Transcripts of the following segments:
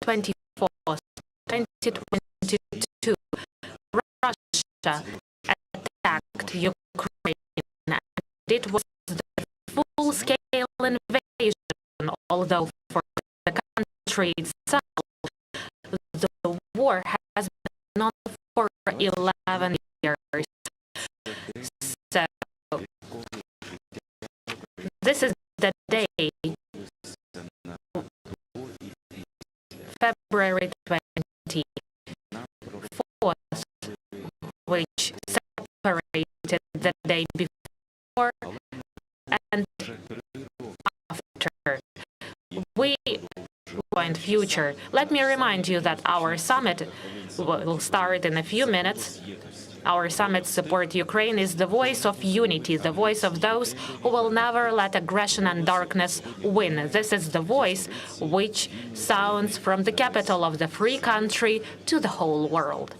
24th, 2022, Russia attacked Ukraine, and it was the full-scale invasion, although for the country itself, the war has been on for 11 years. So, this is the day, February 24th, which separated the day before and after. We point future. Let me remind you that our summit will start in a few minutes. Our summit Support Ukraine is the voice of unity, the voice of those who will never let aggression and darkness win. This is the voice which sounds from the capital of the free country to the whole world.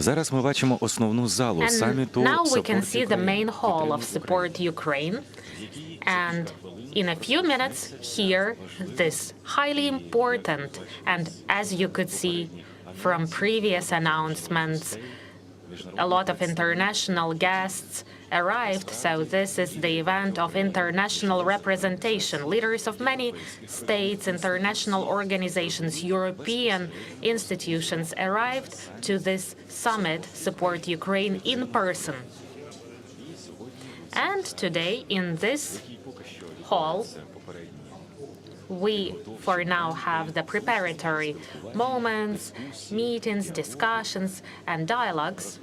Зараз ми бачимо основну залу саміту Now we can Support see the main Ukraine. hall of Support Ukraine, and in a few minutes here, this highly important, and as you could see from previous announcements, a lot of international guests arrived, so this is the event of international representation. Leaders of many states, international organizations, European institutions arrived to this summit, Support Ukraine, in person. And today, in this hall, we, for now, have the preparatory moments, meetings, discussions, and dialogues.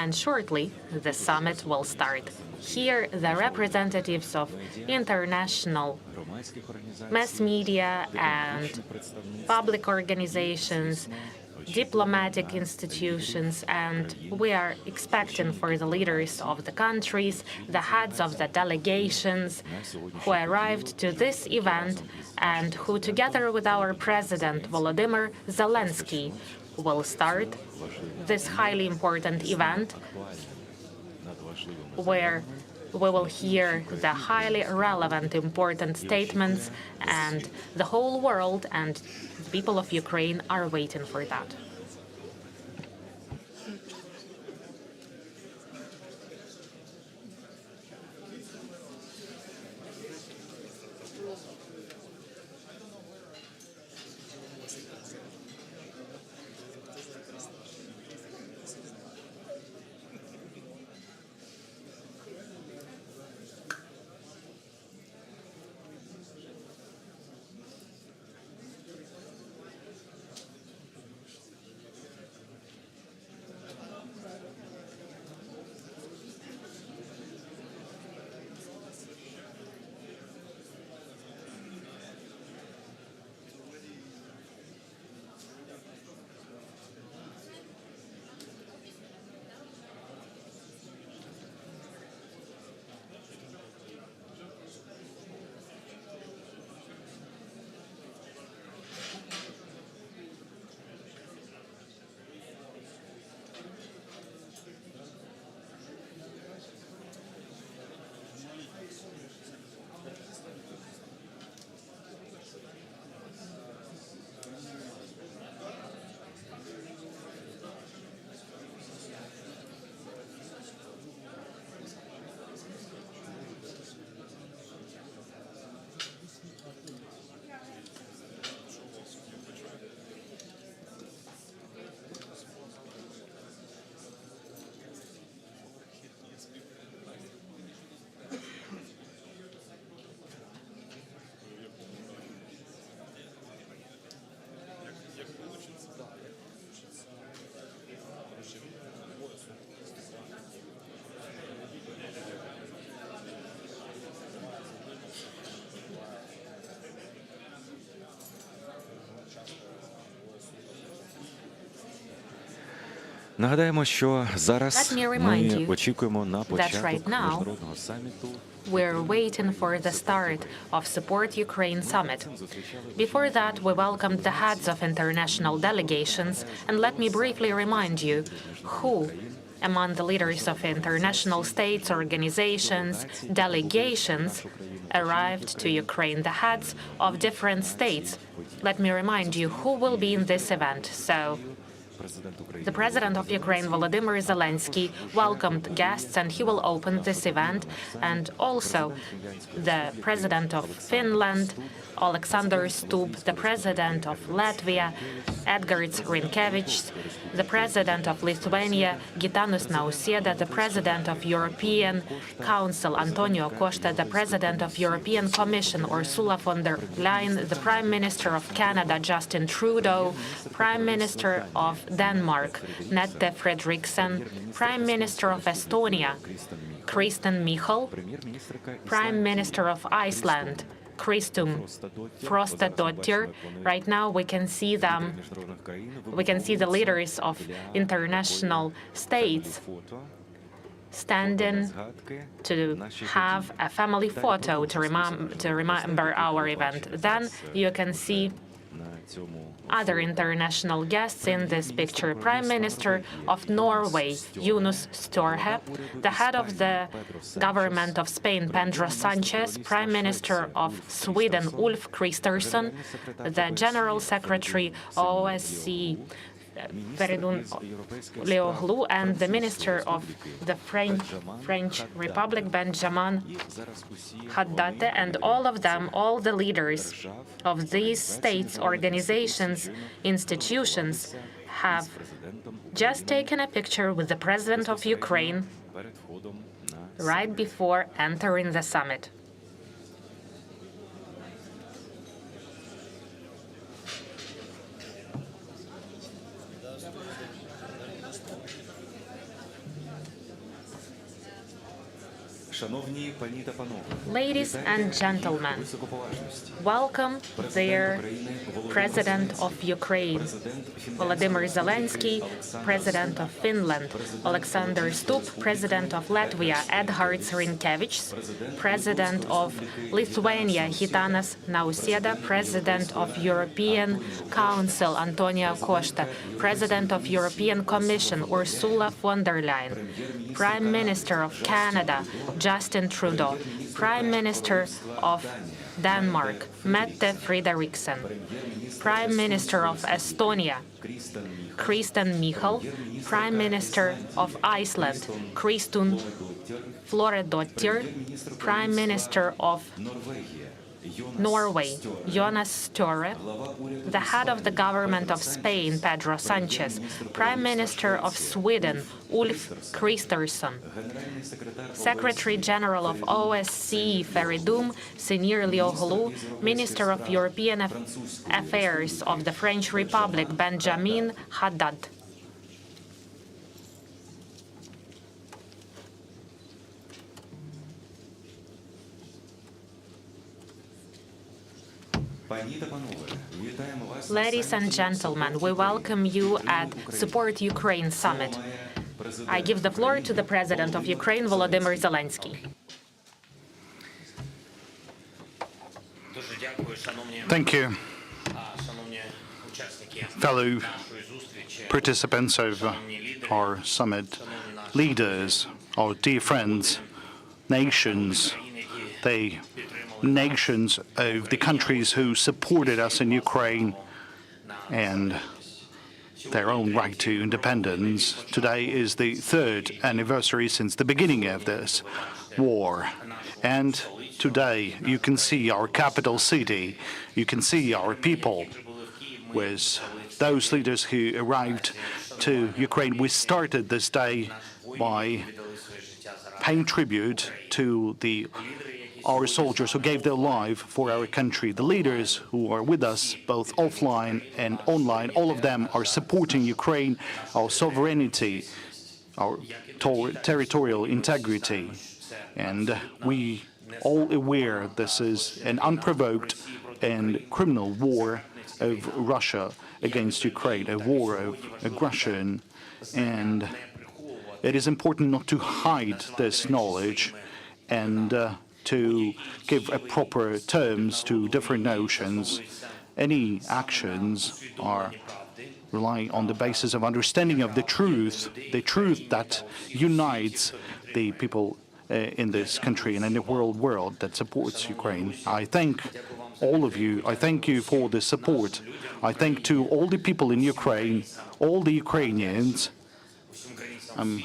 And shortly, the summit will start. Here, the representatives of international mass media and public organizations, diplomatic institutions, and we are expecting for the leaders of the countries, the heads of the delegations who arrived to this event and who, together with our President Volodymyr Zelenskyy, will start this highly important event where we will hear the highly relevant, important statements, and the whole world and the people of Ukraine are waiting for that. Нагадаємо, що зараз Let me remind ми you очікуємо на right початок now міжнародного саміту. we're waiting for the start of Support Ukraine Summit. Before that, we welcomed the heads of international delegations, and let me briefly remind you who among the leaders of international states, organizations, delegations arrived to Ukraine, the heads of different states. Let me remind you who will be in this event. So, the President of Ukraine, Volodymyr Zelenskyy, welcomed guests, and he will open this event. And also the President of Finland, Alexander Stubb, the President of Latvia, Edgars Rinkēvičs, the President of Lithuania, Gitanas Nausėda, the President of European Council, Antonio Costa, the President of European Commission, Ursula von der Leyen, the Prime Minister of Canada, Justin Trudeau, Prime Minister of Denmark, Mette Frederiksen, Prime Minister of Estonia, Kristen Michal, Prime Minister of Iceland, Kristum Frostadottir. Right now we can see them. We can see the leaders of international states standing to have a family photo to remember our event. Then you can see other international guests in this picture. Prime Minister of Norway, Jonas Storhe, the head of the government of Spain, Pedro Sanchez, Prime Minister of Sweden, Ulf Kristersson, the General Secretary OSCE, Feridun Leoglu, and the Minister of the French Republic, Benjamin Haddad, and all of them, all the leaders of these states, organizations, institutions, have just taken a picture with the President of Ukraine right before entering the summit. Ladies and gentlemen, welcome their President of Ukraine, Volodymyr Zelenskyy, President of Finland, Alexander Stubb, President of Latvia, Edgars Rinkēvičs, President of Lithuania, Gitanas Nausėda, President of European Council, Antonio Costa, President of European Commission, Ursula von der Leyen, Prime Minister of Canada, Justin Trudeau, Prime Minister of Denmark, Mette Frederiksen, Prime Minister of Estonia, Kristen Michal, Prime Minister of Iceland, Kristun Frostadottir, Prime Minister of Norway, Jonas Støre, the head of the government of Spain, Pedro Sanchez, Prime Minister of Sweden, Ulf Kristersson, Secretary General of OSCE, Feridun Leoglu, Minister of European Affairs of the French Republic, Benjamin Haddad. Ladies and gentlemen, we welcome you at Support Ukraine Summit. I give the floor to the President of Ukraine, Volodymyr Zelenskyy. Thank you, fellow participants of our summit, leaders, our dear friends, nations, the nations of the countries who supported us in Ukraine and their own right to independence. Today is the third anniversary since the beginning of this war. And today you can see our capital city, you can see our people with those leaders who arrived to Ukraine. We started this day by paying tribute to our soldiers who gave their life for our country. The leaders who are with us, both offline and online, all of them are supporting Ukraine, our sovereignty, our territorial integrity. And we all aware this is an unprovoked and criminal war of Russia against Ukraine, a war of aggression. And it is important not to hide this knowledge and to give a proper terms to different notions. Any actions are relying on the basis of understanding of the truth that unites the people in this country and in the world that supports Ukraine. I thank all of you. I thank you for the support. I thank to all the people in Ukraine, all the Ukrainians. I'm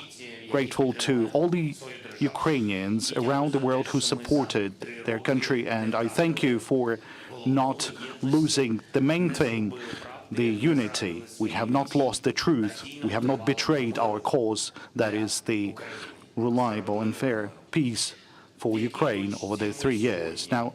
grateful to all the Ukrainians around the world who supported their country, and I thank you for not losing the main thing, the unity. We have not lost the truth. We have not betrayed our cause, that is the reliable and fair peace for Ukraine over the 3 years. Now,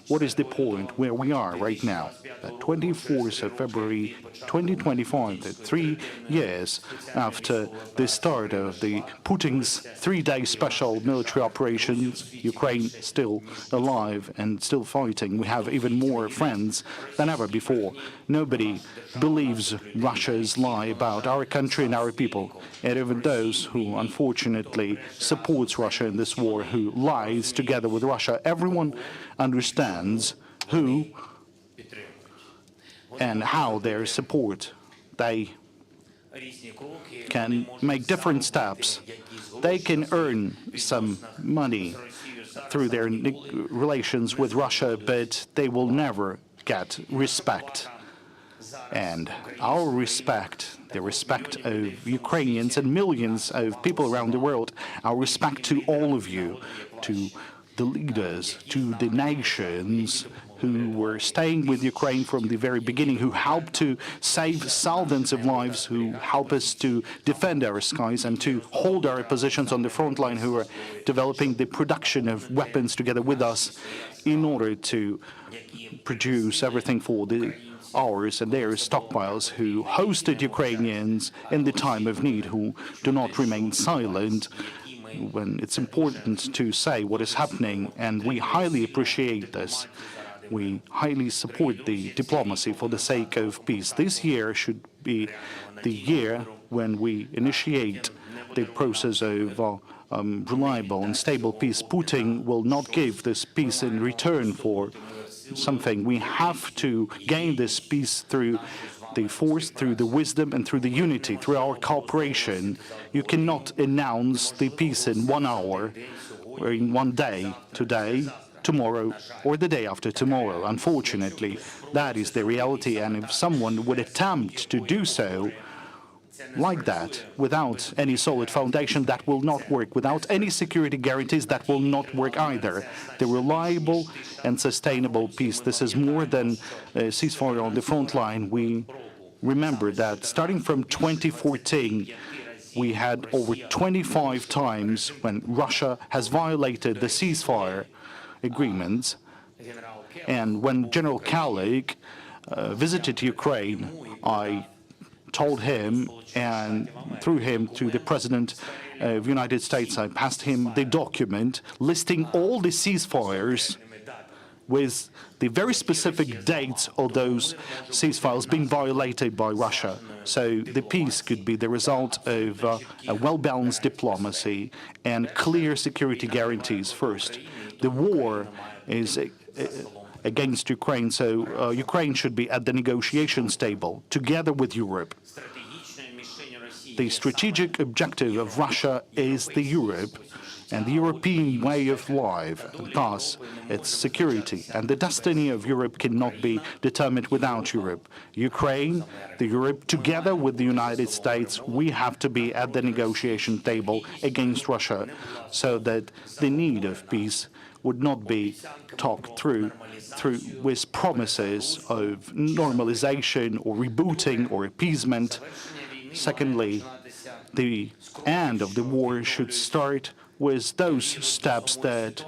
what is the point where we are right now? The 24th of February 2025, 3 years after the start of the Putin's 3-day special military operations, Ukraine still alive and still fighting. We have even more friends than ever before. Nobody believes Russia's lie about our country and our people. And even those who unfortunately supports Russia in this war, who lies together with Russia, everyone understands who and how their support. They can make different steps. They can earn some money through their relations with Russia, but they will never get respect. And our respect, the respect of Ukrainians and millions of people around the world, our respect to all of you, to the leaders, to the nations who were staying with Ukraine from the very beginning, who helped to save thousands of lives, who help us to defend our skies and to hold our positions on the front line, who are developing the production of weapons together with us in order to produce everything for ours and their stockpiles, who hosted Ukrainians in the time of need, who do not remain silent when it's important to say what is happening, and we highly appreciate this. We highly support the diplomacy for the sake of peace. This year should be the year when we initiate the process of reliable and stable peace. Putin will not give this peace in return for something. We have to gain this peace through the force, through the wisdom, and through the unity, through our cooperation. You cannot announce the peace in 1 hour or in 1 day, today, tomorrow, or the day after tomorrow. Unfortunately, that is the reality, and if someone would attempt to do so like that, without any solid foundation, that will not work. Without any security guarantees, that will not work either. The reliable and sustainable peace, this is more than a ceasefire on the front line. We remember that starting from 2014, we had over 25 times when Russia has violated the ceasefire agreements. And when General Kyiv visited Ukraine, I told him, and through him to the President of the United States, I passed him the document listing all the ceasefires with the very specific dates of those ceasefires being violated by Russia. So the peace could be the result of a well-balanced diplomacy and clear security guarantees first. The war is against Ukraine, so Ukraine should be at the negotiations table together with Europe. The strategic objective of Russia is the Europe and the European way of life, and thus its security. And the destiny of Europe cannot be determined without Europe. Ukraine, the Europe, together with the United States, we have to be at the negotiation table against Russia, so that the need of peace would not be talked through with promises of normalization or rebooting or appeasement. Secondly, the end of the war should start with those steps that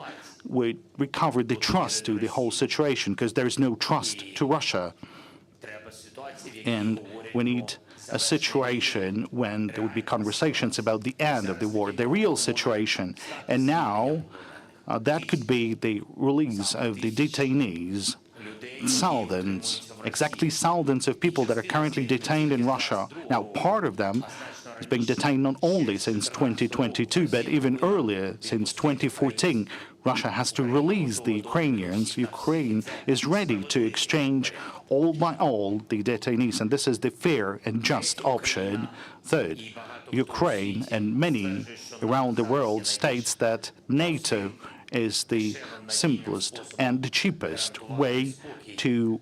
would recover the trust to the whole situation, because there is no trust to Russia. And we need a situation when there would be conversations about the end of the war, the real situation. And now, that could be the release of the detainees, thousands exactly thousands of people that are currently detained in Russia. Now, part of them is being detained not only since 2022, but even earlier, since 2014. Russia has to release the Ukrainians. Ukraine is ready to exchange all by all the detainees, and this is the fair and just option. Third, Ukraine and many around the world states that NATO is the simplest and the cheapest way to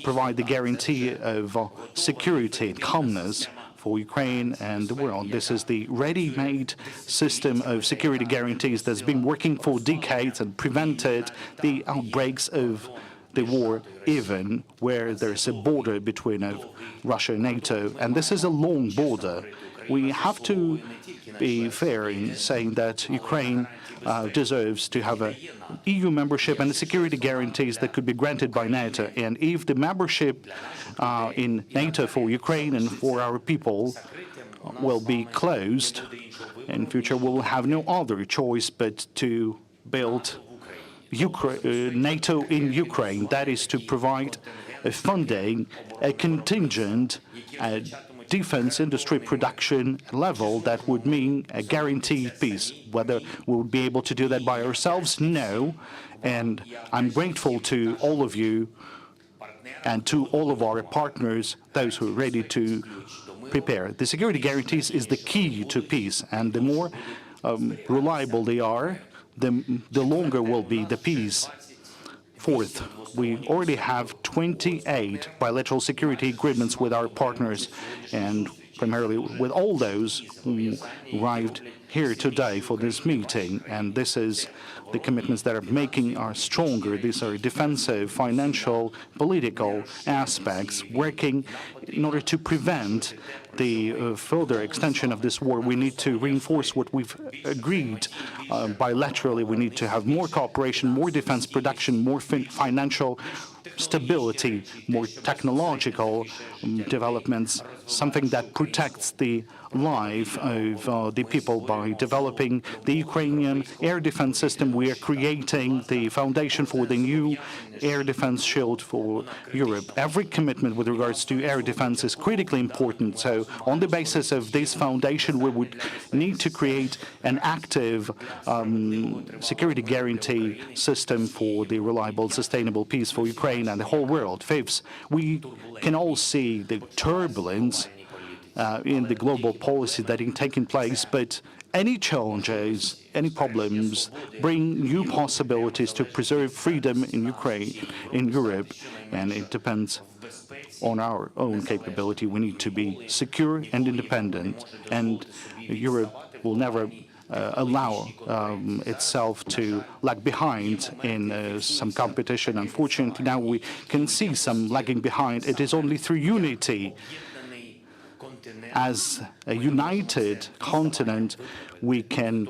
provide the guarantee of security and calmness for Ukraine and the world. This is the ready-made system of security guarantees that's been working for decades and prevented the outbreaks of the war, even where there's a border between Russia and NATO. And this is a long border. We have to be fair in saying that Ukraine deserves to have a EU membership and the security guarantees that could be granted by NATO. And if the membership in NATO for Ukraine and for our people will be closed, in future we will have no other choice but to build NATO in Ukraine. That is to provide funding, a contingent, defense industry production level that would mean a guaranteed peace. Whether we would be able to do that by ourselves, no. And I'm grateful to all of you and to all of our partners, those who are ready to prepare. The security guarantees is the key to peace, and the more reliable they are, the longer will be the peace. Fourth, we already have 28 bilateral security agreements with our partners, and primarily with all those who arrived here today for this meeting. And this is the commitments that are making us stronger. These are defensive, financial, political aspects working in order to prevent the further extension of this war. We need to reinforce what we've agreed bilaterally. We need to have more cooperation, more defense production, more financial stability, more technological developments, something that protects the life of the people. By developing the Ukrainian air defense system, we are creating the foundation for the new air defense shield for Europe. Every commitment with regards to air defense is critically important. So on the basis of this foundation, we would need to create an active security guarantee system for the reliable, sustainable peace for Ukraine and the whole world. Fifth, we can all see the turbulence in the global policy that is taking place, but any challenges, any problems bring new possibilities to preserve freedom in Ukraine, in Europe, and it depends on our own capability. We need to be secure and independent, and Europe will never allow itself to lag behind in some competition. Unfortunately, now we can see some lagging behind. It is only through unity, as a united continent, we can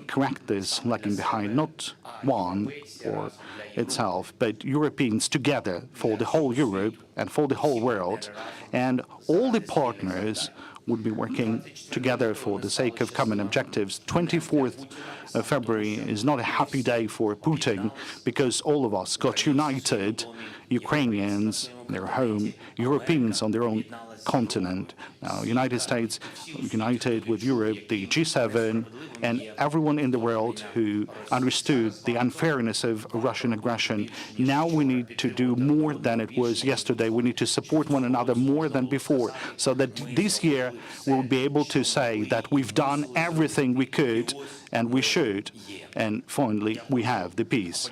correct this lagging behind, not one for itself, but Europeans together for the whole Europe and for the whole world. And all the partners would be working together for the sake of common objectives. 24th of February is not a happy day for Putin because all of us got united, Ukrainians, their home, Europeans on their own continent. Now, United States united with Europe, the G7, and everyone in the world who understood the unfairness of Russian aggression. Now we need to do more than it was yesterday. We need to support one another more than before, so that this year we'll be able to say that we've done everything we could and we should, and finally we have the peace.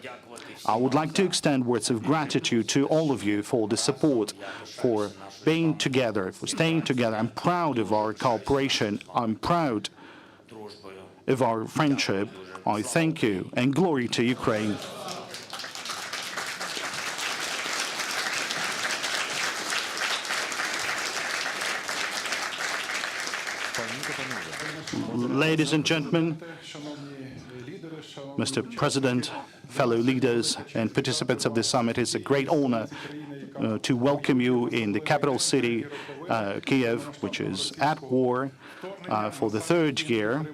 I would like to extend words of gratitude to all of you for the support, for being together, for staying together. I'm proud of our cooperation. I'm proud of our friendship. I thank you, and glory to Ukraine. Ladies and gentlemen, Mr. President, fellow leaders and participants of this summit, it's a great honor to welcome you in the capital city, Kyiv, which is at war for the third year.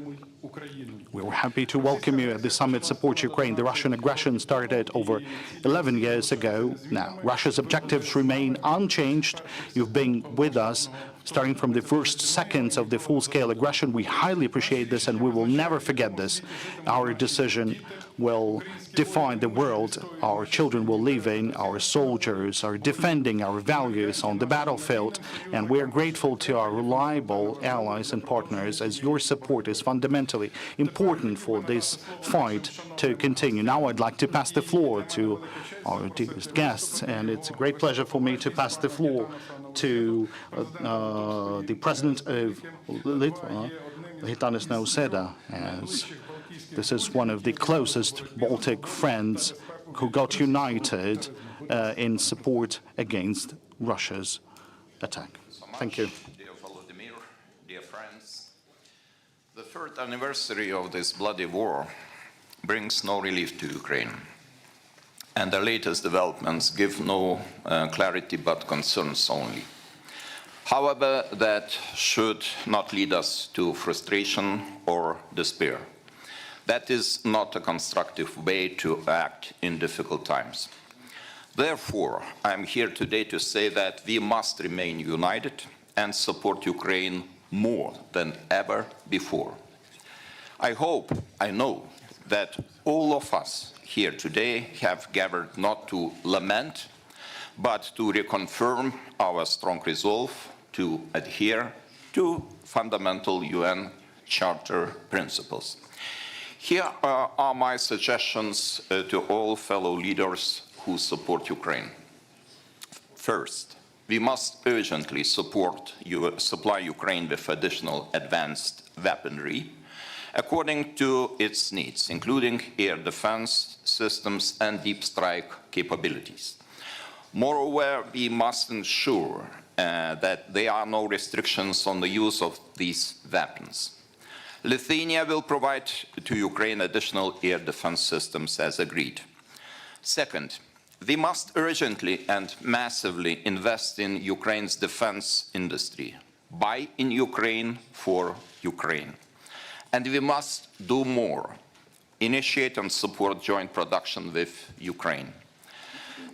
We were happy to welcome you at the summit Support Ukraine. The Russian aggression started over 11 years ago. Now, Russia's objectives remain unchanged. You've been with us starting from the first seconds of the full-scale aggression. We highly appreciate this, and we will never forget this. Our decision will define the world our children will live in. Our soldiers are defending our values on the battlefield, and we are grateful to our reliable allies and partners, as your support is fundamentally important for this fight to continue. Now I'd like to pass the floor to our dearest guests, and it's a great pleasure for me to pass the floor to the President of Lithuania, Gitanas Nausėda, as this is one of the closest Baltic friends who got united in support against Russia's attack. Thank you. Dear Volodymyr, dear friends, the third anniversary of this bloody war brings no relief to Ukraine, and the latest developments give no clarity but concerns only. However, that should not lead us to frustration or despair. That is not a constructive way to act in difficult times. Therefore, I am here today to say that we must remain united and support Ukraine more than ever before. I hope, I know, that all of us here today have gathered not to lament, but to reconfirm our strong resolve to adhere to fundamental UN Charter principles. Here are my suggestions to all fellow leaders who support Ukraine. First, we must urgently supply Ukraine with additional advanced weaponry according to its needs, including air defense systems and deep strike capabilities. Moreover, we must ensure that there are no restrictions on the use of these weapons. Lithuania will provide to Ukraine additional air defense systems as agreed. Second, we must urgently and massively invest in Ukraine's defense industry. Buy in Ukraine for Ukraine. And we must do more. Initiate and support joint production with Ukraine.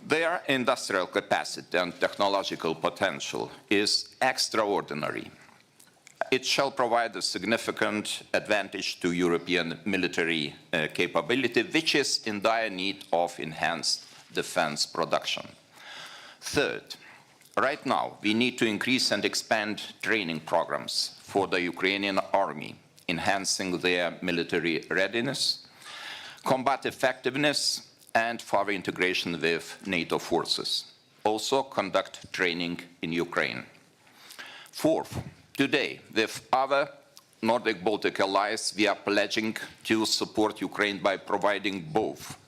Their industrial capacity and technological potential is extraordinary. It shall provide a significant advantage to European military capability, which is in dire need of enhanced defense production. Third, right now, we need to increase and expand training programs for the Ukrainian army, enhancing their military readiness, combat effectiveness, and further integration with NATO forces. Also conduct training in Ukraine. Fourth, today, with other Nordic Baltic allies, we are pledging to support Ukraine by providing both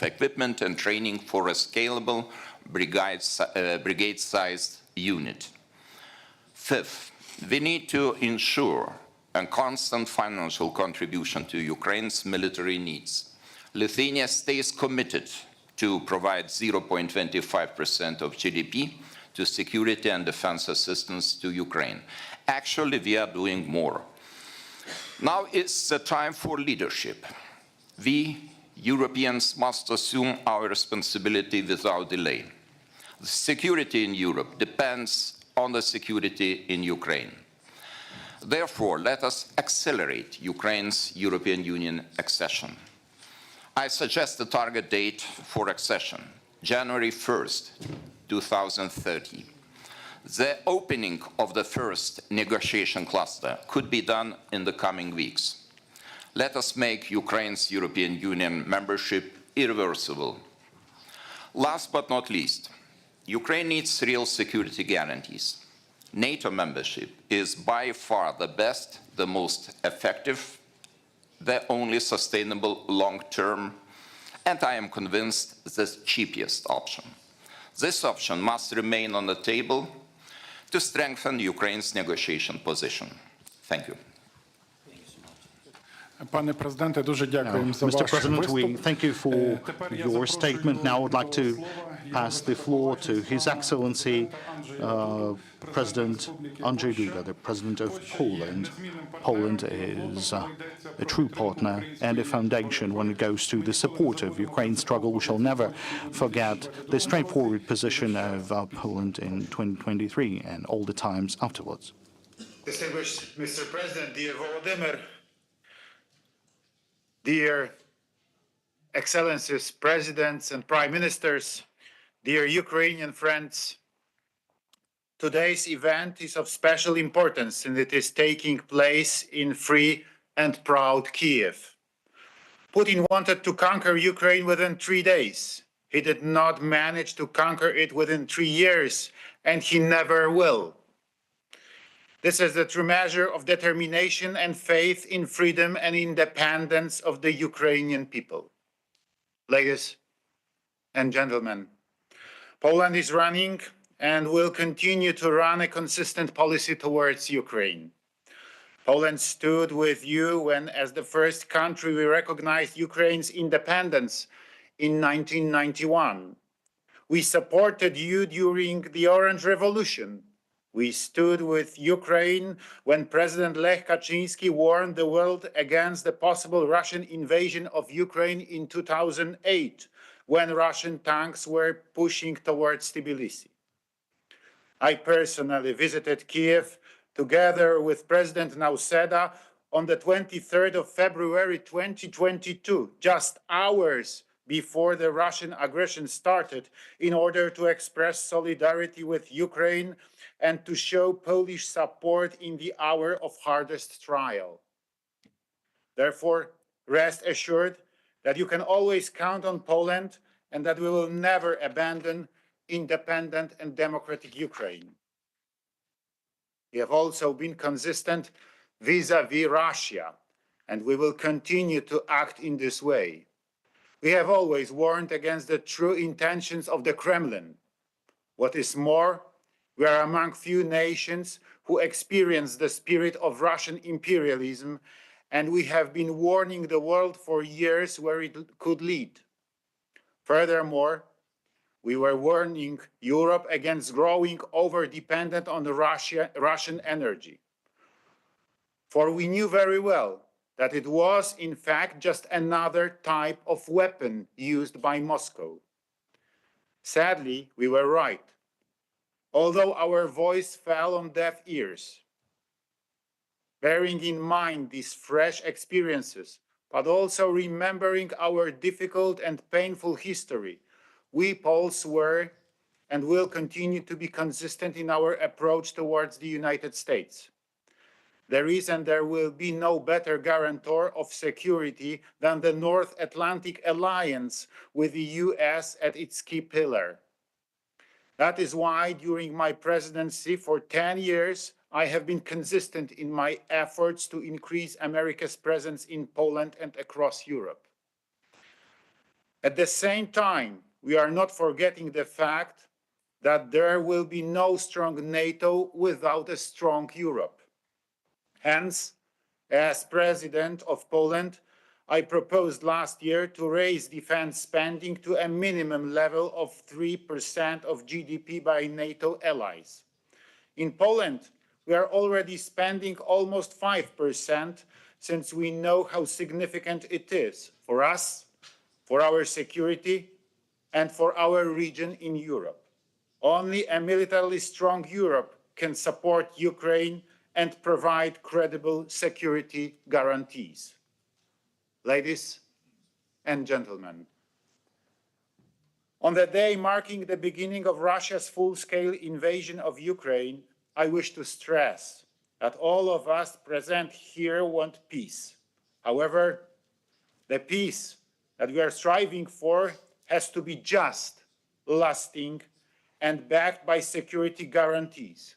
equipment and training for a scalable brigade-sized unit. Fifth, we need to ensure a constant financial contribution to Ukraine's military needs. Lithuania stays committed to provide 0.25% of GDP to security and defense assistance to Ukraine. Actually, we are doing more. Now it's the time for leadership. We, Europeans, must assume our responsibility without delay. The security in Europe depends on the security in Ukraine. Therefore, let us accelerate Ukraine's European Union accession. I suggest a target date for accession, January 1st, 2030. The opening of the first negotiation cluster could be done in the coming weeks. Let us make Ukraine's European Union membership irreversible. Last but not least, Ukraine needs real security guarantees. NATO membership is by far the best, the most effective, the only sustainable long-term, and I am convinced the cheapest option. This option must remain on the table to strengthen Ukraine's negotiation position. Thank you. Пане президенте, дуже дякуємо за Mr. ваш President, we виступ. thank you for Тепер я your запрошую statement. Now I would like to до слова pass the floor to His Excellency President Andrzej Duda, the President of Poland. Poland is a true partner and a foundation when it goes to the support of Ukraine's struggle. We shall never forget the straightforward position of Poland in 2023 and all the times afterwards. Distinguished Mr. President, dear Volodymyr, dear Excellencies, Presidents and Prime Ministers, dear Ukrainian friends, today's event is of special importance and it is taking place in free and proud Kyiv. Putin wanted to conquer Ukraine within 3 days. He did not manage to conquer it within 3 years, and he never will. This is the true measure of determination and faith in freedom and independence of the Ukrainian people. Ladies and gentlemen, Poland is running and will continue to run a consistent policy towards Ukraine. Poland stood with you when, as the first country, we recognized Ukraine's independence in 1991. We supported you during the Orange Revolution. We stood with Ukraine when President Lech Kaczynski warned the world against the possible Russian invasion of Ukraine in 2008, when Russian tanks were pushing towards Tbilisi. I personally visited Kyiv together with President Nauseda on the 23rd of February 2022, just hours before the Russian aggression started, in order to express solidarity with Ukraine and to show Polish support in the hour of hardest trial. Therefore, rest assured that you can always count on Poland and that we will never abandon independent and democratic Ukraine. We have also been consistent vis-à-vis Russia, and we will continue to act in this way. We have always warned against the true intentions of the Kremlin. What is more, we are among few nations who experience the spirit of Russian imperialism, and we have been warning the world for years where it could lead. Furthermore, we were warning Europe against growing over-dependent on Russian energy. For we knew very well that it was, in fact, just another type of weapon used by Moscow. Sadly, we were right, although our voice fell on deaf ears. Bearing in mind these fresh experiences, but also remembering our difficult and painful history, we Poles were and will continue to be consistent in our approach towards the United States. There is and there will be no better guarantor of security than the North Atlantic Alliance with the US at its key pillar. That is why during my presidency for 10 years, I have been consistent in my efforts to increase America's presence in Poland and across Europe. At the same time, we are not forgetting the fact that there will be no strong NATO without a strong Europe. Hence, as President of Poland, I proposed last year to raise defense spending to a minimum level of 3% of GDP by NATO allies. In Poland, we are already spending almost 5%, since we know how significant it is for us, for our security, and for our region in Europe. Only a militarily strong Europe can support Ukraine and provide credible security guarantees. Ladies and gentlemen, on the day marking the beginning of Russia's full-scale invasion of Ukraine, I wish to stress that all of us present here want peace. However, the peace that we are striving for has to be just, lasting, and backed by security guarantees.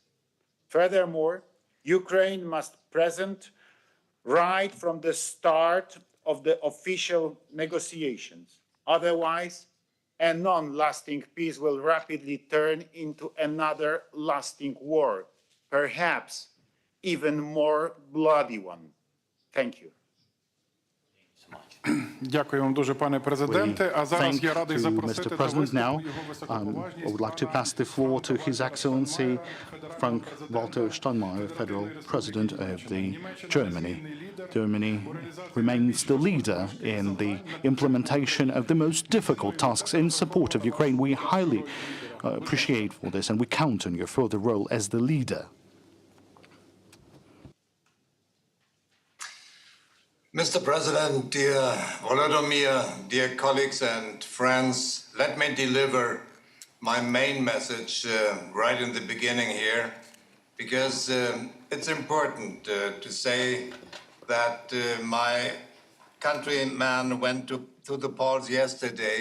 Furthermore, Ukraine must present right from the start of the official negotiations. Otherwise, a non-lasting peace will rapidly turn into another lasting war, perhaps even more bloody one. Thank you. Дякую вам дуже, пане президенте. А зараз Thank я радий to запросити Mr. до President виступу now. його I високоповажність. would like to pass the floor to His Excellency Frank-Walter Steinmeier, Federal President of Germany. Germany remains the leader in the implementation of the most difficult tasks in support of Ukraine. We highly appreciate for this, and we count on your further role as the leader. Mr. President, dear Volodymyr, dear colleagues and friends, let me deliver my main message right in the beginning here, because it's important to say that my countryman went to the polls yesterday,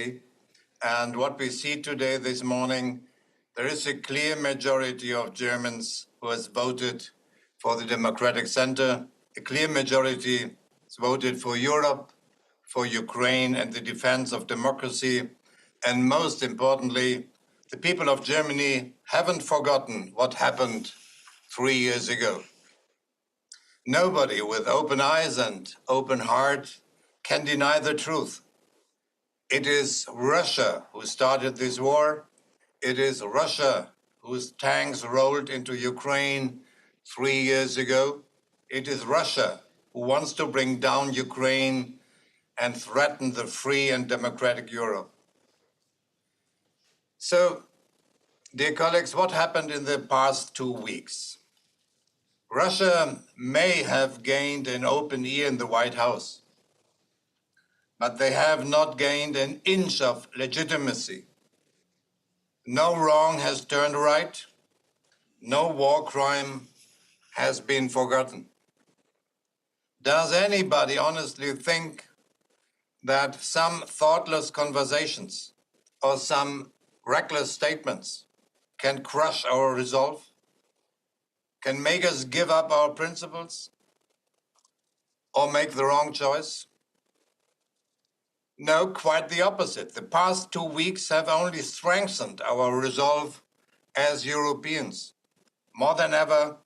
and what we see today, this morning, there is a clear majority of Germans who has voted for the Democratic Center, a clear majority voted for Europe, for Ukraine and the defense of democracy. And most importantly, the people of Germany haven't forgotten what happened 3 years ago. Nobody with open eyes and open heart can deny the truth. It is Russia who started this war. It is Russia whose tanks rolled into Ukraine 3 years ago. It is Russia who wants to bring down Ukraine and threaten the free and democratic Europe. So, dear colleagues, what happened in the past 2 weeks? Russia may have gained an open ear in the White House, but they have not gained an inch of legitimacy. No wrong has turned right. No war crime has been forgotten. Does anybody honestly think that some thoughtless conversations or some reckless statements can crush our resolve, can make us give up our principles, or make the wrong choice? No, quite the opposite. The past 2 weeks have only strengthened our resolve as Europeans. More than ever,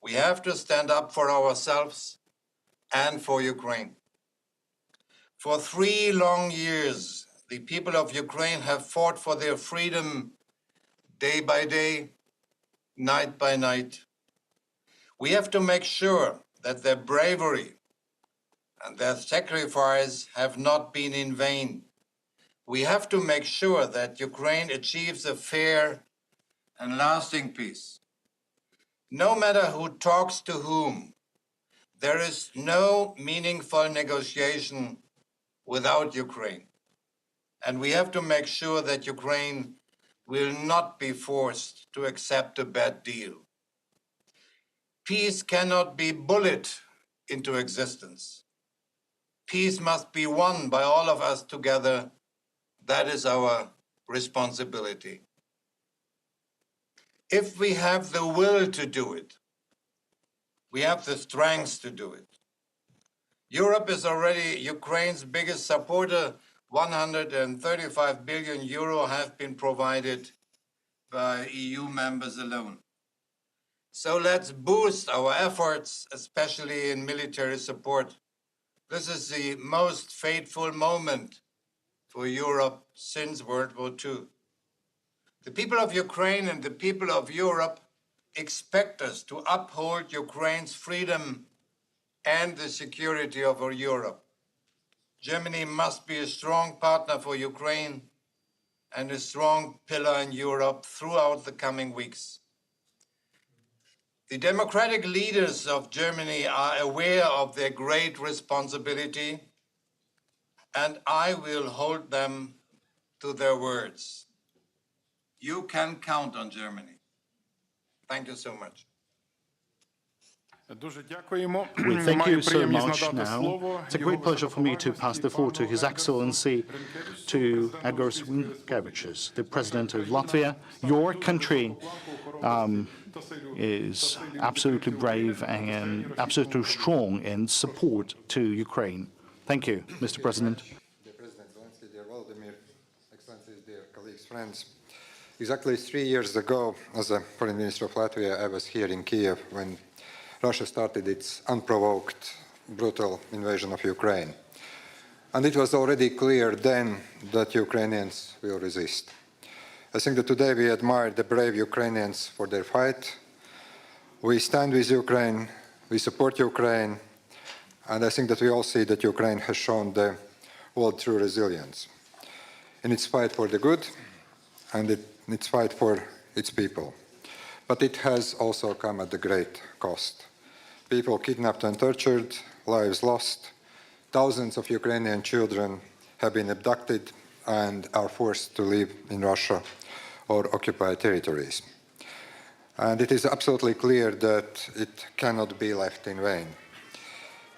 we have to stand up for ourselves and for Ukraine. For 3 long years, the people of Ukraine have fought for their freedom day by day, night by night. We have to make sure that their bravery and their sacrifice have not been in vain. We have to make sure that Ukraine achieves a fair and lasting peace. No matter who talks to whom, there is no meaningful negotiation without Ukraine. And we have to make sure that Ukraine will not be forced to accept a bad deal. Peace cannot be bullied into existence. Peace must be won by all of us together. That is our responsibility. If we have the will to do it, we have the strength to do it. Europe is already Ukraine's biggest supporter. 135 billion euro have been provided by EU members alone. So let's boost our efforts, especially in military support. This is the most fateful moment for Europe since World War II. The people of Ukraine and the people of Europe expect us to uphold Ukraine's freedom and the security of Europe. Germany must be a strong partner for Ukraine and a strong pillar in Europe throughout the coming weeks. The democratic leaders of Germany are aware of their great responsibility, and I will hold them to their words. You can count on Germany. Thank you so much. Дуже дякуємо. We thank Маю you so приємність much надати now. слово It's a його great pleasure for me to pass the floor to His Excellency, to Edgars Rinkēvičs, the President of Latvia. Your country is absolutely brave and absolutely strong in support to Ukraine. Thank you, Mr. President. Dear President Zelenskyy, dear Volodymyr, Excellencies, dear colleagues, friends. Exactly 3 years ago, as a Foreign Minister of Latvia, I was here in Kyiv when Russia started its unprovoked, brutal invasion of Ukraine. And it was already clear then that Ukrainians will resist. I think that today we admire the brave Ukrainians for their fight. We stand with Ukraine, we support Ukraine, and I think that we all see that Ukraine has shown the world true resilience in its fight for the good and in its fight for its people. But it has also come at a great cost. People kidnapped and tortured, lives lost. Thousands of Ukrainian children have been abducted and are forced to live in Russia or occupied territories. And it is absolutely clear that it cannot be left in vain.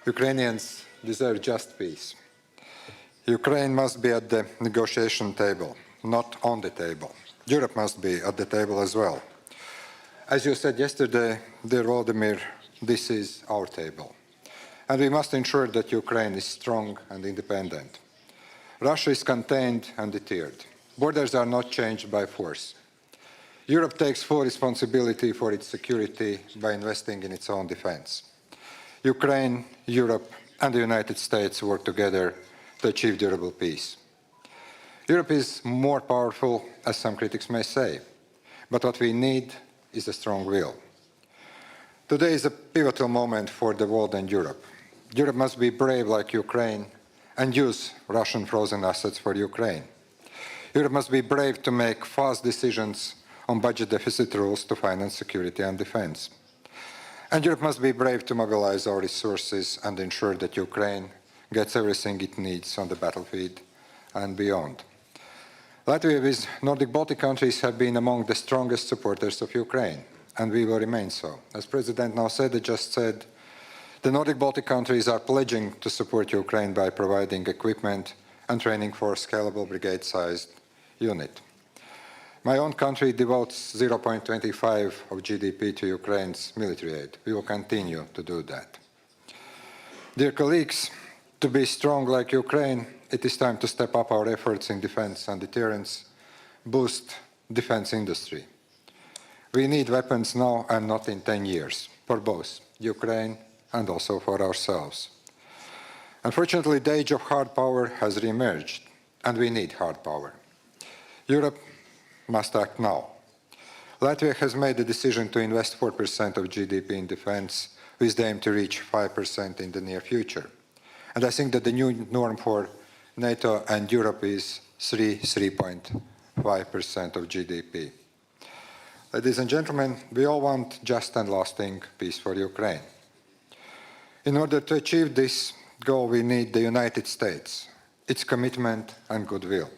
Ukrainians deserve just peace. Ukraine must be at the negotiation table, not on the table. Europe must be at the table as well. As you said yesterday, dear Volodymyr, this is our table. And we must ensure that Ukraine is strong and independent. Russia is contained and deterred. Borders are not changed by force. Europe takes full responsibility for its security by investing in its own defense. Ukraine, Europe, and the United States work together to achieve durable peace. Europe is more powerful, as some critics may say, but what we need is a strong will. Today is a pivotal moment for the world and Europe. Europe must be brave like Ukraine and use Russian frozen assets for Ukraine. Europe must be brave to make fast decisions on budget deficit rules to finance security and defense. And Europe must be brave to mobilize our resources and ensure that Ukraine gets everything it needs on the battlefield and beyond. Latvia with Nordic Baltic countries have been among the strongest supporters of Ukraine, and we will remain so. As President Nausėda just said, the Nordic Baltic countries are pledging to support Ukraine by providing equipment and training for a scalable brigade-sized unit. My own country devotes 0.25% of GDP to Ukraine's military aid. We will continue to do that. Dear colleagues, to be strong like Ukraine, it is time to step up our efforts in defense and deterrence, boost defense industry. We need weapons now and not in 10 years, for both Ukraine and also for ourselves. Unfortunately, the age of hard power has re-emerged, and we need hard power. Europe must act now. Latvia has made the decision to invest 4% of GDP in defense, with the aim to reach 5% in the near future. And I think that the new norm for NATO and Europe is 3.5% of GDP. Ladies and gentlemen, we all want just and lasting peace for Ukraine. In order to achieve this goal, we need the United States, its commitment and goodwill.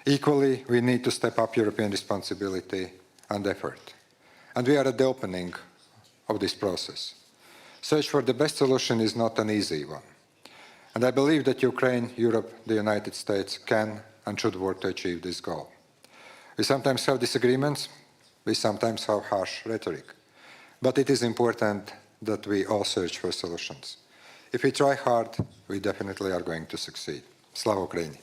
Equally, we need to step up European responsibility and effort. And we are at the opening of this process. Search for the best solution is not an easy one. And I believe that Ukraine, Europe, the United States can and should work to achieve this goal. We sometimes have disagreements, we sometimes have harsh rhetoric, but it is important that we all search for solutions. If we try hard, we definitely are going to succeed. Slava Ukraini!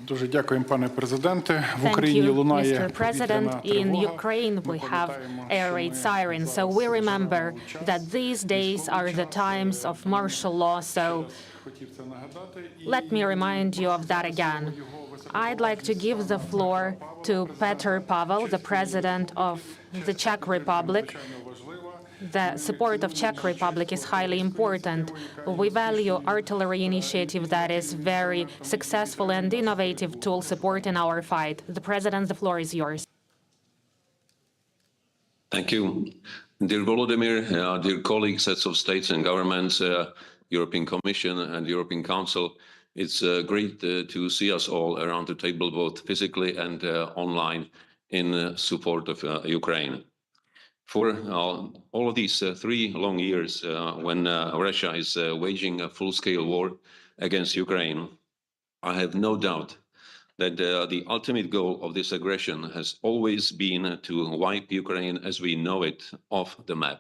Дуже дякуємо, пане президенте. В Thank Україні you, лунає Mr. President. повітряна In тривога. Ukraine, we have air raid sirens, so we remember that these days are the times of martial law, so let me remind you of that again. I'd like to give the floor to Petr Pavel, the President of the Czech Republic. The support of Czech Republic is highly important. We value artillery initiative that is very successful and innovative tool supporting our fight. The President, the floor is yours. Thank you. Dear Volodymyr, dear colleagues, heads of states and governments, European Commission and European Council, it's great to see us all around the table, both physically and online, in support of Ukraine. For all of these 3 long years, when Russia is waging a full-scale war against Ukraine, I have no doubt that the ultimate goal of this aggression has always been to wipe Ukraine as we know it off the map.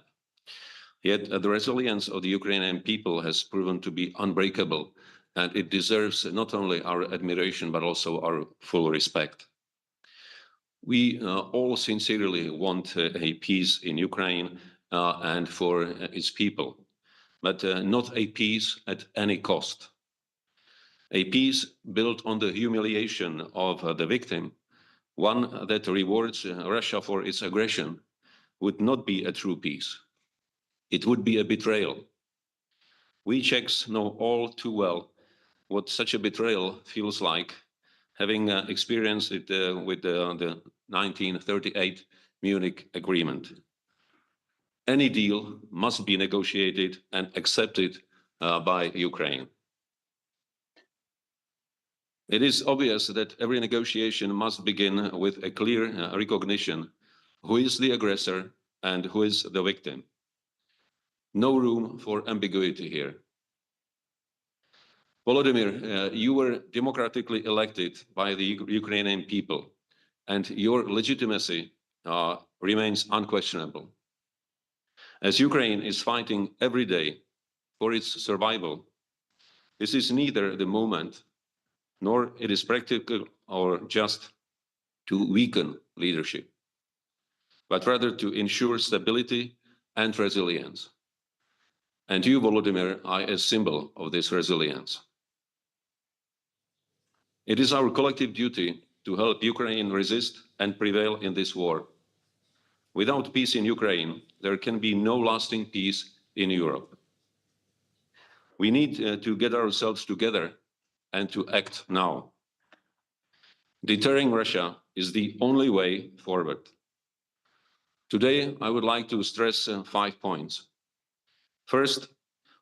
Yet the resilience of the Ukrainian people has proven to be unbreakable, and it deserves not only our admiration, but also our full respect. We all sincerely want a peace in Ukraine and for its people. but not a peace at any cost. A peace built on the humiliation of the victim, one that rewards Russia for its aggression, would not be a true peace. It would be a betrayal. We Czechs know all too well what such a betrayal feels like, having experienced it with the 1938 Munich Agreement. Any deal must be negotiated and accepted by Ukraine. It is obvious that every negotiation must begin with a clear recognition who is the aggressor and who is the victim. No room for ambiguity here. Volodymyr, you were democratically elected by the Ukrainian people, and your legitimacy remains unquestionable. As Ukraine is fighting every day for its survival, this is neither the moment nor it is practical or just to weaken leadership, but rather to ensure stability and resilience. And you, Volodymyr, are a symbol of this resilience. It is our collective duty to help Ukraine resist and prevail in this war. Without peace in Ukraine, there can be no lasting peace in Europe. We need to get ourselves together and to act now. Deterring Russia is the only way forward. Today, I would like to stress 5 points. First,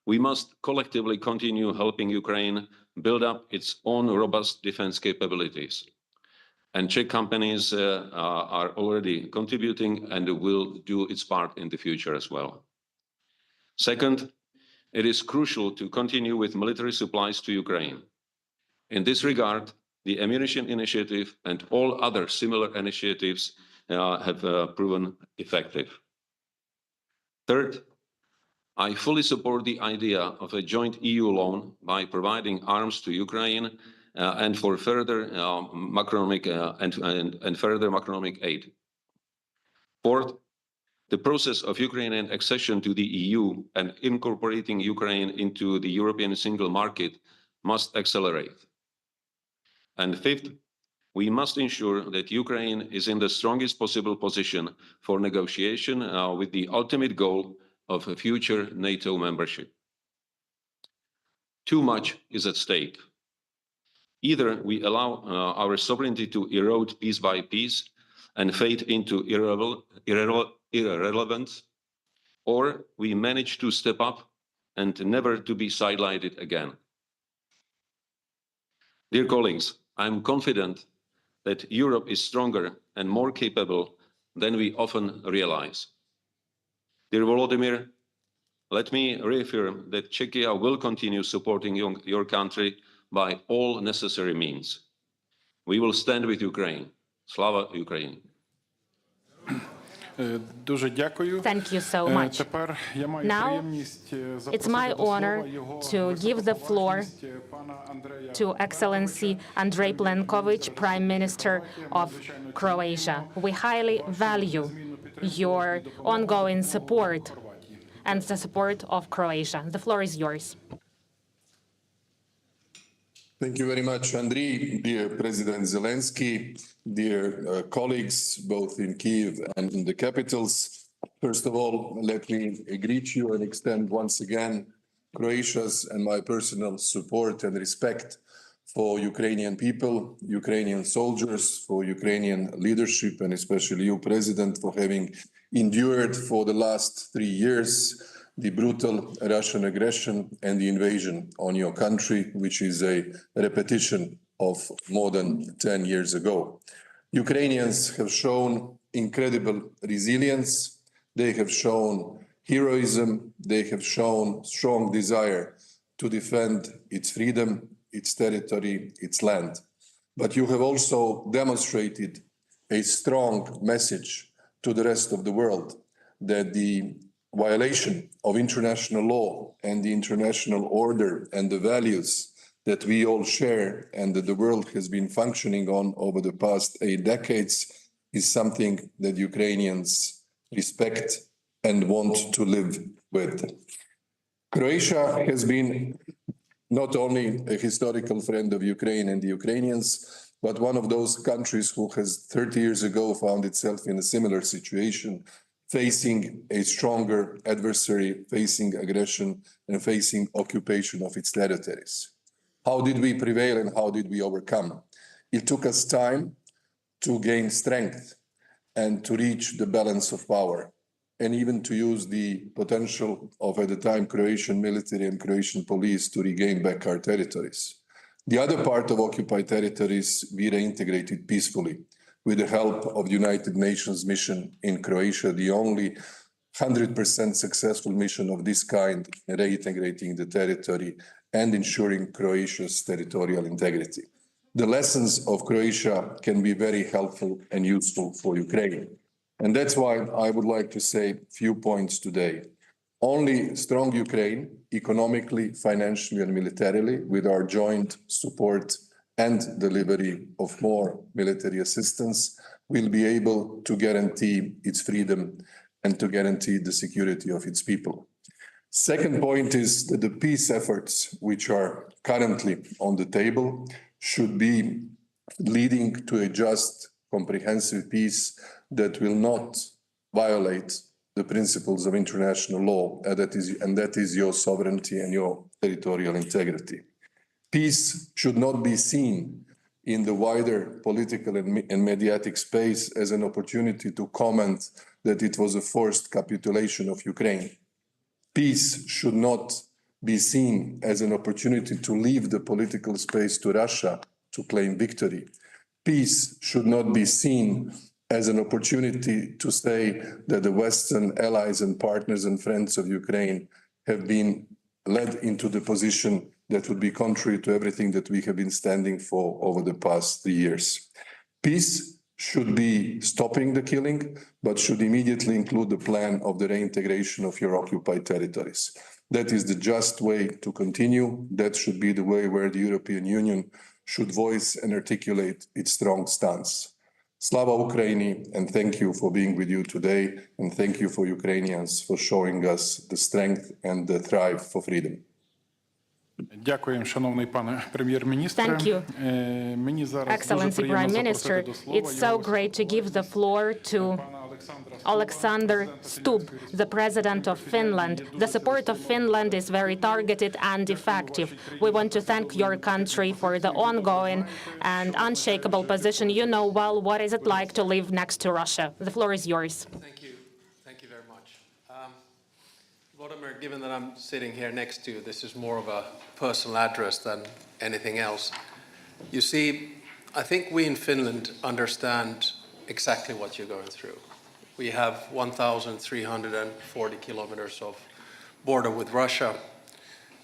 we must collectively continue helping Ukraine build up its own robust defense capabilities. And Czech companies are already contributing and will do its part in the future as well. Second, it is crucial to continue with military supplies to Ukraine. In this regard, the ammunition initiative and all other similar initiatives have proven effective. Third, I fully support the idea of a joint EU loan by providing arms to Ukraine and for further macroeconomic and further macroeconomic aid. Fourth, the process of Ukrainian accession to the EU and incorporating Ukraine into the European single market must accelerate. And fifth, we must ensure that Ukraine is in the strongest possible position for negotiation with the ultimate goal of a future NATO membership. Too much is at stake. Either we allow our sovereignty to erode piece by piece and fade into irrelevance, or we manage to step up and never to be sidelined again. Dear colleagues, I'm confident that Europe is stronger and more capable than we often realize. Dear Volodymyr, let me reaffirm that Czechia will continue supporting your country by all necessary means. We will stand with Ukraine. Slava Ukraine. Дуже дякую. Thank you so much. Тепер я маю Now, приємність it's my honor to give the floor to Excellency Andrei Plenković, Prime Minister of Croatia. We highly value your ongoing support and the support of Croatia. The floor is yours. Thank you very much, Andriy, dear President Zelenskyy, dear colleagues, both in Kyiv and in the capitals. First of all, let me greet you and extend once again Croatia's and my personal support and respect for Ukrainian people, Ukrainian soldiers, for Ukrainian leadership, and especially you, President, for having endured for the last 3 years the brutal Russian aggression and the invasion on your country, which is a repetition of more than 10 years ago. Ukrainians have shown incredible resilience. They have shown heroism. They have shown strong desire to defend its freedom, its territory, its land. But you have also demonstrated a strong message to the rest of the world that the violation of international law and the international order and the values that we all share and that the world has been functioning on over the past 8 decades is something that Ukrainians respect and want to live with. Croatia has been not only a historical friend of Ukraine and the Ukrainians, but one of those countries who has 30 years ago found itself in a similar situation, facing a stronger adversary, facing aggression and facing occupation of its territories. How did we prevail and how did we overcome? It took us time to gain strength and to reach the balance of power, and even to use the potential of, at the time, Croatian military and Croatian police to regain back our territories. The other part of occupied territories we reintegrated peacefully with the help of the United Nations mission in Croatia, the only 100% successful mission of this kind, reintegrating the territory and ensuring Croatia's territorial integrity. The lessons of Croatia can be very helpful and useful for Ukraine. And that's why I would like to say a few points today. Only strong Ukraine, economically, financially, and militarily, with our joint support and delivery of more military assistance, will be able to guarantee its freedom and to guarantee the security of its people. Second point is that the peace efforts which are currently on the table should be leading to a just, comprehensive peace that will not violate the principles of international law, and that is your sovereignty and your territorial integrity. Peace should not be seen in the wider political and mediatic space as an opportunity to comment that it was a forced capitulation of Ukraine. Peace should not be seen as an opportunity to leave the political space to Russia to claim victory. Peace should not be seen as an opportunity to say that the Western allies and partners and friends of Ukraine have been led into the position that would be contrary to everything that we have been standing for over the past 3 years. Peace should be stopping the killing, but should immediately include the plan of the reintegration of your occupied territories. That is the just way to continue. That should be the way where the European Union should voice and articulate its strong stance. Slava Ukraini, and thank you for being with you today, and thank you for Ukrainians for showing us the strength and the thrive for freedom. Дякуємо, шановний пане прем'єр-міністре. Thank you, Мені зараз дуже Excellency приємно Prime запросити Minister. до слова It's so great to give the floor to Alexander Stubb, the President of Finland. The support of Finland is very targeted and effective. We want to thank your country for the ongoing and unshakable position. You know well what is it like to live next to Russia. The floor is yours. Thank you. Thank you very much. Vladimir, given that I'm sitting here next to you, this is more of a personal address than anything else. You see, I think we in Finland understand exactly what you're going through. We have 1,340 kilometers of border with Russia.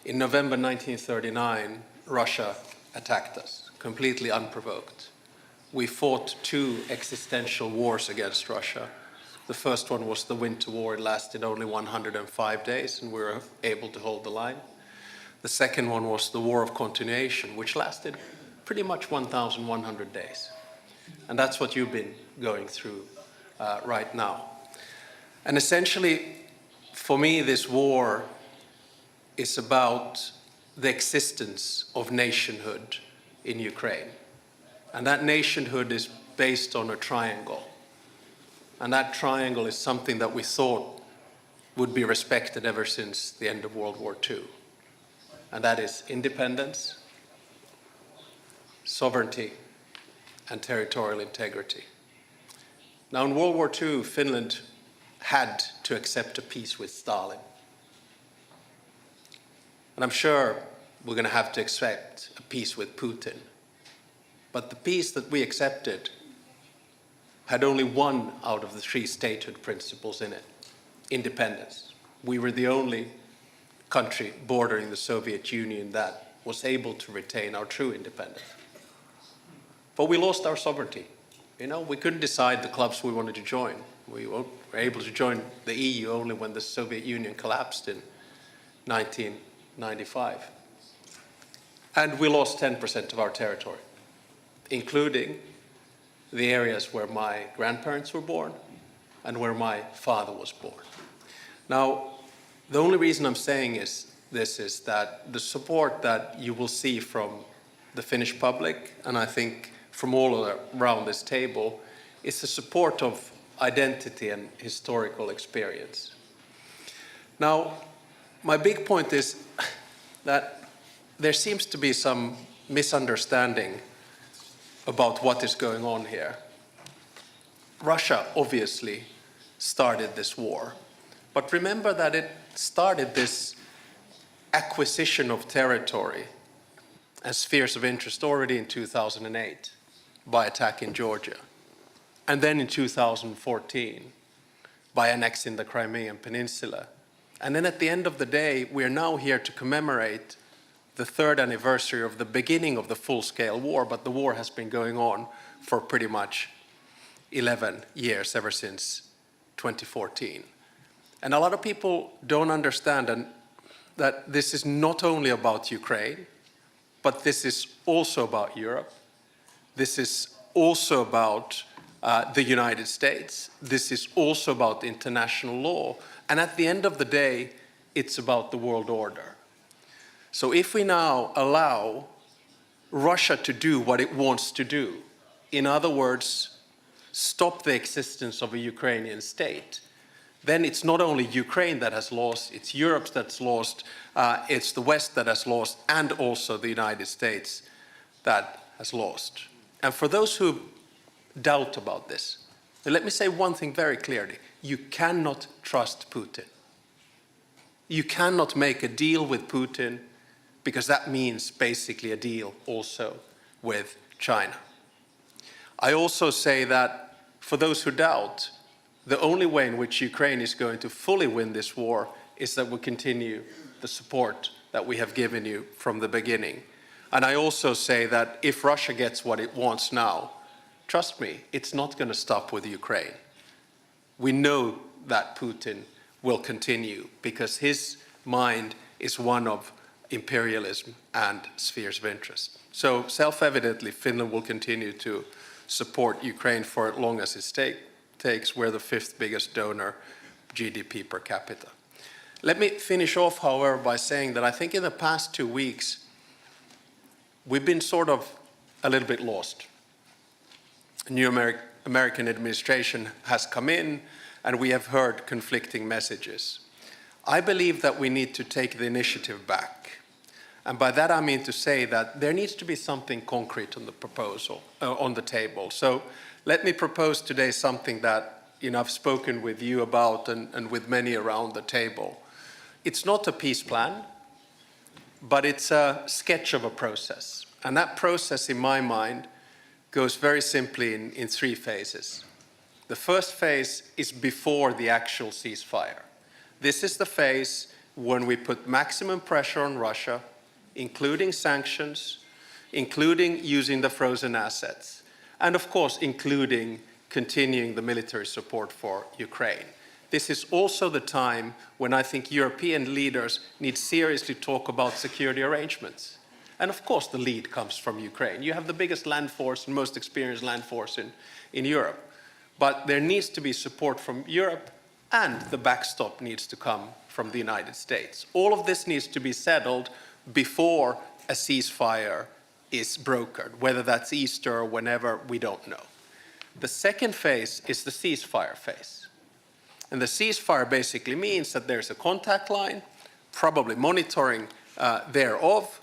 In November 1939, Russia attacked us, completely unprovoked. We fought 2 existential wars against Russia. The first one was the Winter War. It lasted only 105 days, and we were able to hold the line. The second one was the War of Continuation, which lasted pretty much 1,100 days. And that's what you've been going through right now. And essentially, for me, this war is about the existence of nationhood in Ukraine. And that nationhood is based on a triangle. And that triangle is something that we thought would be respected ever since the end of World War II. And that is independence, sovereignty, and territorial integrity. Now, in World War II, Finland had to accept a peace with Stalin. And I'm sure we're going to have to accept a peace with Putin. But the peace that we accepted had only one out of the 3 statehood principles in it: independence. We were the only country bordering the Soviet Union that was able to retain our true independence. But we lost our sovereignty. You know, we couldn't decide the clubs we wanted to join. We were able to join the EU only when the Soviet Union collapsed in 1995. And we lost 10% of our territory, including the areas where my grandparents were born and where my father was born. Now, the only reason I'm saying is this is that the support that you will see from the Finnish public, and I think from all around this table, is the support of identity and historical experience. Now, my big point is that there seems to be some misunderstanding about what is going on here. Russia obviously started this war, but remember that it started this acquisition of territory and spheres of interest already in 2008 by attacking Georgia, and then in 2014 by annexing the Crimean Peninsula. And then at the end of the day, we are now here to commemorate the 3rd anniversary of the beginning of the full-scale war, but the war has been going on for pretty much 11 years, ever since 2014. And a lot of people don't understand that this is not only about Ukraine, but this is also about Europe. This is also about the United States. This is also about international law. And at the end of the day, it's about the world order. So if we now allow Russia to do what it wants to do, in other words, stop the existence of a Ukrainian state, then it's not only Ukraine that has lost, it's Europe that's lost, it's the West that has lost, and also the United States that has lost. And for those who doubt about this, let me say one thing very clearly. You cannot trust Putin. You cannot make a deal with Putin, because that means basically a deal also with China. I also say that for those who doubt, the only way in which Ukraine is going to fully win this war is that we continue the support that we have given you from the beginning. And I also say that if Russia gets what it wants now, trust me, it's not going to stop with Ukraine. We know that Putin will continue because his mind is one of imperialism and spheres of interest. So self-evidently, Finland will continue to support Ukraine for as long as it takes. We're the 5th biggest donor, GDP per capita. Let me finish off, however, by saying that I think in the past 2 weeks, we've been sort of a little bit lost. A new American administration has come in, and we have heard conflicting messages. I believe that we need to take the initiative back. And by that I mean to say that there needs to be something concrete on the proposal, on the table. So let me propose today something that I've spoken with you about and with many around the table. It's not a peace plan, but it's a sketch of a process. And that process, in my mind, goes very simply in 3 phases. The first phase is before the actual ceasefire. This is the phase when we put maximum pressure on Russia, including sanctions, including using the frozen assets, and of course, including continuing the military support for Ukraine. This is also the time when I think European leaders need seriously talk about security arrangements. And of course, the lead comes from Ukraine. You have the biggest land force and most experienced land force in Europe. But there needs to be support from Europe, and the backstop needs to come from the United States. All of this needs to be settled before a ceasefire is brokered, whether that's Easter or whenever, we don't know. The second phase is the ceasefire phase. And the ceasefire basically means that there's a contact line, probably monitoring thereof,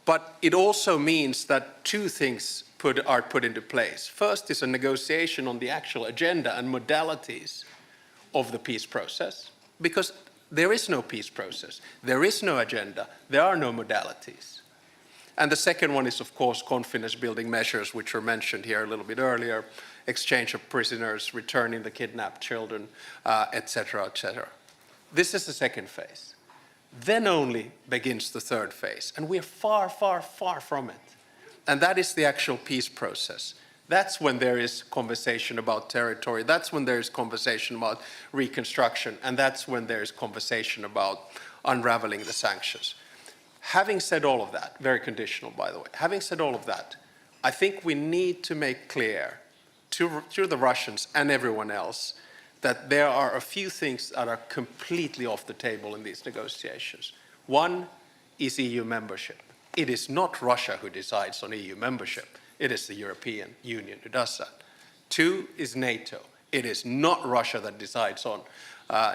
but it also means that 2 things are put into place. First is a negotiation on the actual agenda and modalities of the peace process, because there is no peace process, there is no agenda, there are no modalities. And the second one is, of course, confidence-building measures, which were mentioned here a little bit earlier, exchange of prisoners, returning the kidnapped children, etc., etc. This is the second phase. Then only begins the third phase, and we are far, far, far from it. And that is the actual peace process. That's when there is conversation about territory, that's when there is conversation about reconstruction, and that's when there is conversation about unraveling the sanctions. Having said all of that, very conditional by the way, having said all of that, I think we need to make clear to the Russians and everyone else that there are a few things that are completely off the table in these negotiations. One is EU membership. It is not Russia who decides on EU membership. It is the European Union who does that. Two is NATO. It is not Russia that decides on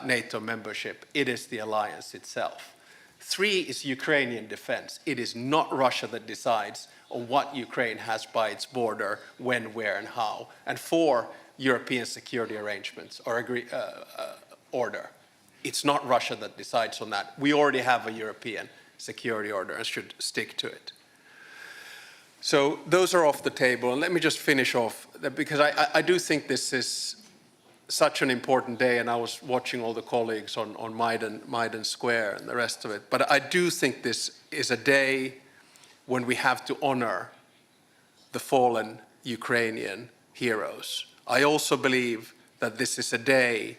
NATO membership. It is the alliance itself. Three is Ukrainian defense. It is not Russia that decides on what Ukraine has by its border, when, where, and how. And four, European security arrangements or order. It's not Russia that decides on that. We already have a European security order and should stick to it. So those are off the table. And let me just finish off, because I do think this is such an important day, and I was watching all the colleagues on Maidan Square and the rest of it. But I do think this is a day when we have to honor the fallen Ukrainian heroes. I also believe that this is a day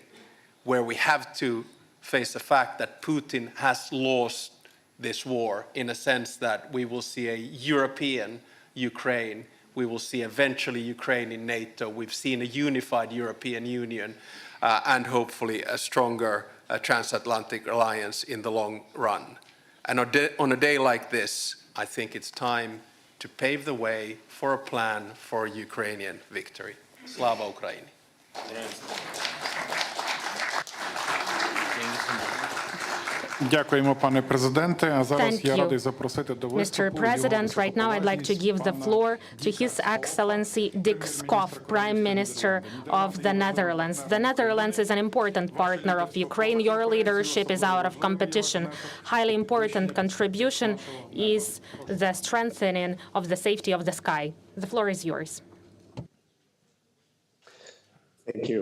where we have to face the fact that Putin has lost this war, in a sense that we will see a European Ukraine. We will see eventually Ukraine in NATO. We've seen a unified European Union and hopefully a stronger transatlantic alliance in the long run. And on a day like this, I think it's time to pave the way for a plan for Ukrainian victory. Slava Ukraini. Дякуємо, пане президенте. А зараз Thank я you, радий запросити до виступу Mr. President. Right now, I'd like to give the floor to His Excellency Dick Skov, Prime Minister of the Netherlands. The Netherlands is an important partner of Ukraine. Your leadership is out of competition. Highly important contribution is the strengthening of the safety of the sky. The floor is yours. Thank you.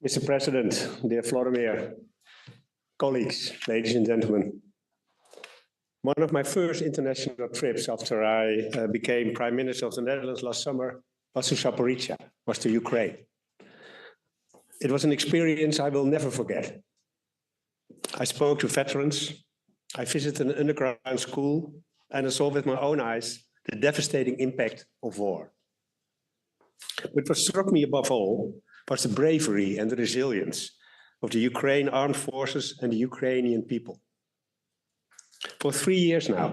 Mr. President, dear Vladimir, colleagues, ladies and gentlemen. One of my first international trips after I became Prime Minister of the Netherlands last summer was to Zaporizhzhia, was to Ukraine. It was an experience I will never forget. I spoke to veterans, I visited an underground school, and I saw with my own eyes the devastating impact of war. But what struck me above all was the bravery and the resilience of the Ukraine armed forces and the Ukrainian people. For 3 years now,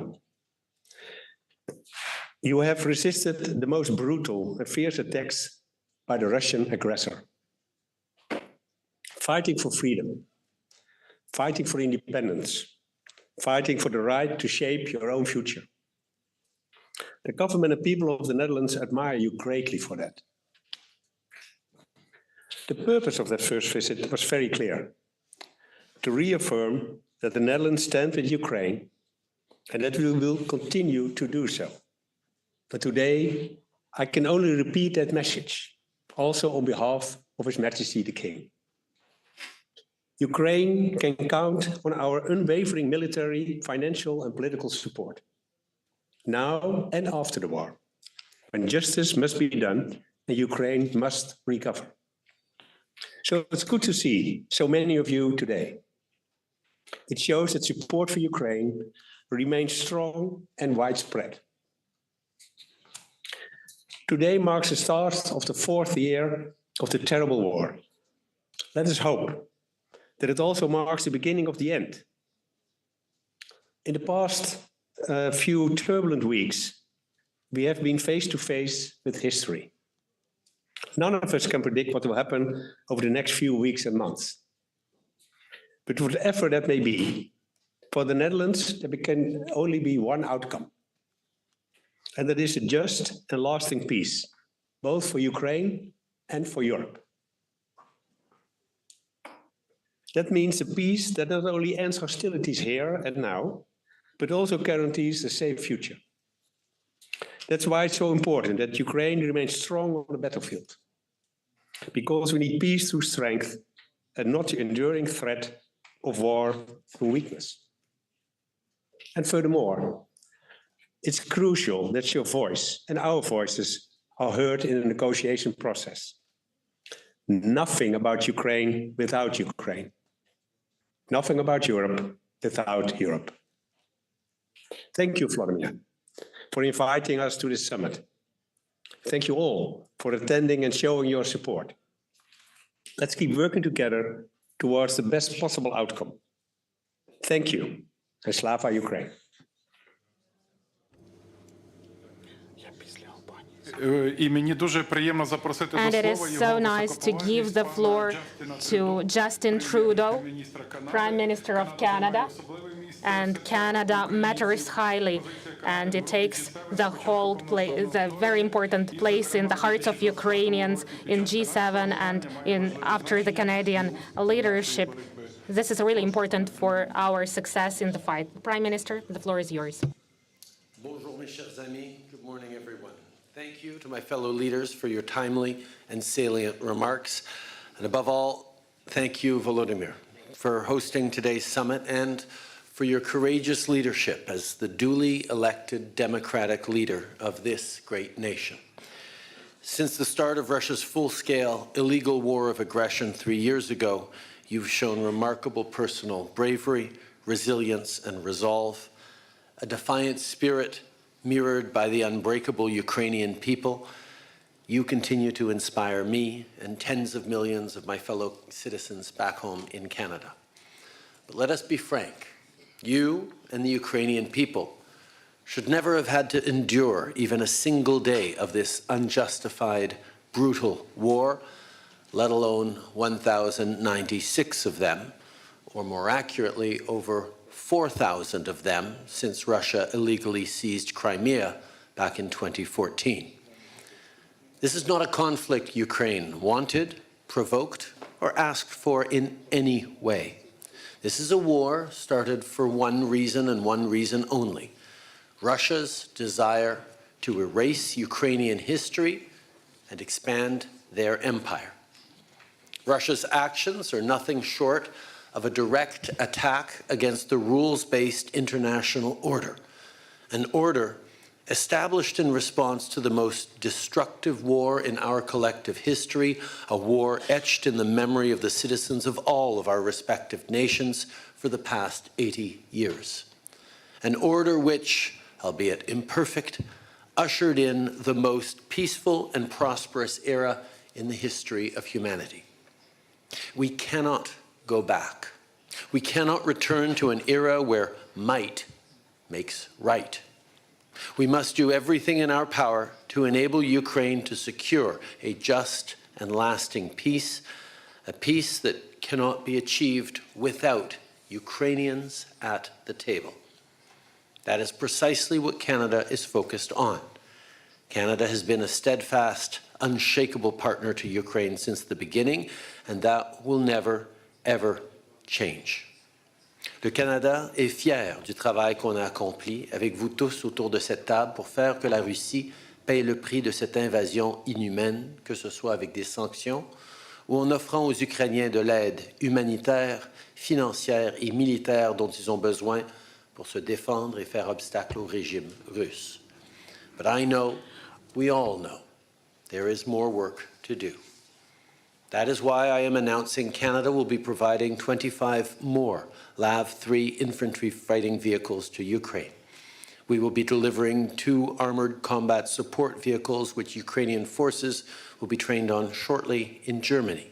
you have resisted the most brutal and fierce attacks by the Russian aggressor. Fighting for freedom, fighting for independence, fighting for the right to shape your own future. The government and people of the Netherlands admire you greatly for that. The purpose of that first visit was very clear: to reaffirm that the Netherlands stands with Ukraine and that we will continue to do so. But today, I can only repeat that message, also on behalf of His Majesty the King. Ukraine can count on our unwavering military, financial, and political support, now and after the war, when justice must be done and Ukraine must recover. So it's good to see so many of you today. It shows that support for Ukraine remains strong and widespread. Today marks the start of the 4th year of the terrible war. Let us hope that it also marks the beginning of the end. In the past few turbulent weeks, we have been face to face with history. None of us can predict what will happen over the next few weeks and months. But whatever that may be, for the Netherlands, there can only be one outcome. And that is a just and lasting peace, both for Ukraine and for Europe. That means a peace that not only ends hostilities here and now, but also guarantees a safe future. That's why it's so important that Ukraine remains strong on the battlefield. Because we need peace through strength and not the enduring threat of war through weakness. And furthermore, it's crucial that your voice and our voices are heard in the negotiation process. Nothing about Ukraine without Ukraine. Nothing about Europe without Europe. Thank you, Vladimir, for inviting us to this summit. Thank you all for attending and showing your support. Let's keep working together towards the best possible outcome. Thank you. and Slava Ukraine. І мені дуже приємно запросити And до it is слова so nice to give the floor to Justin Trudeau, Prime Minister of Canada. And Canada matters highly, and it takes the whole place, the very important place in the hearts of Ukrainians in G7 and after the Canadian leadership. This is really important for our success in the fight. Prime Minister, the floor is yours. Bonjour, mes chers amis. Good morning, everyone. Thank you to my fellow leaders for your timely and salient remarks. And above all, thank you, Volodymyr, for hosting today's summit and for your courageous leadership as the duly elected democratic leader of this great nation. Since the start of Russia's full-scale illegal war of aggression 3 years ago, you've shown remarkable personal bravery, resilience, and resolve, a defiant spirit mirrored by the unbreakable Ukrainian people. You continue to inspire me and tens of millions of my fellow citizens back home in Canada. But let us be frank. You and the Ukrainian people should never have had to endure even a single day of this unjustified, brutal war, let alone 1,096 of them, or more accurately, over 4,000 of them since Russia illegally seized Crimea back in 2014. This is not a conflict Ukraine wanted, provoked, or asked for in any way. This is a war started for one reason and one reason only: Russia's desire to erase Ukrainian history and expand their empire. Russia's actions are nothing short of a direct attack against the rules-based international order, an order established in response to the most destructive war in our collective history, a war etched in the memory of the citizens of all of our respective nations for the past 80 years. An order which, albeit imperfect, ushered in the most peaceful and prosperous era in the history of humanity. We cannot go back. We cannot return to an era where might makes right. We must do everything in our power to enable Ukraine to secure a just and lasting peace, a peace that cannot be achieved without Ukrainians at the table. That is precisely what Canada is focused on. Canada has been a steadfast, unshakable partner to Ukraine since the beginning, and that will never, ever change. Le Canada est fier du travail qu'on a accompli avec vous tous autour de cette table pour faire que la Russie paye le prix de cette invasion inhumaine, que ce soit avec des sanctions ou en offrant aux Ukrainiens de l'aide humanitaire, financière et militaire dont ils ont besoin pour se défendre et faire obstacle au régime russe. But I know, we all know, there is more work to do. That is why I am announcing Canada will be providing 25 more LAV-3 infantry fighting vehicles to Ukraine. We will be delivering 2 armored combat support vehicles which Ukrainian forces will be trained on shortly in Germany.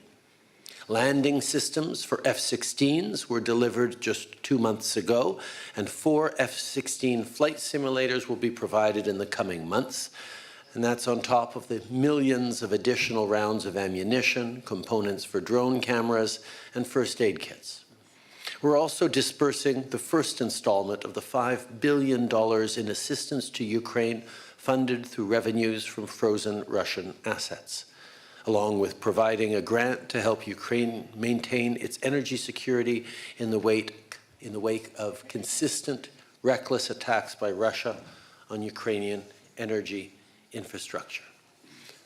Landing systems for F-16s were delivered just 2 months ago, and 4 F-16 flight simulators will be provided in the coming months. And that's on top of the millions of additional rounds of ammunition, components for drone cameras, and first aid kits. We're also dispersing the first installment of the $5 billion in assistance to Ukraine funded through revenues from frozen Russian assets, along with providing a grant to help Ukraine maintain its energy security in the wake of consistent, reckless attacks by Russia on Ukrainian energy infrastructure.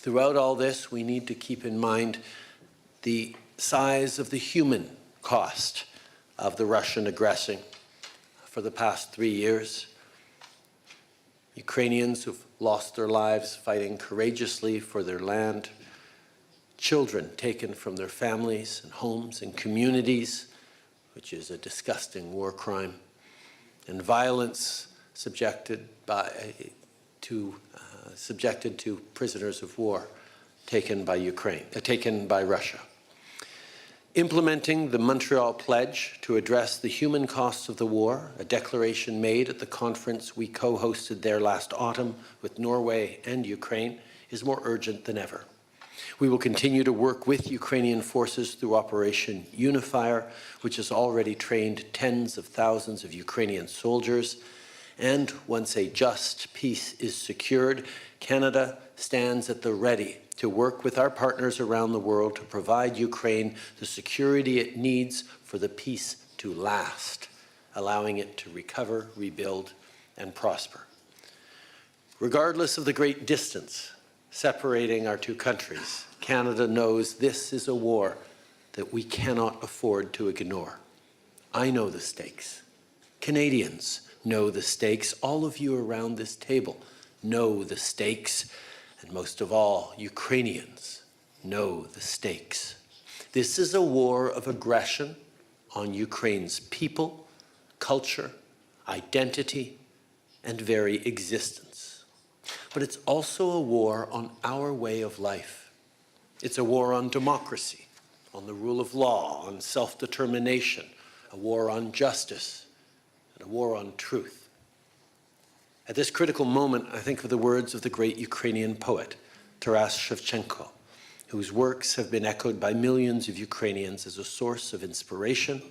Throughout all this, we need to keep in mind the size of the human cost of the Russian aggression for the past 3 years. Ukrainians who've lost their lives fighting courageously for their land, children taken from their families and homes and communities, which is a disgusting war crime, and violence subjected to prisoners of war taken by Russia. implementing the Montreal Pledge to address the human costs of the war, a declaration made at the conference we co-hosted there last autumn with Norway and Ukraine, is more urgent than ever. We will continue to work with Ukrainian forces through Operation Unifier, which has already trained tens of thousands of Ukrainian soldiers. And once a just peace is secured, Canada stands at the ready to work with our partners around the world to provide Ukraine the security it needs for the peace to last, allowing it to recover, rebuild, and prosper. Regardless of the great distance separating our two countries, Canada knows this is a war that we cannot afford to ignore. I know the stakes. Canadians know the stakes. All of you around this table know the stakes. And most of all, Ukrainians know the stakes. This is a war of aggression on Ukraine's people, culture, identity, and very existence. But it's also a war on our way of life. It's a war on democracy, on the rule of law, on self-determination, a war on justice, and a war on truth. At this critical moment, I think of the words of the great Ukrainian poet, Taras Shevchenko, whose works have been echoed by millions of Ukrainians as a source of inspiration.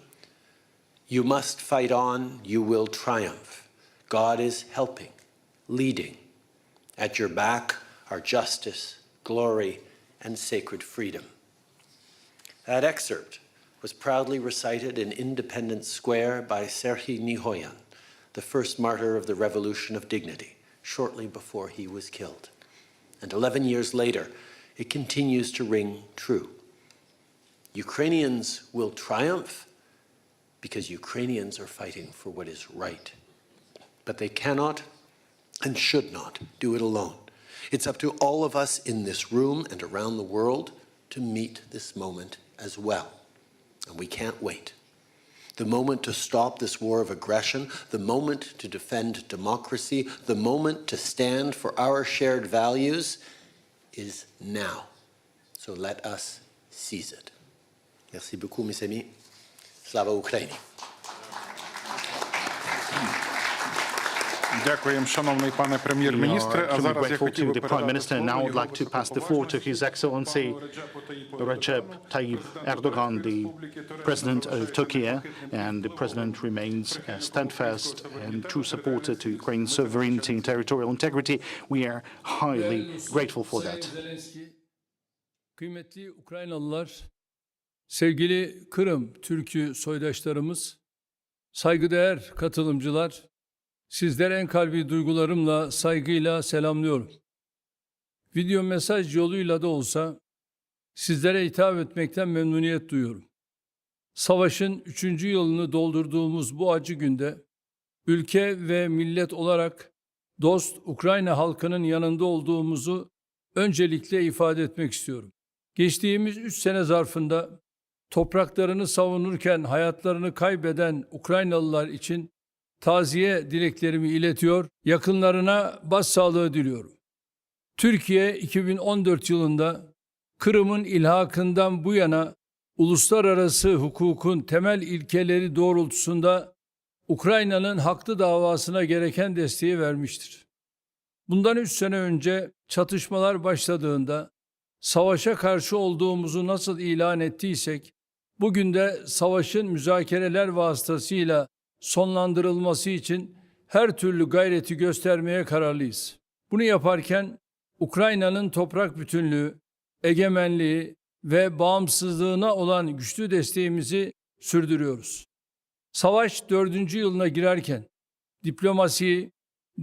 You must fight on, you will triumph. God is helping, leading. At your back are justice, glory, and sacred freedom. That excerpt was proudly recited in Independence Square by Serhiy Nihoyan, the first martyr of the Revolution of Dignity, shortly before he was killed. And 11 years later, it continues to ring true. Ukrainians will triumph because Ukrainians are fighting for what is right. But they cannot and should not do it alone. It's up to all of us in this room and around the world to meet this moment as well. And we can't wait. The moment to stop this war of aggression, the moment to defend democracy, the moment to stand for our shared values is now. So let us seize it. Merci beaucoup, mes amis. Slava Ukraini. Дякуємо, шановний пане прем'єр-міністре. А зараз я хотів би the Prime Minister. Now I'd like to pass the floor to His Excellency Recep Tayyip Erdogan, the President of Turkey, and the President remains a steadfast and true supporter to Ukraine's sovereignty and territorial integrity. We are highly grateful for that. Kıymetli Ukraynalılar, sevgili Kırım Türk'ü soydaşlarımız, saygıdeğer katılımcılar, sizlere en kalbi duygularımla, saygıyla selamlıyorum. Video mesaj yoluyla da olsa sizlere hitap etmekten memnuniyet duyuyorum. Savaşın 3. yılını doldurduğumuz bu acı günde ülke ve millet olarak dost Ukrayna halkının yanında olduğumuzu öncelikle ifade etmek istiyorum. Geçtiğimiz 3 sene zarfında topraklarını savunurken hayatlarını kaybeden Ukraynalılar için taziye dileklerimi iletiyor, yakınlarına başsağlığı diliyorum. Türkiye 2014 yılında Kırım'ın ilhakından bu yana uluslararası hukukun temel ilkeleri doğrultusunda Ukrayna'nın haklı davasına gereken desteği vermiştir. Bundan 3 sene önce çatışmalar başladığında savaşa karşı olduğumuzu nasıl ilan ettiysek, bugün de savaşın müzakereler vasıtasıyla sonlandırılması için her türlü gayreti göstermeye kararlıyız. Bunu yaparken Ukrayna'nın toprak bütünlüğü, egemenliği ve bağımsızlığına olan güçlü desteğimizi sürdürüyoruz. Savaş 4. yılına girerken diplomasiyi,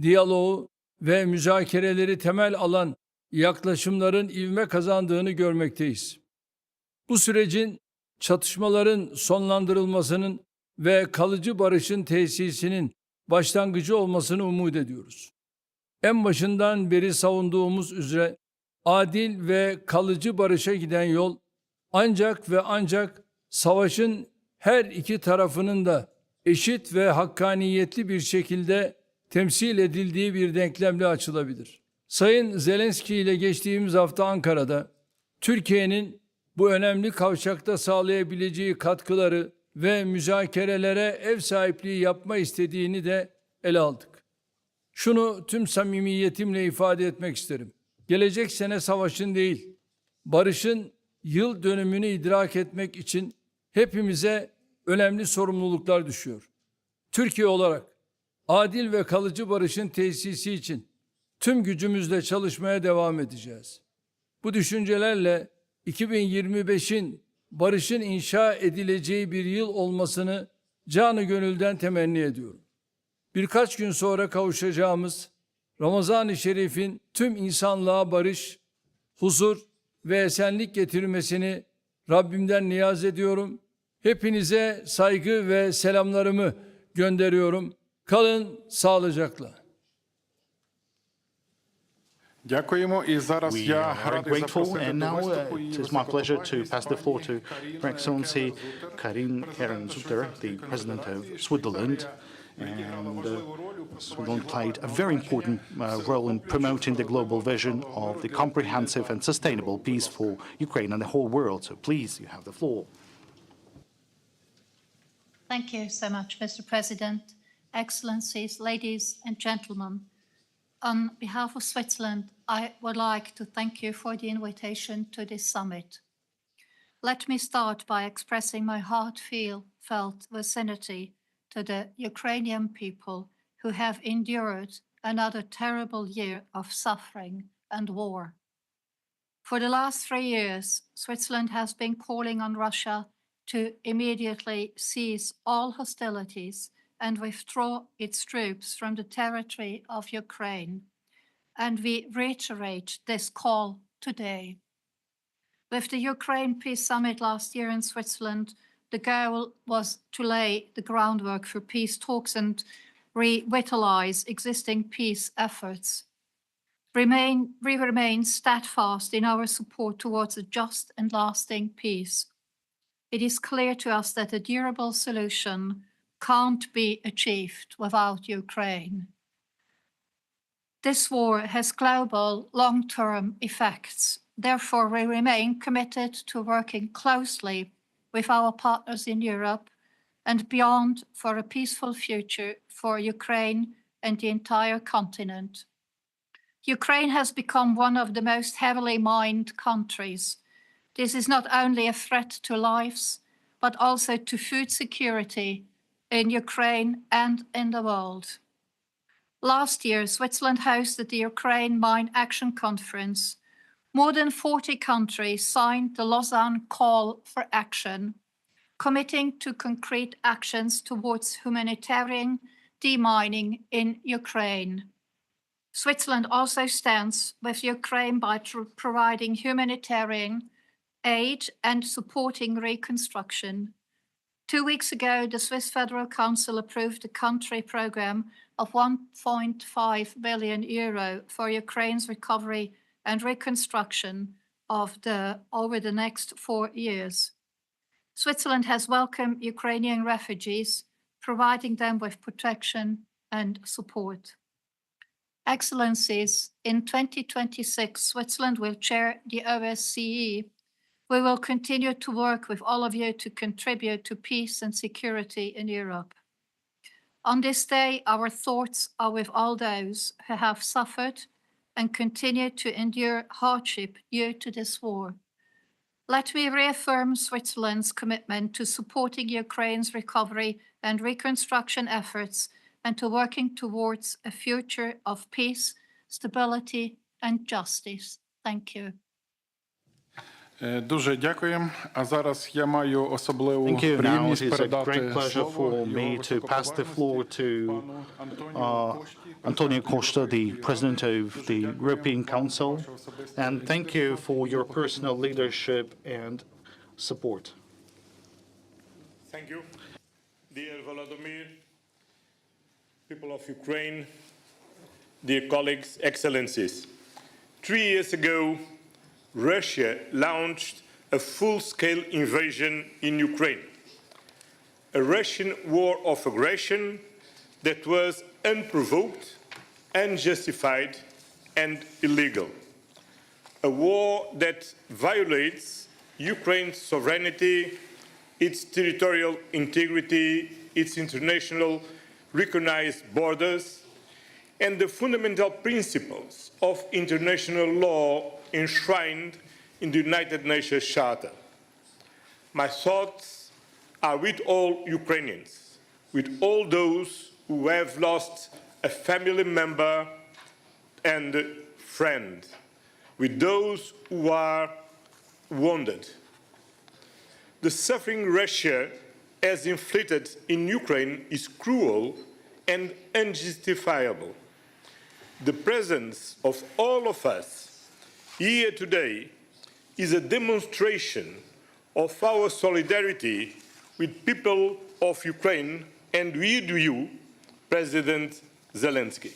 diyaloğu ve müzakereleri temel alan yaklaşımların ivme kazandığını görmekteyiz. Bu sürecin çatışmaların sonlandırılmasının ve kalıcı barışın tesisinin başlangıcı olmasını umut ediyoruz. En başından beri savunduğumuz üzere adil ve kalıcı barışa giden yol ancak ve ancak savaşın her iki tarafının da eşit ve hakkaniyetli bir şekilde temsil edildiği bir denklemle açılabilir. Sayın Zelenskyy ile geçtiğimiz hafta Ankara'da Türkiye'nin bu önemli kavşakta sağlayabileceği katkıları ve müzakerelere ev sahipliği yapma istediğini de ele aldık. Şunu tüm samimiyetimle ifade etmek isterim. Gelecek sene savaşın değil, barışın yıl dönümünü idrak etmek için hepimize önemli sorumluluklar düşüyor. Türkiye olarak adil ve kalıcı barışın tesisi için tüm gücümüzle çalışmaya devam edeceğiz. Bu düşüncelerle 2025'in barışın inşa edileceği bir yıl olmasını canı gönülden temenni ediyorum. Birkaç gün sonra kavuşacağımız Ramazan-ı Şerif'in tüm insanlığa barış, huzur ve esenlik getirmesini Rabbimden niyaz ediyorum. Hepinize saygı ve selamlarımı gönderiyorum. Kalın sağlıcakla. Дякуємо. І зараз We я are радий grateful, запросити and до now виступу it її is my pleasure to високопповажність pass the floor to Her Excellency Карін Karin Sutter, the President of Switzerland. And Switzerland played a very important role in promoting the global vision of the comprehensive and sustainable peace for Ukraine and the whole world. So please, you have the floor. Thank you so much, Mr. President, Excellencies, ladies and gentlemen. On behalf of Switzerland, I would like to thank you for the invitation to this summit. Let me start by expressing my heartfelt vicinity to the Ukrainian people who have endured another terrible year of suffering and war. For the last 3 years, Switzerland has been calling on Russia to immediately cease all hostilities and withdraw its troops from the territory of Ukraine. And we reiterate this call today. With the Ukraine Peace Summit last year in Switzerland, the goal was to lay the groundwork for peace talks and revitalize existing peace efforts. We remain steadfast in our support towards a just and lasting peace. It is clear to us that a durable solution can't be achieved without Ukraine. This war has global long-term effects. Therefore, we remain committed to working closely with our partners in Europe and beyond for a peaceful future for Ukraine and the entire continent. Ukraine has become one of the most heavily mined countries. This is not only a threat to lives, but also to food security in Ukraine and in the world. Last year, Switzerland hosted the Ukraine Mine Action Conference. More than 40 countries signed the Lausanne Call for Action, committing to concrete actions towards humanitarian demining in Ukraine. Switzerland also stands with Ukraine by providing humanitarian aid and supporting reconstruction. 2 weeks ago, the Swiss Federal Council approved a country program of 1.5 billion euro for Ukraine's recovery and reconstruction over the next 4 years. Switzerland has welcomed Ukrainian refugees, providing them with protection and support. Excellencies, in 2026, Switzerland will chair the OSCE. We will continue to work with all of you to contribute to peace and security in Europe. On this day, our thoughts are with all those who have suffered and continue to endure hardship due to this war. Let me reaffirm Switzerland's commitment to supporting Ukraine's recovery and reconstruction efforts and to working towards a future of peace, stability, and justice. Thank you. Дуже дякуємо. А зараз я маю особливу Thank you. Now it приємність is a передати great pleasure слово for me його to pass the floor to Antonio Costa, the President of the European Council. And thank you for your personal leadership and support. Thank you. Dear Volodymyr, people of Ukraine, dear colleagues, excellencies. 3 years ago, Russia launched a full-scale invasion in Ukraine, a Russian war of aggression that was unprovoked, unjustified, and illegal, a war that violates Ukraine's sovereignty, its territorial integrity, its international recognized borders, and the fundamental principles of international law enshrined in the United Nations Charter. My thoughts are with all Ukrainians, with all those who have lost a family member and friend, with those who are wounded. The suffering Russia has inflicted in Ukraine is cruel and unjustifiable. The presence of all of us here today is a demonstration of our solidarity with people of Ukraine and with you, President Zelenskyy.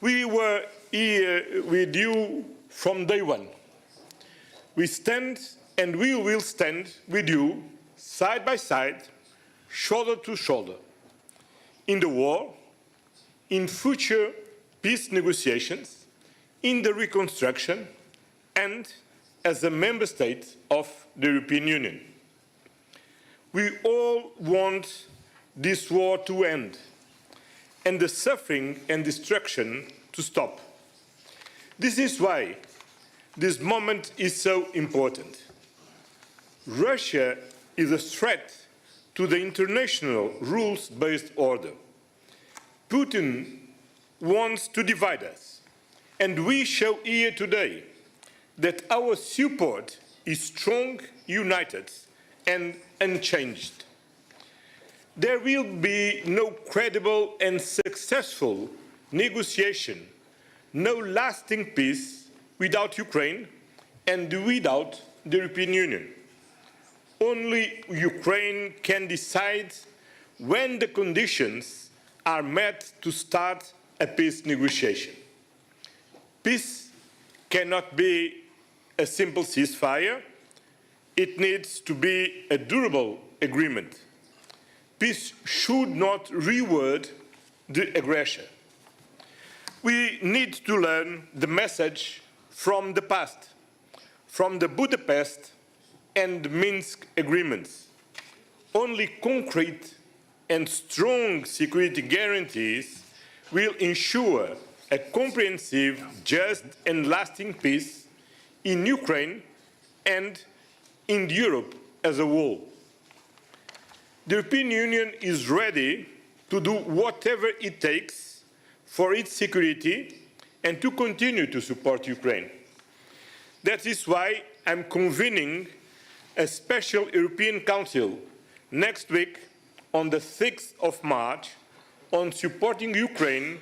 We were here with you from day one. We stand and we will stand with you side by side, shoulder to shoulder, in the war, in future peace negotiations, in the reconstruction, and as a member state of the European Union. We all want this war to end and the suffering and destruction to stop. This is why this moment is so important. Russia is a threat to the international rules-based order. Putin wants to divide us, and we show here today that our support is strong, united, and unchanged. There will be no credible and successful negotiation, no lasting peace without Ukraine and without the European Union. Only Ukraine can decide when the conditions are met to start a peace negotiation. Peace cannot be a simple ceasefire. It needs to be a durable agreement. Peace should not reward the aggression. We need to learn the message from the past, from the Budapest and Minsk agreements. Only concrete and strong security guarantees will ensure a comprehensive, just and lasting peace in Ukraine and in Europe as a whole. The European Union is ready to do whatever it takes for its security and to continue to support Ukraine. That is why I'm convening a special European Council next week on the 6th of March on supporting Ukraine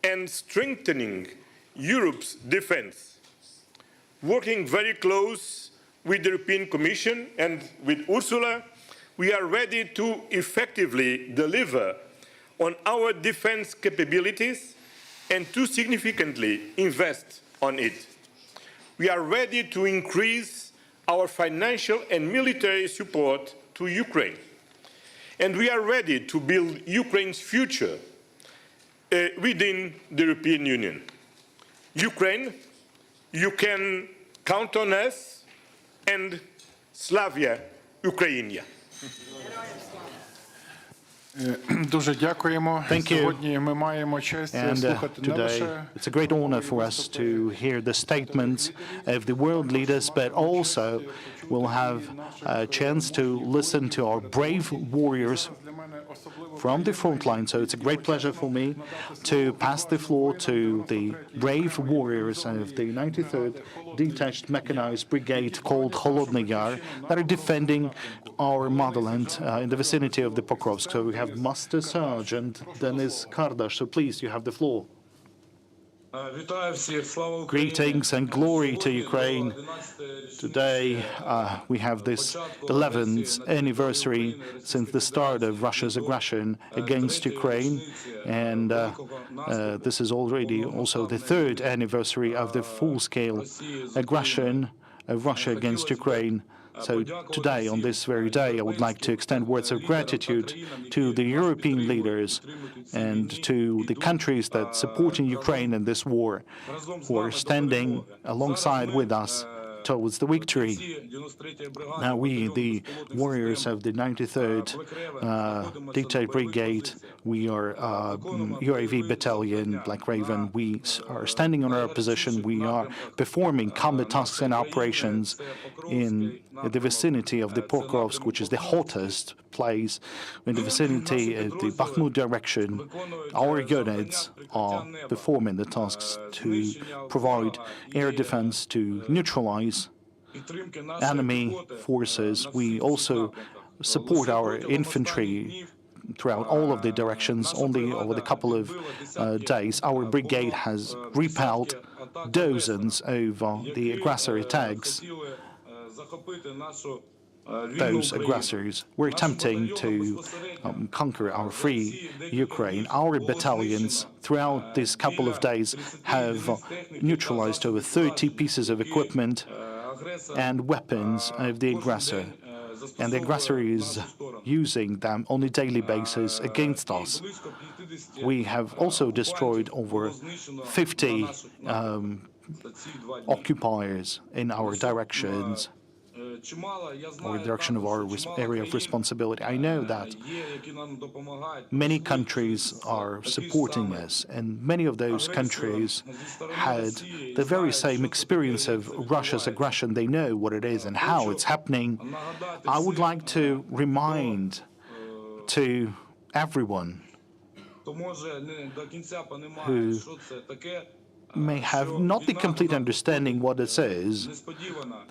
and strengthening Europe's defense. Working very close with the European Commission and with Ursula, we are ready to effectively deliver on our defense capabilities and to significantly invest on it. We are ready to increase our financial and military support to Ukraine. And we are ready to build Ukraine's future within the European Union. Ukraine, you can count on us, and Slavia, Ukrainia. Дуже дякуємо. Сьогодні ми маємо честь слухати не лише It's a great honor for us to hear the statements of the world leaders, but also we'll have a chance to listen to our brave warriors from the front line. So it's a great pleasure for me to pass the floor to the brave warriors of the 93rd Detached Mechanized Brigade called Holodny Yar that are defending our motherland in the vicinity of the Pokrovsk. So we have Master Sergeant Denis Kardash. So please, you have the floor. Greetings and glory to Ukraine. Today we have this 11th anniversary since the start of Russia's aggression against Ukraine, and this is already also the 3rd anniversary of the full-scale aggression of Russia against Ukraine. So today, on this very day, I would like to extend words of gratitude to the European leaders and to the countries that support Ukraine in this war, who are standing alongside with us towards the victory. Now we, the warriors of the 93rd Dictate Brigade, we are UAV Battalion, Black Raven, we are standing on our position. We are performing combat tasks and operations in the vicinity of the Pokrovsk, which is the hottest place in the vicinity of the Bakhmut direction. Our units are performing the tasks to provide air defense, to neutralize enemy forces. We also support our infantry throughout all of the directions. Only over the couple of days, our brigade has repelled dozens of the aggressor attacks. Those aggressors were attempting to conquer our free Ukraine. Our battalions, throughout these couple of days, have neutralized over 30 pieces of equipment and weapons of the aggressor. And the aggressor is using them on a daily basis against us. We have also destroyed over 50 occupiers in our directions, or direction of our area of responsibility. I know that many countries are supporting us, and many of those countries had the very same experience of Russia's aggression. They know what it is and how it's happening. I would like to remind to everyone who may have not the complete understanding what this is.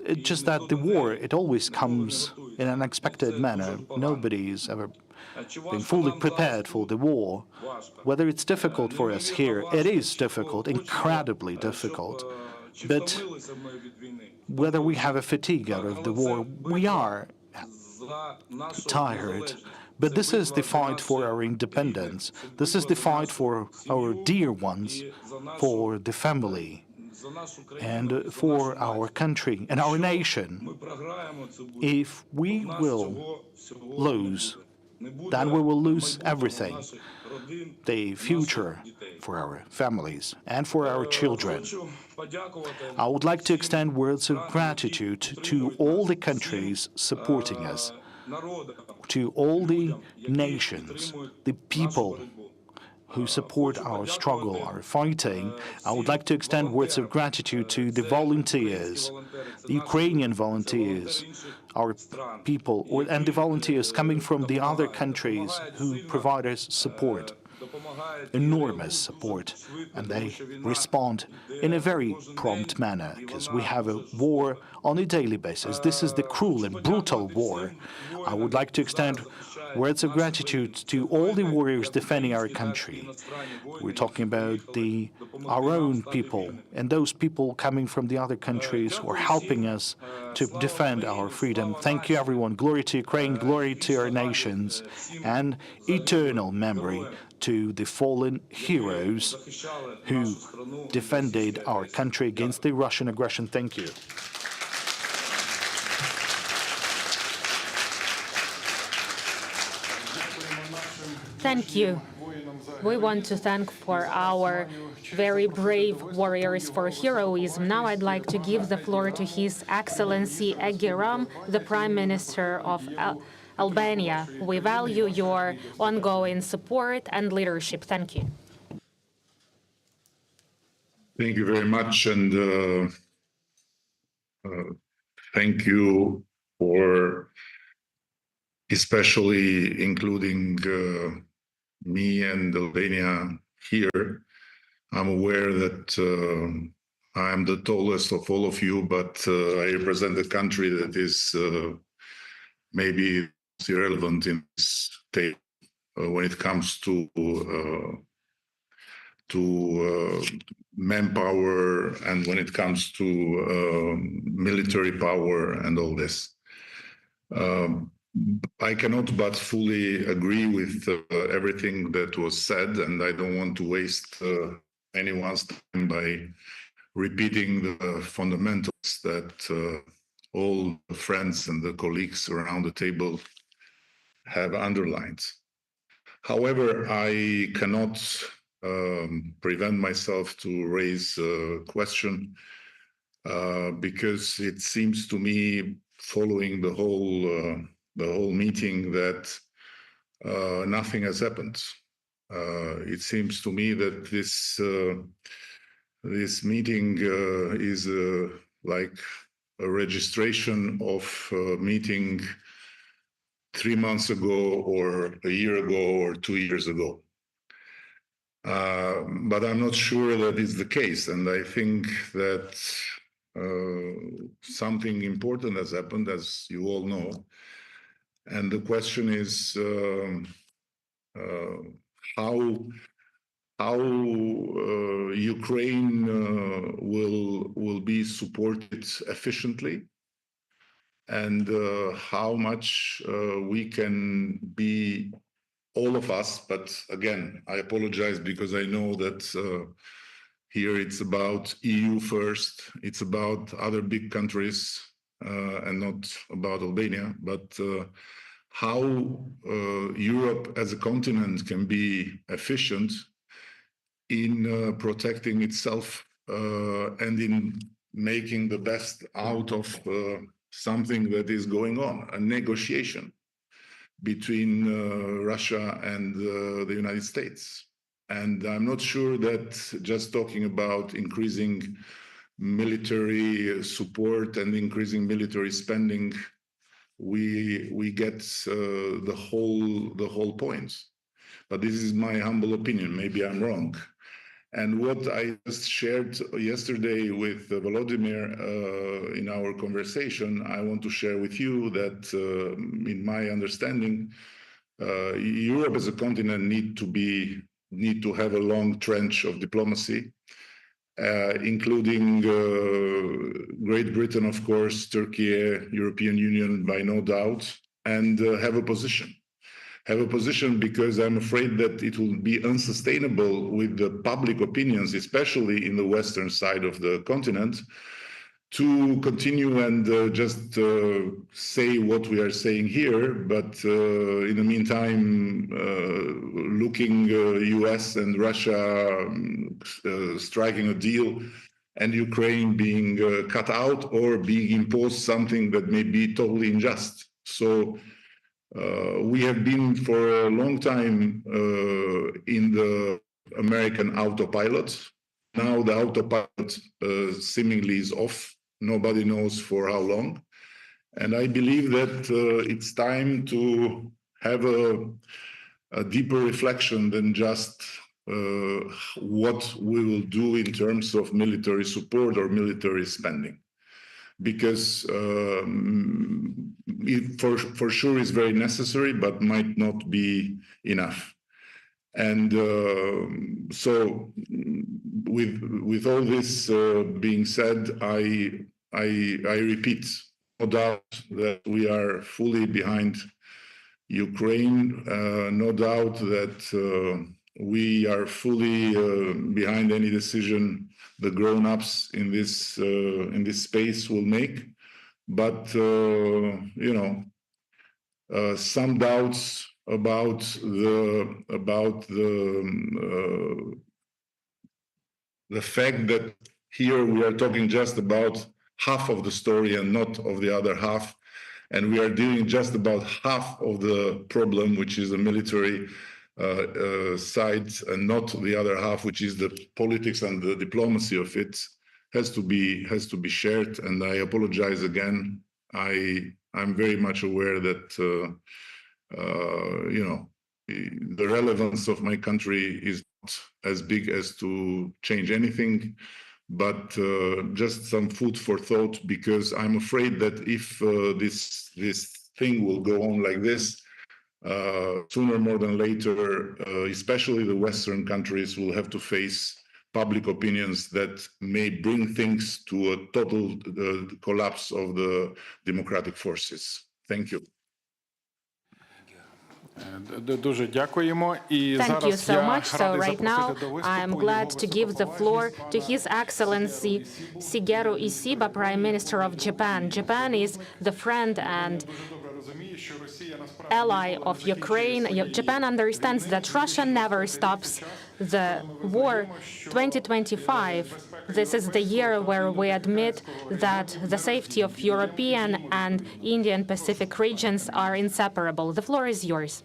It's just that the war, it always comes in an unexpected manner. Nobody's ever been fully prepared for the war. Whether it's difficult for us here, it is difficult, incredibly difficult. But whether we have a fatigue out of the war, we are tired. But this is the fight for our independence. This is the fight for our dear ones, for the family, and for our country and our nation. If we will lose, then we will lose everything. The future for our families and for our children. I would like to extend words of gratitude to all the countries supporting us, to all the nations, the people who support our struggle, our fighting. I would like to extend words of gratitude to the volunteers, the Ukrainian volunteers, our people, and the volunteers coming from the other countries who provide us support, enormous support, and they respond in a very prompt manner, because we have a war on a daily basis. This is the cruel and brutal war. I would like to extend words of gratitude to all the warriors defending our country. We're talking about our own people and those people coming from the other countries who are helping us to defend our freedom. Thank you, everyone. Glory to Ukraine, glory to our nations, and eternal memory to the fallen heroes who defended our country against the Russian aggression. Thank you. Thank you. We want to thank for our very brave warriors for heroism. Now I'd like to give the floor to His Excellency Egi Ram, the Prime Minister of Albania. We value your ongoing support and leadership. Thank you. Thank you very much, and thank you for especially including me and Albania here. I'm aware that I am the tallest of all of you, but I represent a country that is maybe irrelevant in this state when it comes to manpower and when it comes to military power and all this. I cannot but fully agree with everything that was said, and I don't want to waste anyone's time by repeating the fundamentals that all the friends and the colleagues around the table have underlined. However, I cannot prevent myself to raise a question because it seems to me, following the whole meeting, that nothing has happened. It seems to me that this meeting is like a registration of a meeting 3 months ago, or a year ago, or 2 years ago. But I'm not sure that is the case, and I think that something important has happened, as you all know. And the question is how Ukraine will be supported efficiently, and how much we can be, all of us. But again, I apologize because I know that here it's about EU first, it's about other big countries, and not about Albania, but how Europe as a continent can be efficient in protecting itself and in making the best out of something that is going on, a negotiation between Russia and the United States. And I'm not sure that just talking about increasing military support and increasing military spending, we get the whole point. But this is my humble opinion. Maybe I'm wrong. And what I just shared yesterday with Volodymyr in our conversation, I want to share with you that, in my understanding, Europe as a continent need to have a long trench of diplomacy, including Great Britain, of course, Turkey, European Union, by no doubt, and have a position. Have a position, because I'm afraid that it will be unsustainable with the public opinions, especially in the western side of the continent, to continue and just say what we are saying here, but in the meantime, looking US and Russia striking a deal, and Ukraine being cut out or being imposed something that may be totally unjust. So we have been for a long time in the American autopilot. Now the autopilot seemingly is off. Nobody knows for how long. And I believe that it's time to have a deeper reflection than just what we will do in terms of military support or military spending. Because it for sure is very necessary, but might not be enough. And so, with all this being said, I repeat, no doubt that we are fully behind Ukraine. No doubt that we are fully behind any decision the grown-ups in this space will make. But some doubts about the fact that here we are talking just about half of the story and not of the other half, and we are dealing just about half of the problem, which is the military side, and not the other half, which is the politics and the diplomacy of it, has to be shared. And I apologize again. I'm very much aware that the relevance of my country is not as big as to change anything, but just some food for thought, because I'm afraid that if this thing will go on like this, sooner more than later, especially the Western countries will have to face public opinions that may bring things to a total collapse of the democratic forces. Thank you. Дуже дякуємо. І Thank you зараз so я much. So радий right now, запросити до I am виступу glad to give the floor to His Excellency Shigeru Ishiba, Prime Minister of Japan. Japan is the friend and ally of Ukraine. Japan understands that Russia never stops the war 2025, this is the year where we admit that the safety of European and Indian Pacific regions are inseparable. The floor is yours.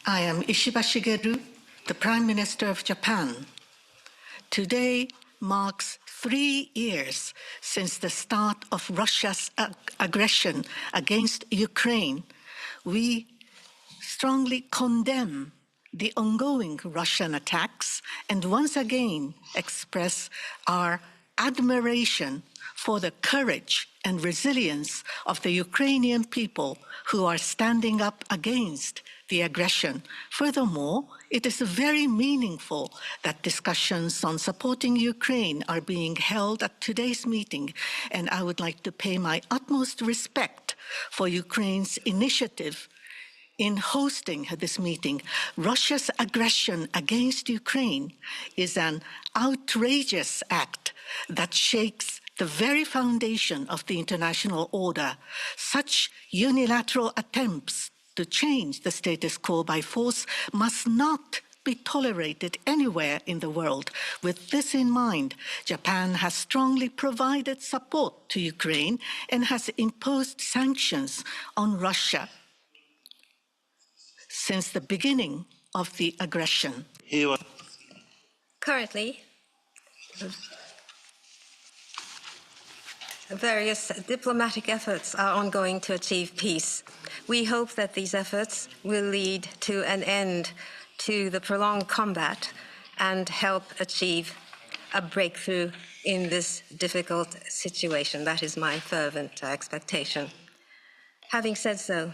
I am Ishiba Shigeru, the Prime Minister of Japan. Today marks 3 years since the start of Russia's aggression against Ukraine. We strongly condemn the ongoing Russian attacks and once again express our admiration for the courage and resilience of the Ukrainian people who are standing up against the aggression. Furthermore, it is very meaningful that discussions on supporting Ukraine are being held at today's meeting, and I would like to pay my utmost respect for Ukraine's initiative in hosting this meeting. Russia's aggression against Ukraine is an outrageous act that shakes the very foundation of the international order. Such unilateral attempts to change the status quo by force must not be tolerated anywhere in the world. With this in mind, Japan has strongly provided support to Ukraine and has imposed sanctions on Russia since the beginning of the aggression. Currently, various diplomatic efforts are ongoing to achieve peace. We hope that these efforts will lead to an end to the prolonged combat and help achieve a breakthrough in this difficult situation. That is my fervent expectation. Having said so,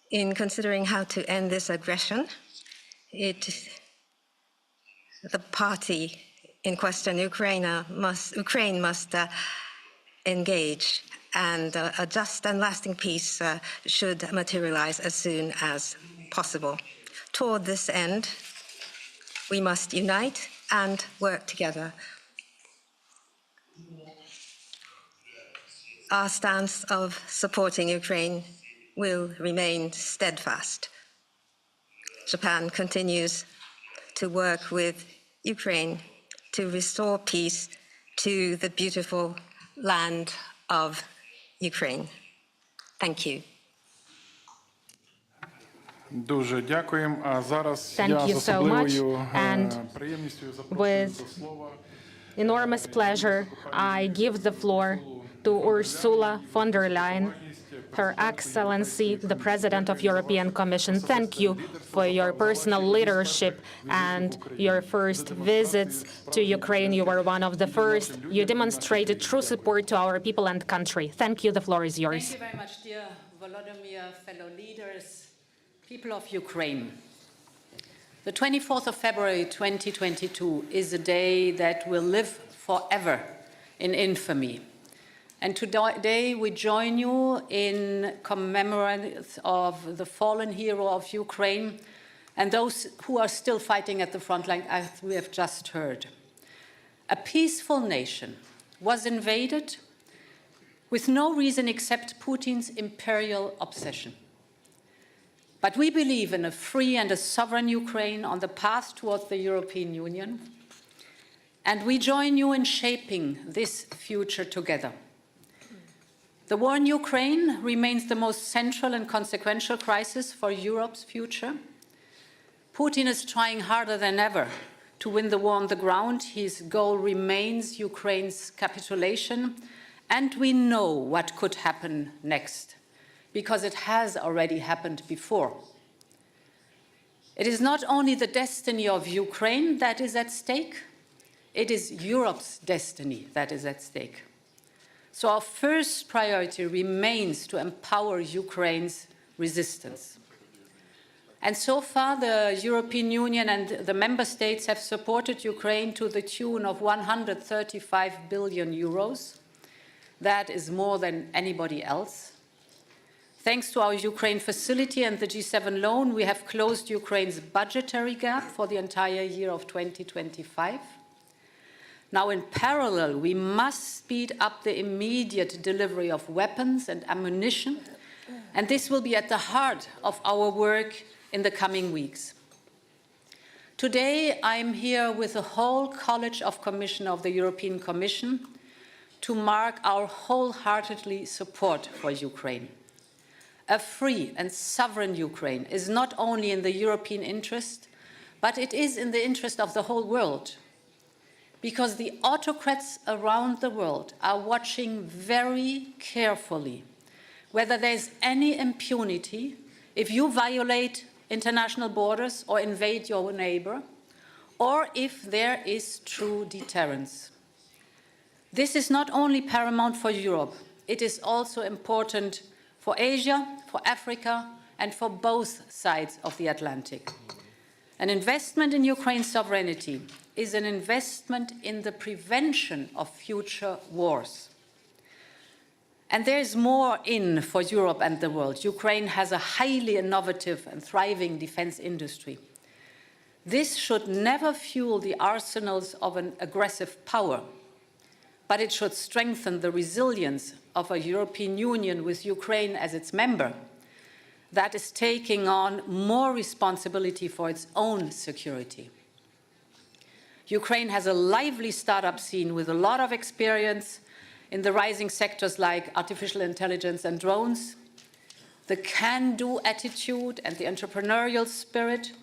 in considering how to end this aggression, the party in question, Ukraine must engage, and a just and lasting peace should materialize as soon as possible. Toward this end, we must unite and work together. Our stance of supporting Ukraine will remain steadfast. Japan continues to work with Ukraine to restore peace to the beautiful land of Ukraine. Thank you. Дуже дякуємо. А зараз Thank я you з so much, особливою and приємністю запрошую with до слова enormous pleasure, I give the floor to Ursula von der Leyen, Her Excellency, the President of European Commission. Thank you for your personal leadership and your first visits to Ukraine. You were one of the first. You demonstrated true support to our people and country. Thank you. The floor is yours. Thank you very much, dear Volodymyr, fellow leaders, people of Ukraine. The 24th of February 2022 is a day that will live forever in infamy. And today we join you in commemoration of the fallen hero of Ukraine and those who are still fighting at the front line, as we have just heard. A peaceful nation was invaded with no reason except Putin's imperial obsession. But we believe in a free and a sovereign Ukraine on the path towards the European Union, and we join you in shaping this future together. The war in Ukraine remains the most central and consequential crisis for Europe's future. Putin is trying harder than ever to win the war on the ground. His goal remains Ukraine's capitulation, and we know what could happen next, because it has already happened before. It is not only the destiny of Ukraine that is at stake, it is Europe's destiny that is at stake. So our first priority remains to empower Ukraine's resistance. And so far, the European Union and the member states have supported Ukraine to the tune of 135 billion euros. That is more than anybody else. Thanks to our Ukraine facility and the G7 loan, we have closed Ukraine's budgetary gap for the entire year of 2025. Now, in parallel, we must speed up the immediate delivery of weapons and ammunition, and this will be at the heart of our work in the coming weeks. Today, I'm here with the whole College of Commissioners of the European Commission to mark our wholeheartedly support for Ukraine. A free and sovereign Ukraine is not only in the European interest, but it is in the interest of the whole world, because the autocrats around the world are watching very carefully whether there's any impunity if you violate international borders or invade your neighbor, or if there is true deterrence. This is not only paramount for Europe, it is also important for Asia, for Africa, and for both sides of the Atlantic. An investment in Ukraine's sovereignty is an investment in the prevention of future wars. And there is more in for Europe and the world. Ukraine has a highly innovative and thriving defense industry. This should never fuel the arsenals of an aggressive power, but it should strengthen the resilience of a European Union with Ukraine as its member that is taking on more responsibility for its own security. Ukraine has a lively startup scene with a lot of experience in the rising sectors like artificial intelligence and drones. The can-do attitude and the entrepreneurial spirit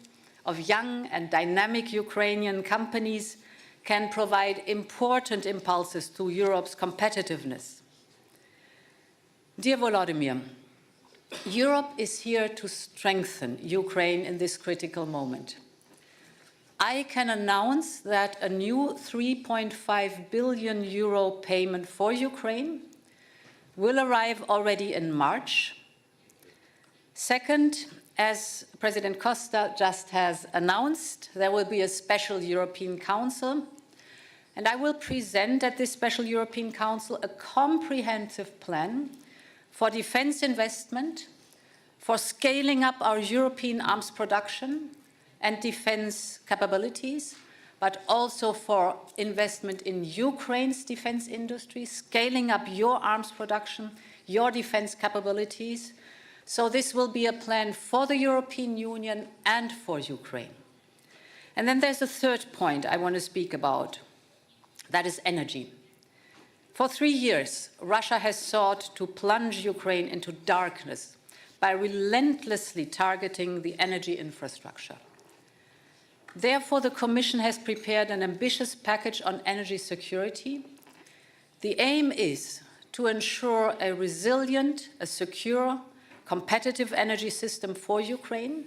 of young and dynamic Ukrainian companies can provide important impulses to Europe's competitiveness. Dear Volodymyr, Europe is here to strengthen Ukraine in this critical moment. I can announce that a new 3.5 billion euro payment for Ukraine will arrive already in March. Second, as President Costa just has announced, there will be a special European Council, and I will present at this special European Council a comprehensive plan for defense investment, for scaling up our European arms production and defense capabilities, but also for investment in Ukraine's defense industry, scaling up your arms production, your defense capabilities. So this will be a plan for the European Union and for Ukraine. And then there's a third point I want to speak about. That is energy. For 3 years, Russia has sought to plunge Ukraine into darkness by relentlessly targeting the energy infrastructure. Therefore, the Commission has prepared an ambitious package on energy security. The aim is to ensure a resilient, a secure, competitive energy system for Ukraine.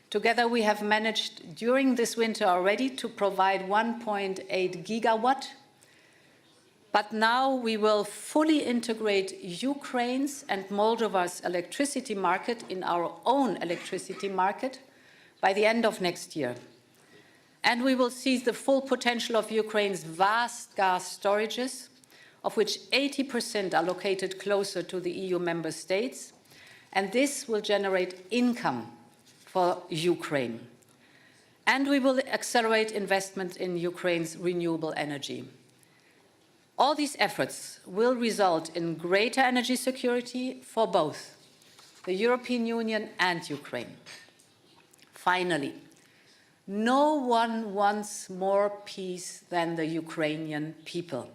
Together, we have managed during this winter already to provide 1.8 gigawatt. But now we will fully integrate Ukraine's and Moldova's electricity market in our own electricity market by the end of next year. And we will seize the full potential of Ukraine's vast gas storages, of which 80% are located closer to the EU member states, and this will generate income for Ukraine. And we will accelerate investment in Ukraine's renewable energy. All these efforts will result in greater energy security for both the European Union and Ukraine. Finally, no one wants more peace than the Ukrainian people.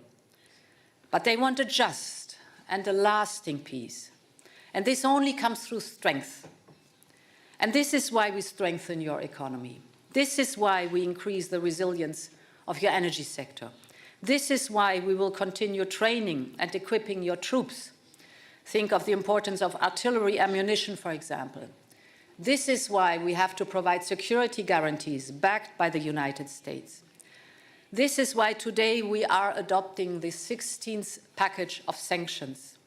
But they want a just and a lasting peace. And this only comes through strength. And this is why we strengthen your economy. This is why we increase the resilience of your energy sector. This is why we will continue training and equipping your troops. Think of the importance of artillery ammunition, for example. This is why we have to provide security guarantees backed by the United States. This is why today we are adopting the 16th package of sanctions.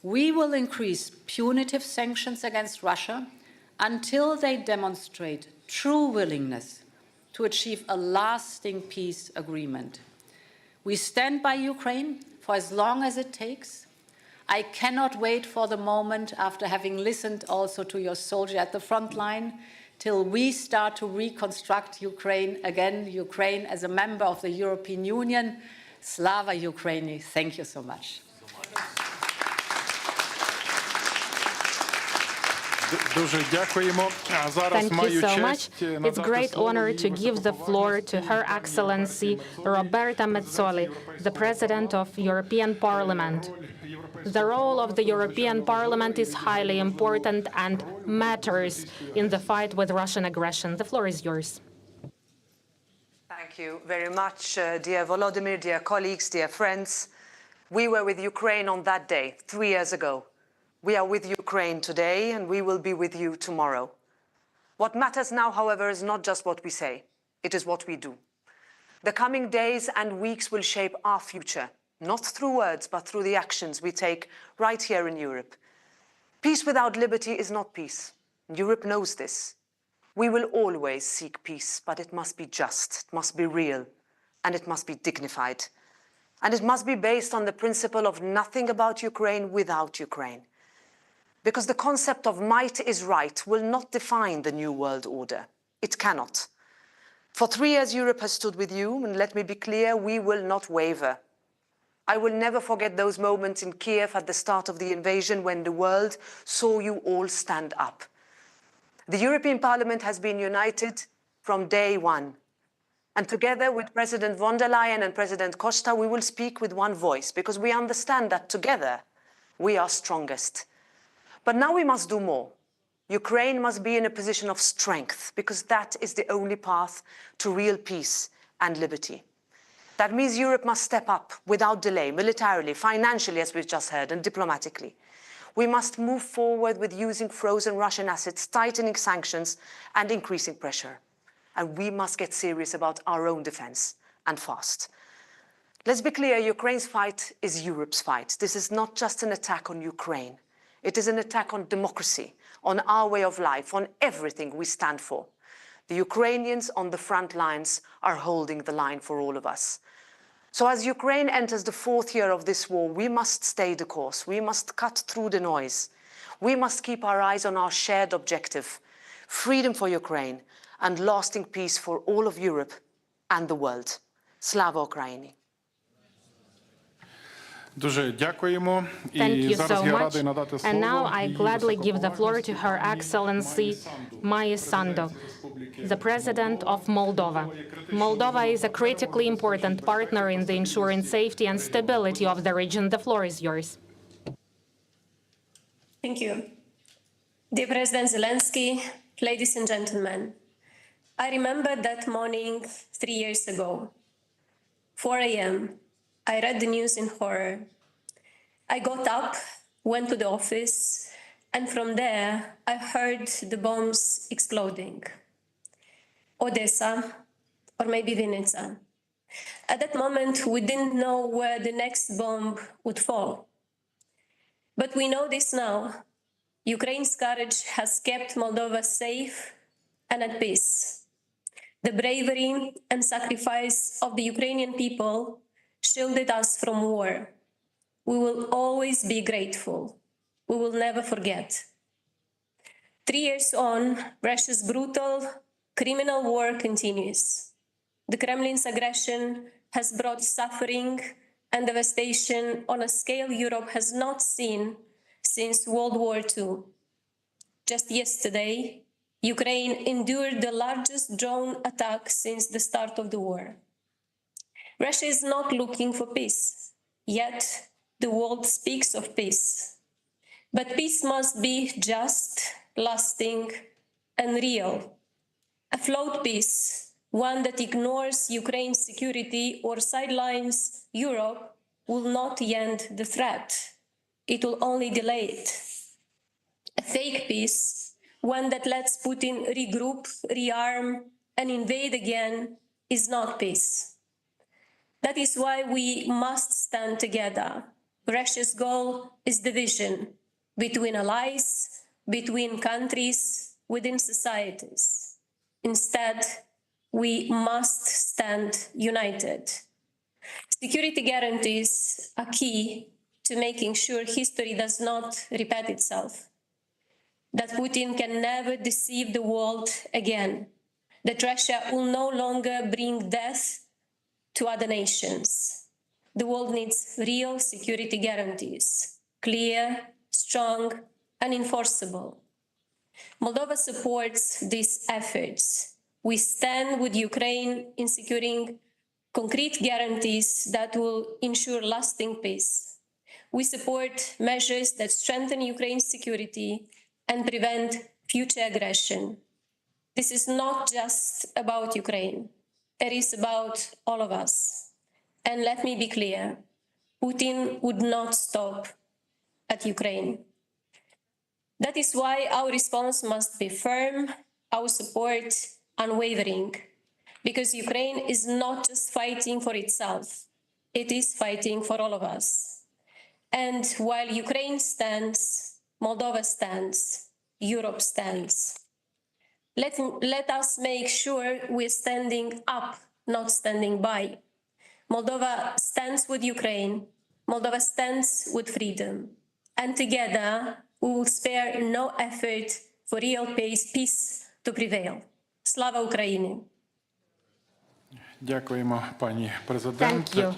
We will increase punitive sanctions against Russia until they demonstrate true willingness to achieve a lasting peace agreement. We stand by Ukraine for as long as it takes. I cannot wait for the moment, after having listened also to your soldier at the front line, till we start to reconstruct Ukraine again, Ukraine as a member of the European Union. Slava Ukraini. Thank you so much. Thank you so much. It's a great honor to give the floor to Her Excellency Roberta Metsola, the President of European Parliament. The role of the European Parliament is highly important and matters in the fight with Russian aggression. The floor is yours. Thank you very much, dear Volodymyr, dear colleagues, dear friends. We were with Ukraine on that day, 3 years ago. We are with Ukraine today, and we will be with you tomorrow. What matters now, however, is not just what we say. It is what we do. The coming days and weeks will shape our future, not through words, but through the actions we take right here in Europe. Peace without liberty is not peace. Europe knows this. We will always seek peace, but it must be just, it must be real, and it must be dignified. And it must be based on the principle of nothing about Ukraine without Ukraine. Because the concept of might is right will not define the new world order. It cannot. For 3 years, Europe has stood with you, and let me be clear, we will not waver. I will never forget those moments in Kyiv at the start of the invasion when the world saw you all stand up. The European Parliament has been united from day one. And together with President von der Leyen and President Costa, we will speak with one voice, because we understand that together we are strongest. But now we must do more. Ukraine must be in a position of strength, because that is the only path to real peace and liberty. That means Europe must step up without delay, militarily, financially, as we've just heard, and diplomatically. We must move forward with using frozen Russian assets, tightening sanctions, and increasing pressure. And we must get serious about our own defense, and fast. Let's be clear, Ukraine's fight is Europe's fight. This is not just an attack on Ukraine. It is an attack on democracy, on our way of life, on everything we stand for. The Ukrainians on the front lines are holding the line for all of us. So as Ukraine enters the 4th year of this war, we must stay the course. We must cut through the noise. We must keep our eyes on our shared objective, freedom for Ukraine and lasting peace for all of Europe and the world. Slava Ukraini. Thank you so much. And now I gladly give the floor to Her Excellency Maia Sandu, the President of Moldova. Moldova is a critically important partner in the ensuring safety and stability of the region. The floor is yours. Thank you. Dear President Zelenskyy, ladies and gentlemen, I remember that morning 3 years ago, 4 a.m., I read the news in horror. I got up, went to the office, and from there, I heard the bombs exploding. Odessa, or maybe Vinica. At that moment, we didn't know where the next bomb would fall. But we know this now. Ukraine's courage has kept Moldova safe and at peace. The bravery and sacrifice of the Ukrainian people shielded us from war. We will always be grateful. We will never forget. 3 years on, Russia's brutal, criminal war continues. The Kremlin's aggression has brought suffering and devastation on a scale Europe has not seen since World War II. Just yesterday, Ukraine endured the largest drone attack since the start of the war. Russia is not looking for peace, yet the world speaks of peace. But peace must be just, lasting, and real. A flawed peace, one that ignores Ukraine's security or sidelines Europe, will not end the threat. It will only delay it. A fake peace, one that lets Putin regroup, rearm, and invade again, is not peace. That is why we must stand together. Russia's goal is division between allies, between countries, within societies. Instead, we must stand united. Security guarantees are key to making sure history does not repeat itself. that Putin can never deceive the world again, that Russia will no longer bring death to other nations. The world needs real security guarantees, clear, strong, and enforceable. Moldova supports these efforts. We stand with Ukraine in securing concrete guarantees that will ensure lasting peace. We support measures that strengthen Ukraine's security and prevent future aggression. This is not just about Ukraine. It is about all of us. And let me be clear, Putin would not stop at Ukraine. That is why our response must be firm, our support unwavering, because Ukraine is not just fighting for itself, it is fighting for all of us. And while Ukraine stands, Moldova stands, Europe stands. Let us make sure we're standing up, not standing by. Moldova stands with Ukraine, Moldova stands with freedom, and together we will spare no effort for real peace to prevail. Slava Ukraini! Дякуємо, пані Thank президенте. you,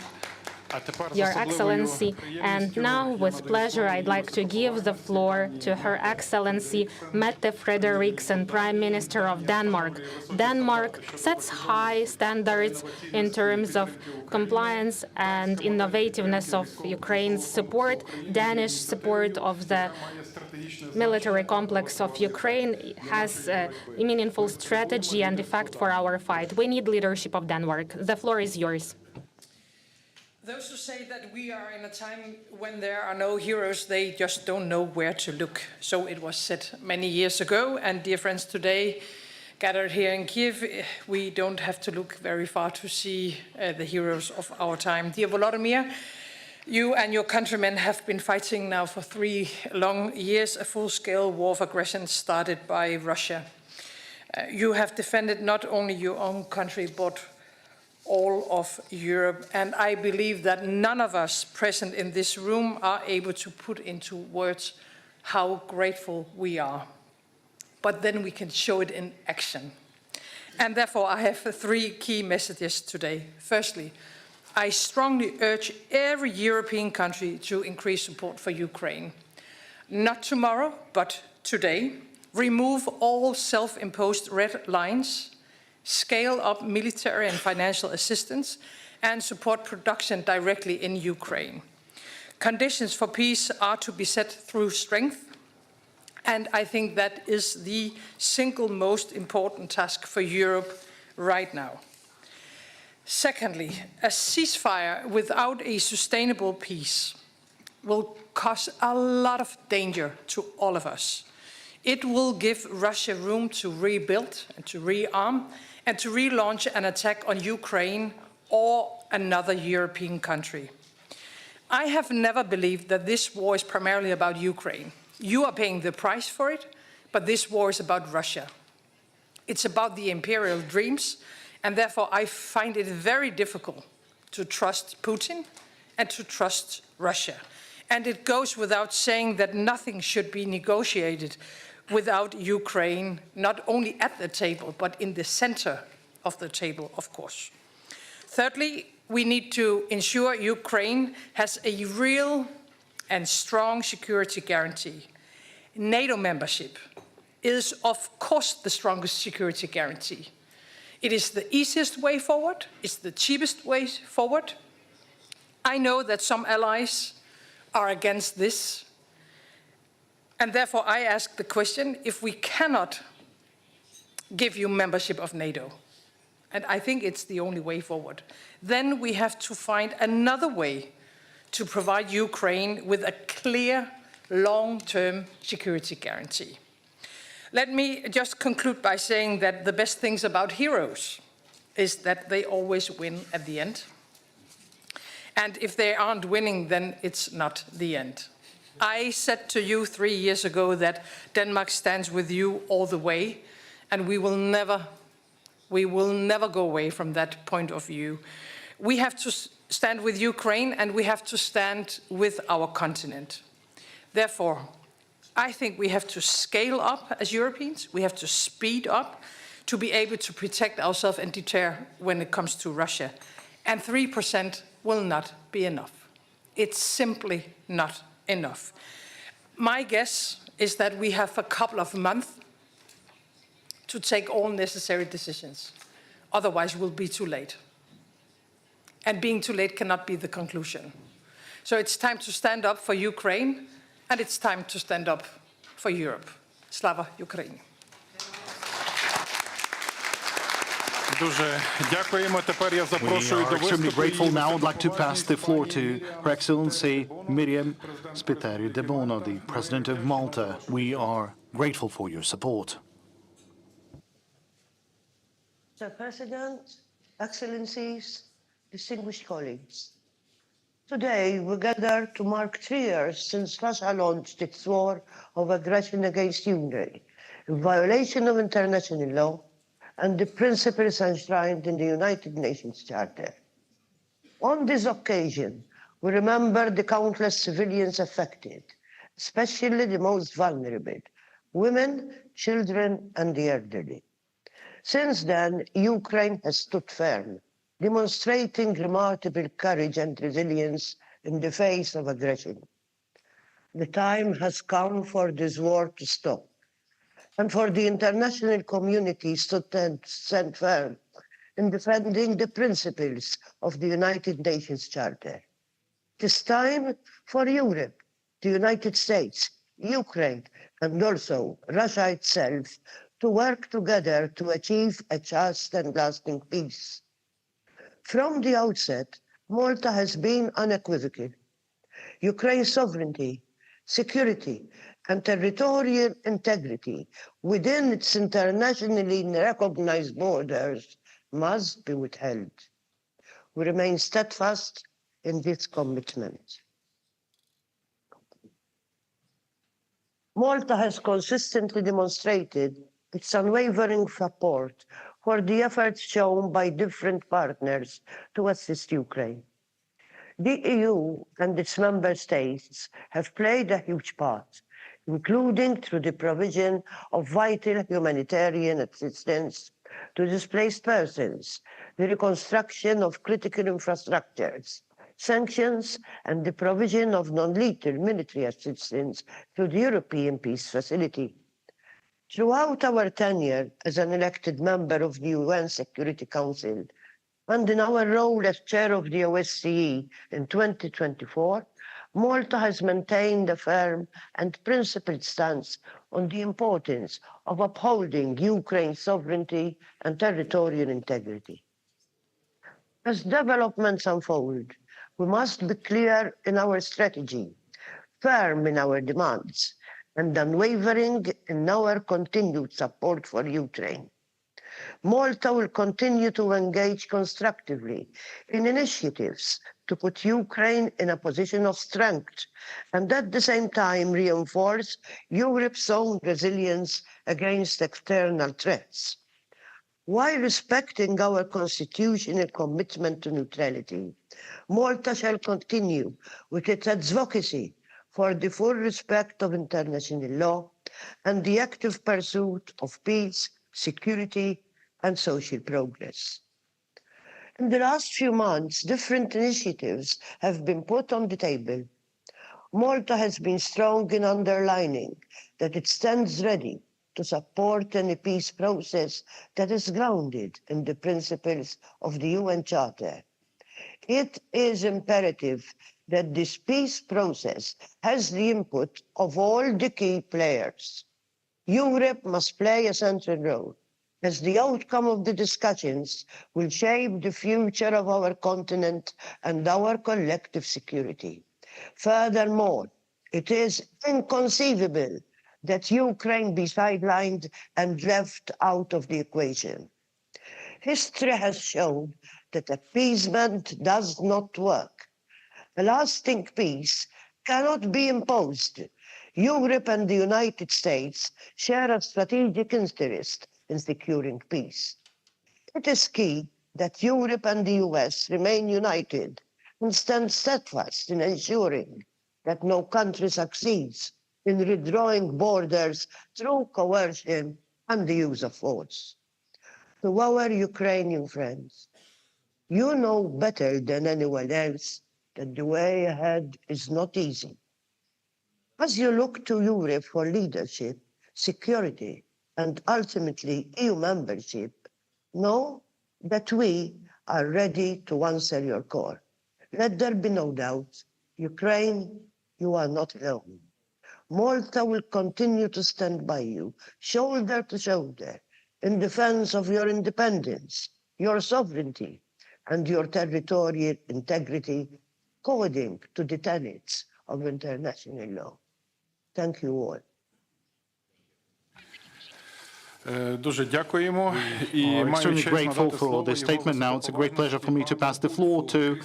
Your Excellency. And now, with pleasure, I'd like to give the floor to Her Excellency Mette Frederiksen, Prime Minister of Denmark. Denmark sets high standards in terms of compliance and innovativeness of Ukraine's support. Danish support of the military complex of Ukraine has a meaningful strategy and effect for our fight. We need leadership of Denmark. The floor is yours. Those who say that we are in a time when there are no heroes, they just don't know where to look. So it was said many years ago, and dear friends, today gathered here in Kyiv, we don't have to look very far to see the heroes of our time. Dear Volodymyr, you and your countrymen have been fighting now for 3 long years, a full-scale war of aggression started by Russia. You have defended not only your own country, but all of Europe, and I believe that none of us present in this room are able to put into words how grateful we are. But then we can show it in action. And therefore I have 3 key messages today. Firstly, I strongly urge every European country to increase support for Ukraine. Not tomorrow, but today. Remove all self-imposed red lines, scale up military and financial assistance, and support production directly in Ukraine. Conditions for peace are to be set through strength, and I think that is the single most important task for Europe right now. Secondly, a ceasefire without a sustainable peace will cause a lot of danger to all of us. It will give Russia room to rebuild and to rearm, and to relaunch an attack on Ukraine or another European country. I have never believed that this war is primarily about Ukraine. You are paying the price for it, but this war is about Russia. It's about the imperial dreams, and therefore I find it very difficult to trust Putin and to trust Russia. And it goes without saying that nothing should be negotiated without Ukraine, not only at the table, but in the center of the table, of course. Thirdly, we need to ensure Ukraine has a real and strong security guarantee. NATO membership is, of course, the strongest security guarantee. It is the easiest way forward, it's the cheapest way forward. I know that some allies are against this, and therefore I ask the question, if we cannot give you membership of NATO, and I think it's the only way forward, then we have to find another way to provide Ukraine with a clear, long-term security guarantee. Let me just conclude by saying that the best things about heroes is that they always win at the end. And if they aren't winning, then it's not the end. I said to you 3 years ago that Denmark stands with you all the way, and we will never go away from that point of view. We have to stand with Ukraine, and we have to stand with our continent. Therefore, I think we have to scale up as Europeans. We have to speed up to be able to protect ourselves and deter when it comes to Russia. And 3% will not be enough. It's simply not enough. My guess is that we have a couple of months to take all necessary decisions. Otherwise, we'll be too late. And being too late cannot be the conclusion. So it's time to stand up for Ukraine, and it's time to stand up for Europe. Slava Ukraini. Дуже дякуємо. Тепер я We запрошую are до extremely виступу. grateful now. I'd like to pass the floor to Her Excellency Miriam Spiteri de Bono, the President of Malta. We are grateful for your support. Mr. President, Excellencies, distinguished colleagues. Today, we gather to mark 3 years since Russia launched its war of aggression against Ukraine, in violation of international law and the principles enshrined in the United Nations Charter. On this occasion, we remember the countless civilians affected, especially the most vulnerable, women, children, and the elderly. Since then, Ukraine has stood firm, demonstrating remarkable courage and resilience in the face of aggression. The time has come for this war to stop, and for the international community to stand firm in defending the principles of the United Nations Charter. It is time for Europe, the United States, Ukraine, and also Russia itself to work together to achieve a just and lasting peace. From the outset, Malta has been unequivocal. Ukraine's sovereignty, security, and territorial integrity within its internationally recognized borders must be withheld. We remain steadfast in this commitment. Malta has consistently demonstrated its unwavering support for the efforts shown by different partners to assist Ukraine. The EU and its member states have played a huge part, including through the provision of vital humanitarian assistance to displaced persons, the reconstruction of critical infrastructures, sanctions, and the provision of non-lethal military assistance through the European Peace Facility. Throughout our tenure as an elected member of the UN Security Council, and in our role as chair of the OSCE in 2024, Malta has maintained a firm and principled stance on the importance of upholding Ukraine's sovereignty and territorial integrity. As developments unfold, we must be clear in our strategy, firm in our demands, and unwavering in our continued support for Ukraine. Malta will continue to engage constructively in initiatives to put Ukraine in a position of strength and at the same time reinforce Europe's own resilience against external threats. While respecting our constitutional commitment to neutrality, Malta shall continue with its advocacy for the full respect of international law and the active pursuit of peace, security, and social progress. In the last few months, different initiatives have been put on the table. Malta has been strong in underlining that it stands ready to support any peace process that is grounded in the principles of the UN Charter. It is imperative that this peace process has the input of all the key players. Europe must play a central role, as the outcome of the discussions will shape the future of our continent and our collective security. Furthermore, it is inconceivable that Ukraine be sidelined and left out of the equation. History has shown that appeasement does not work. A lasting peace cannot be imposed. Europe and the United States share a strategic interest in securing peace. It is key that Europe and the US remain united and stand steadfast in ensuring that no country succeeds in redrawing borders through coercion and the use of force. To our Ukrainian friends, you know better than anyone else that the way ahead is not easy. As you look to Europe for leadership, security, and ultimately EU membership, know that we are ready to answer your call. Let there be no doubt, Ukraine, you are not alone. Malta will continue to stand by you, shoulder to shoulder, in defense of your independence, your sovereignty, and your territorial integrity, according to the tenets of international law. Thank you all. Дуже дякуємо. I'm extremely grateful for this statement. Now it's a great pleasure for me to pass the floor to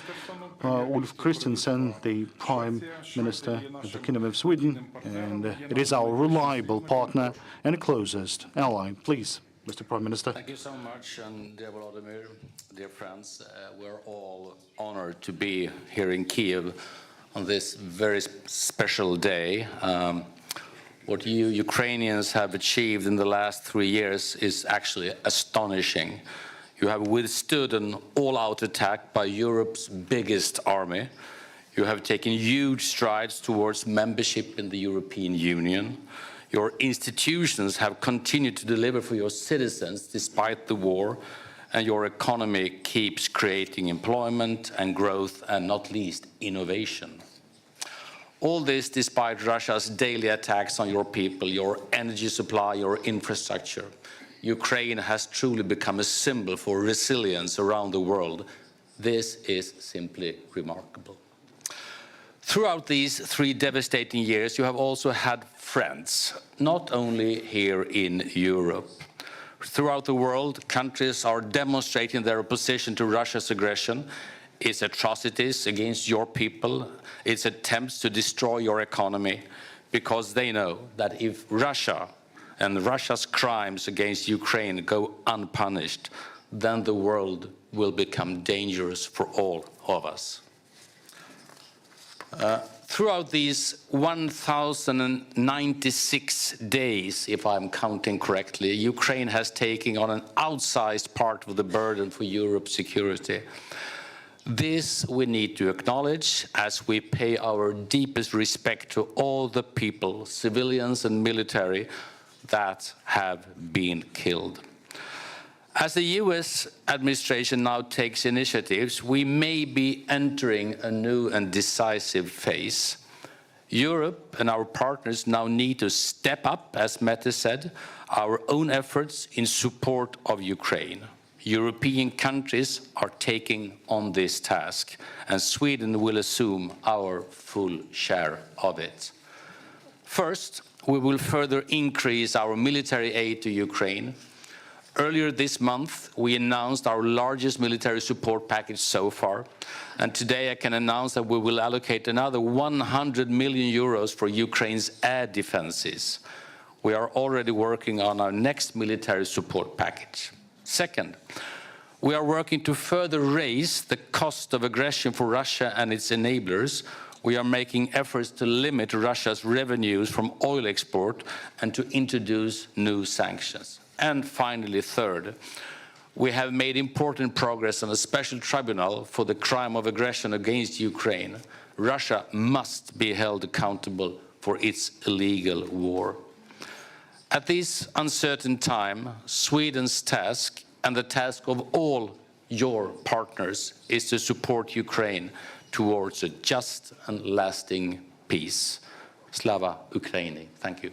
Ulf Kristersson, the Prime Minister of the Kingdom of Sweden, and it is our reliable partner and closest ally. Please, Mr. Prime Minister. Thank you so much, and dear Volodymyr, dear friends, we're all honored to be here in Kyiv on this very special day. What you Ukrainians have achieved in the last 3 years is actually astonishing. You have withstood an all-out attack by Europe's biggest army. You have taken huge strides towards membership in the European Union. Your institutions have continued to deliver for your citizens despite the war, and your economy keeps creating employment and growth, and not least innovation. All this despite Russia's daily attacks on your people, your energy supply, your infrastructure. Ukraine has truly become a symbol for resilience around the world. This is simply remarkable. Throughout these 3 devastating years, you have also had friends, not only here in Europe. Throughout the world, countries are demonstrating their opposition to Russia's aggression, its atrocities against your people, its attempts to destroy your economy, because they know that if Russia and Russia's crimes against Ukraine go unpunished, then the world will become dangerous for all of us. Throughout these 1,096 days, if I'm counting correctly, Ukraine has taken on an outsized part of the burden for Europe's security. This we need to acknowledge as we pay our deepest respect to all the people, civilians and military, that have been killed. As the US administration now takes initiatives, we may be entering a new and decisive phase. Europe and our partners now need to step up, as Mette said, our own efforts in support of Ukraine. European countries are taking on this task, and Sweden will assume our full share of it. First, we will further increase our military aid to Ukraine. Earlier this month, we announced our largest military support package so far, and today I can announce that we will allocate another 100 million euros for Ukraine's air defenses. We are already working on our next military support package. Second, we are working to further raise the cost of aggression for Russia and its enablers. We are making efforts to limit Russia's revenues from oil export and to introduce new sanctions. And finally, third, we have made important progress on a special tribunal for the crime of aggression against Ukraine. Russia must be held accountable for its illegal war. At this uncertain time, Sweden's task and the task of all your partners is to support Ukraine towards a just and lasting peace. Slava Ukraini. Thank you.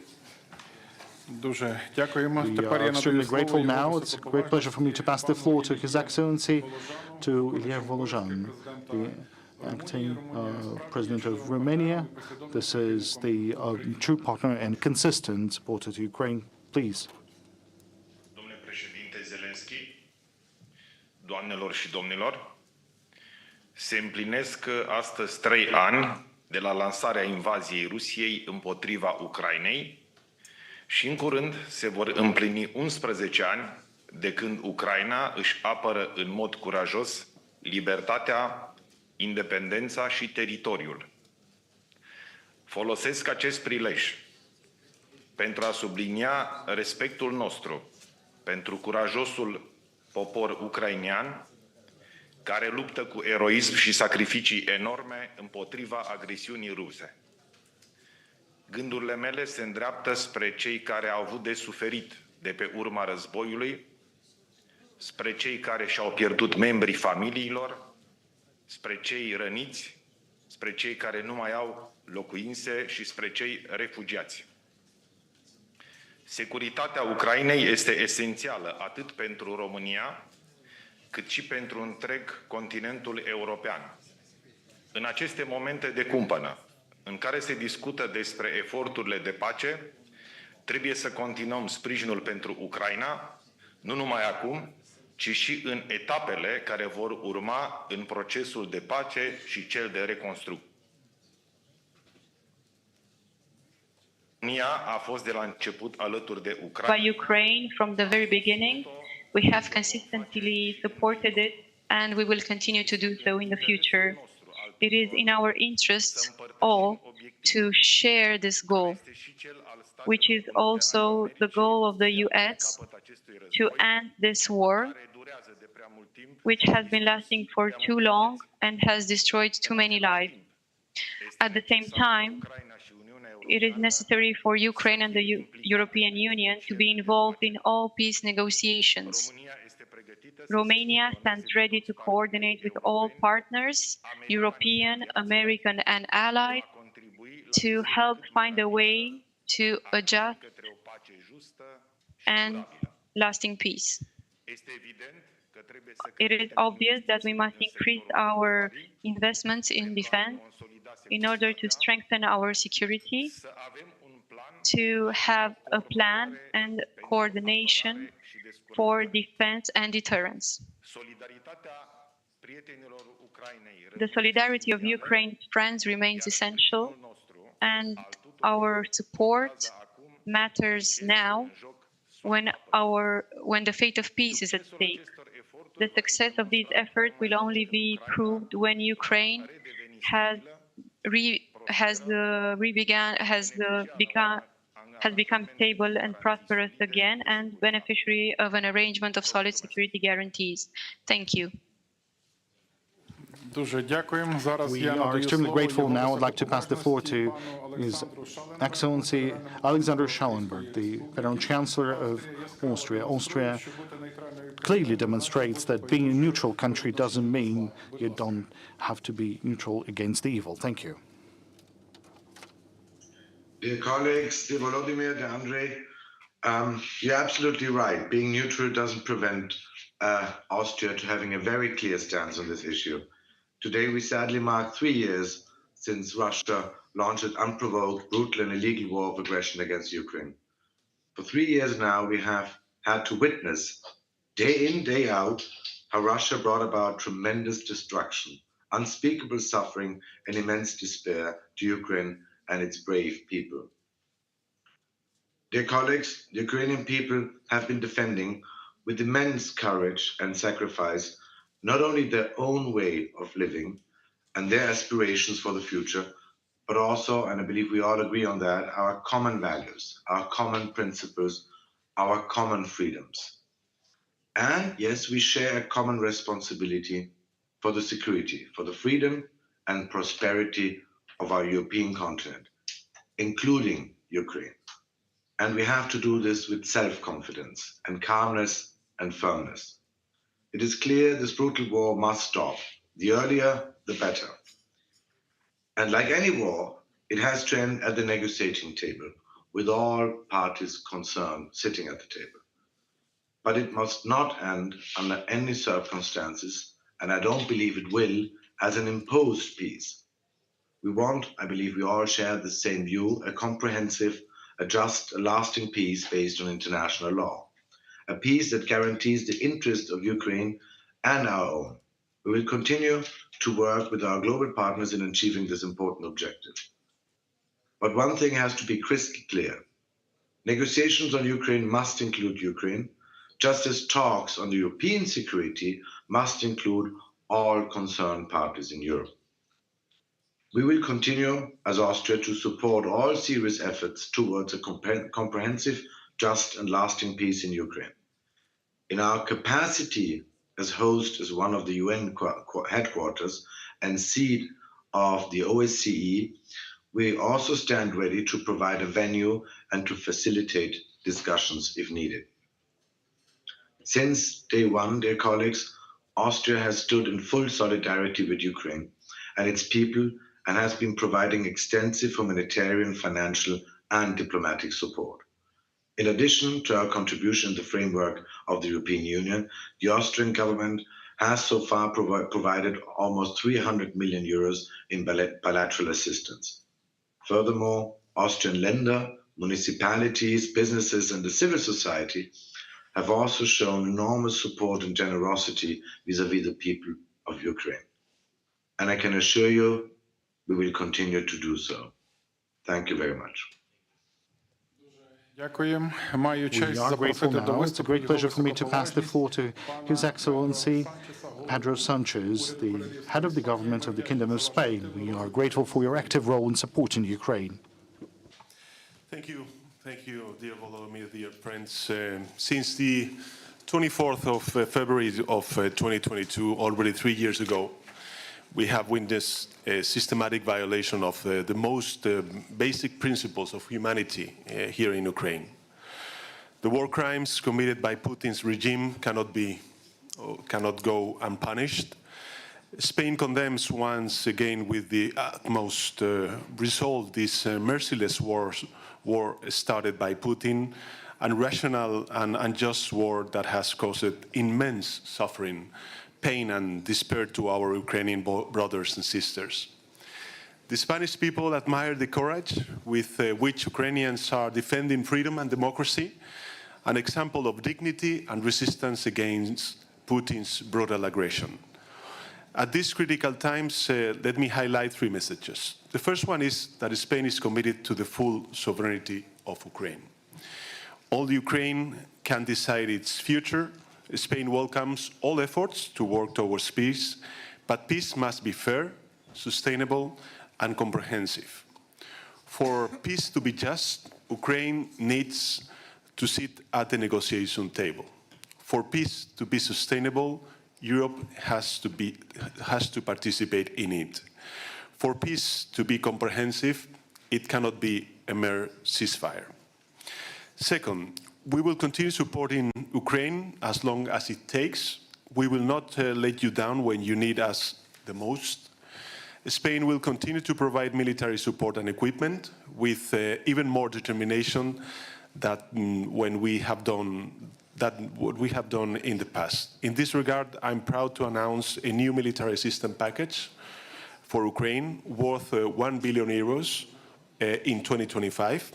We are extremely grateful now. It's a great pleasure for me to pass the floor to His Excellency, to Ilya Volozhan, the acting President of Romania. This is the true partner and consistent supporter to Ukraine. Please. Domnule președinte Zelenskyy, doamnelor și domnilor, se împlinesc astăzi 3 ani de la lansarea invaziei Rusiei împotriva Ucrainei și în curând se vor împlini 11 ani de când Ucraina își apără în mod curajos libertatea, independența și teritoriul. Folosesc acest prilej pentru a sublinia respectul nostru pentru curajosul popor ucrainean care luptă cu eroism și sacrificii enorme împotriva agresiunii ruse. Gândurile mele se îndreaptă spre cei care au avut de suferit de pe urma războiului, spre cei care și-au pierdut membrii familiilor, spre cei răniți, spre cei care nu mai au locuințe și spre cei refugiați. Securitatea Ucrainei este esențială atât pentru România, cât și pentru întreg continentul european. În aceste momente de cumpănă, în care se discută despre eforturile de pace, trebuie să continuăm sprijinul pentru Ucraina, nu numai acum, ci și în etapele care vor urma în procesul de pace și cel de reconstrucție. România a fost de la început alături de Ucraina. By Ukraine from the very beginning. We have consistently supported it and we will continue to do so in the future. It is in our interests all to share this goal, which is also the goal of the US to end this war, which has been lasting for too long and has destroyed too many lives. At the same time, it is necessary for Ukraine and the European Union to be involved in all peace negotiations. Romania stands ready to coordinate with all partners, European, American, and allied, to help find a way to a just and lasting peace. It is obvious that we must increase our investments in defense in order to strengthen our security, to have a plan and coordination for defense and deterrence. The solidarity of Ukraine's friends remains essential, and our support matters now when the fate of peace is at stake. The success of these efforts will only be proved when Ukraine has become stable and prosperous again and beneficiary of an arrangement of solid security guarantees. Thank you. We are extremely grateful. Now I'd like to pass the floor to His Excellency Alexander Schallenberg, the Federal Chancellor of Austria. Austria clearly demonstrates that being a neutral country doesn't mean you don't have to be neutral against the evil. Thank you. Dear colleagues, dear Volodymyr, dear Andrei, you're absolutely right. Being neutral doesn't prevent Austria to having a very clear stance on this issue. Today, we sadly mark 3 years since Russia launched an unprovoked, brutal and illegal war of aggression against Ukraine. For 3 years now, we have had to witness, day in, day out, how Russia brought about tremendous destruction, unspeakable suffering and immense despair to Ukraine and its brave people. Dear colleagues, the Ukrainian people have been defending with immense courage and sacrifice not only their own way of living and their aspirations for the future, but also, and I believe we all agree on that, our common values, our common principles, our common freedoms. And yes, we share a common responsibility for the security, for the freedom and prosperity of our European continent, including Ukraine. And we have to do this with self-confidence and calmness and firmness. It is clear this brutal war must stop. The earlier, the better. And like any war, it has to end at the negotiating table, with all parties concerned sitting at the table. But it must not end under any circumstances, and I don't believe it will, as an imposed peace. We want, I believe we all share the same view, a comprehensive, a just, a lasting peace based on international law. A peace that guarantees the interest of Ukraine and our own. We will continue to work with our global partners in achieving this important objective. But one thing has to be crystal clear. Negotiations on Ukraine must include Ukraine, just as talks on the European security must include all concerned parties in Europe. We will continue as Austria to support all serious efforts towards a comprehensive, just and lasting peace in Ukraine. In our capacity as host as one of the UN headquarters and seat of the OSCE, we also stand ready to provide a venue and to facilitate discussions if needed. Since day one, dear colleagues, Austria has stood in full solidarity with Ukraine and its people and has been providing extensive humanitarian, financial, and diplomatic support. In addition to our contribution in the framework of the European Union, the Austrian government has so far provided almost 300 million euros in bilateral assistance. Furthermore, Austrian Länder, municipalities, businesses, and the civil society have also shown enormous support and generosity vis-à-vis the people of Ukraine. And I can assure you, we will continue to do so. Thank you very much. We are grateful now. It's a great pleasure for me to pass the floor to His Excellency Pedro Sanchez, the head of the government of the Kingdom of Spain. We are grateful for your active role in supporting Ukraine. Thank you, dear Volodymyr, dear friends. Since the 24th of February of 2022, already 3 years ago, we have witnessed a systematic violation of the most basic principles of humanity here in Ukraine. The war crimes committed by Putin's regime cannot go unpunished. Spain condemns once again with the utmost resolve this merciless war started by Putin, an irrational and unjust war that has caused immense suffering, pain and despair to our Ukrainian brothers and sisters. The Spanish people admire the courage with which Ukrainians are defending freedom and democracy, an example of dignity and resistance against Putin's brutal aggression. At these critical times, let me highlight 3 messages. The first one is that Spain is committed to the full sovereignty of Ukraine. All Ukraine can decide its future. Spain welcomes all efforts to work towards peace, but peace must be fair, sustainable, and comprehensive. For peace to be just, Ukraine needs to sit at the negotiation table. For peace to be sustainable, Europe has to participate in it. For peace to be comprehensive, it cannot be a mere ceasefire. Second, we will continue supporting Ukraine as long as it takes. We will not let you down when you need us the most. Spain will continue to provide military support and equipment with even more determination than what we have done in the past. In this regard, I'm proud to announce a new military assistance package for Ukraine worth 1 billion euros in 2025.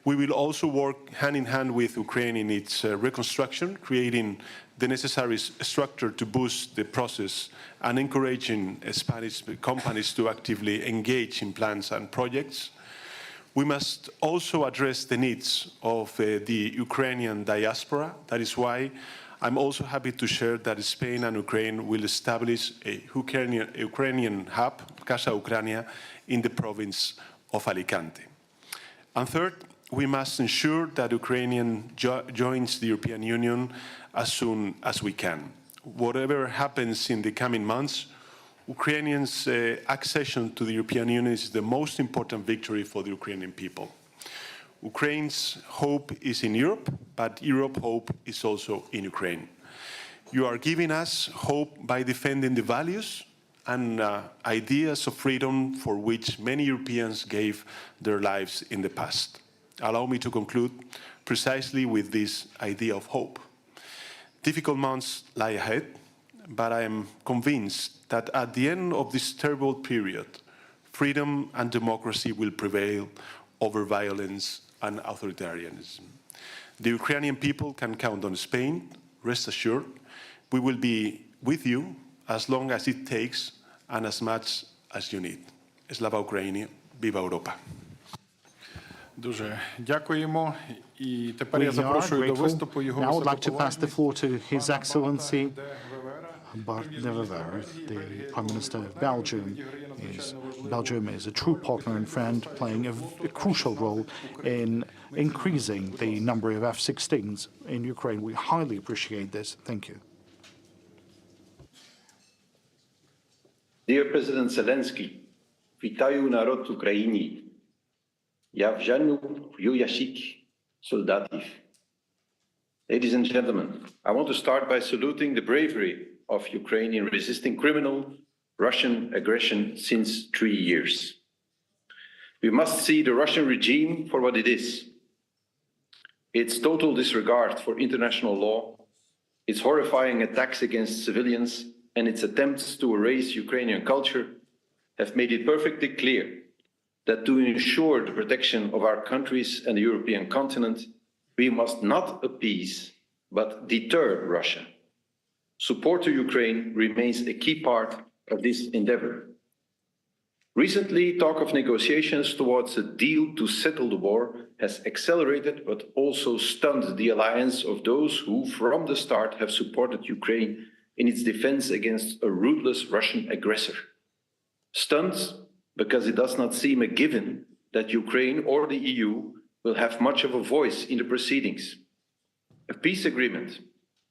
We will also work hand in hand with Ukraine in its reconstruction, creating the necessary structure to boost the process and encouraging Spanish companies to actively engage in plans and projects. We must also address the needs of the Ukrainian diaspora. That is why I'm also happy to share that Spain and Ukraine will establish a Ukrainian hub, Casa Ucrania, in the province of Alicante. And third, we must ensure that Ukraine joins the European Union as soon as we can. Whatever happens in the coming months, Ukrainians' accession to the European Union is the most important victory for the Ukrainian people. Ukraine's hope is in Europe, but Europe's hope is also in Ukraine. You are giving us hope by defending the values and ideas of freedom for which many Europeans gave their lives in the past. Allow me to conclude precisely with this idea of hope. Difficult months lie ahead, but I am convinced that at the end of this terrible period, freedom and democracy will prevail over violence and authoritarianism. The Ukrainian people can count on Spain. Rest assured, we will be with you as long as it takes and as much as you need. Slava Ukraini, viva Europa. Дуже дякуємо. І тепер я запрошую до виступу його Now I would like to pass the floor to His Excellency But nevertheless, the Prime Minister of Belgium is a true partner and friend, playing a crucial role in increasing the number of F-16s in Ukraine. We highly appreciate this. Thank you. Dear President Zelenskyy, вітаю народ України. Я вжану юяшик солдатів. Ladies and gentlemen, I want to start by saluting the bravery of Ukraine in resisting criminal Russian aggression since 3 years. We must see the Russian regime for what it is. Its total disregard for international law, its horrifying attacks against civilians, and its attempts to erase Ukrainian culture have made it perfectly clear that to ensure the protection of our countries and the European continent, we must not appease, but deter Russia. Support to Ukraine remains a key part of this endeavor. Recently, talk of negotiations towards a deal to settle the war has accelerated, but also stunned the alliance of those who, from the start, have supported Ukraine in its defense against a ruthless Russian aggressor. Stunned because it does not seem a given that Ukraine or the EU will have much of a voice in the proceedings. A peace agreement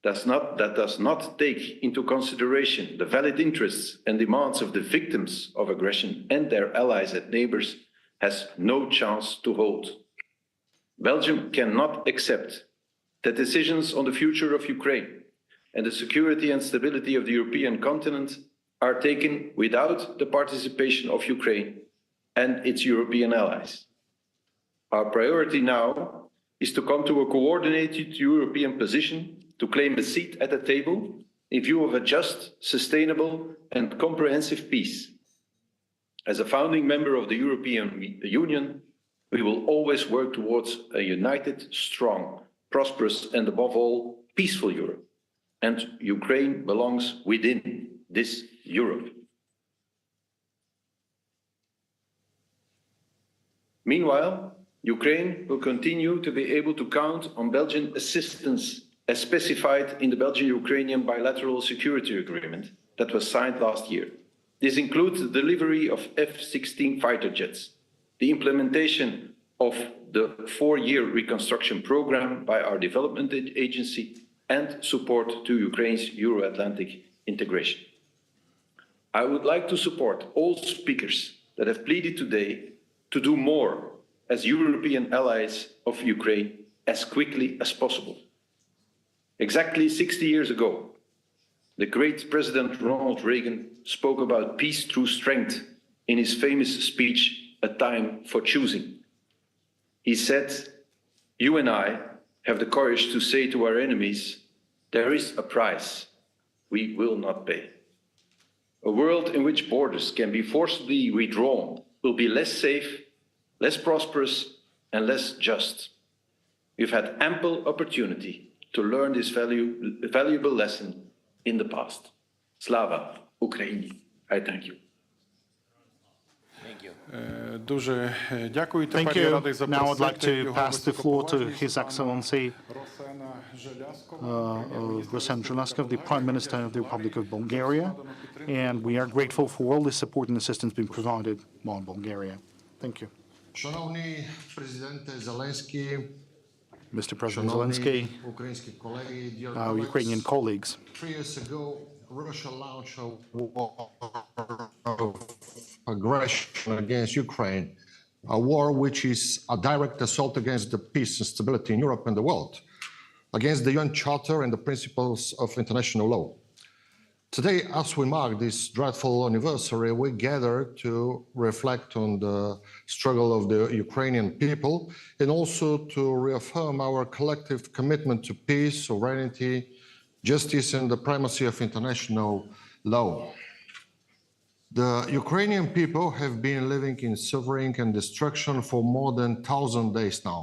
that does not take into consideration the valid interests and demands of the victims of aggression and their allies and neighbors has no chance to hold. Belgium cannot accept that decisions on the future of Ukraine and the security and stability of the European continent are taken without the participation of Ukraine and its European allies. Our priority now is to come to a coordinated European position to claim a seat at the table in view of a just, sustainable and comprehensive peace. As a founding member of the European Union, we will always work towards a united, strong, prosperous and above all, peaceful Europe. And Ukraine belongs within this Europe. Meanwhile, Ukraine will continue to be able to count on Belgian assistance as specified in the Belgian-Ukrainian bilateral security agreement that was signed last year. This includes the delivery of F-16 fighter jets, the implementation of the 4-year reconstruction program by our development agency, and support to Ukraine's Euro-Atlantic integration. I would like to support all speakers that have pleaded today to do more as European allies of Ukraine as quickly as possible. Exactly 60 years ago, the great President Ronald Reagan spoke about peace through strength in his famous speech, A Time for Choosing. He said, "You and I have the courage to say to our enemies, there is a price we will not pay. A world in which borders can be forcibly withdrawn will be less safe, less prosperous, and less just. We've had ample opportunity to learn this valuable lesson in the past. Slava Ukraini." I thank you. Дуже дякую. Thank you. Now I'd like to pass the floor to His Excellency Rosen Zelaskov, the Prime Minister of the Republic of Bulgaria, and we are grateful for all the support and assistance being provided by Bulgaria. Thank you. Шановний президенте Зеленський, Mr. President Zelensky, українські колеги, dear our Ukrainian colleagues. 3 years ago, Russia launched a war of aggression against Ukraine, a war which is a direct assault against the peace and stability in Europe and the world, against the UN Charter and the principles of international law. Today, as we mark this dreadful anniversary, we gather to reflect on the struggle of the Ukrainian people and also to reaffirm our collective commitment to peace, sovereignty, justice, and the primacy of international law. The Ukrainian people have been living in suffering and destruction for more than 1,000 days now.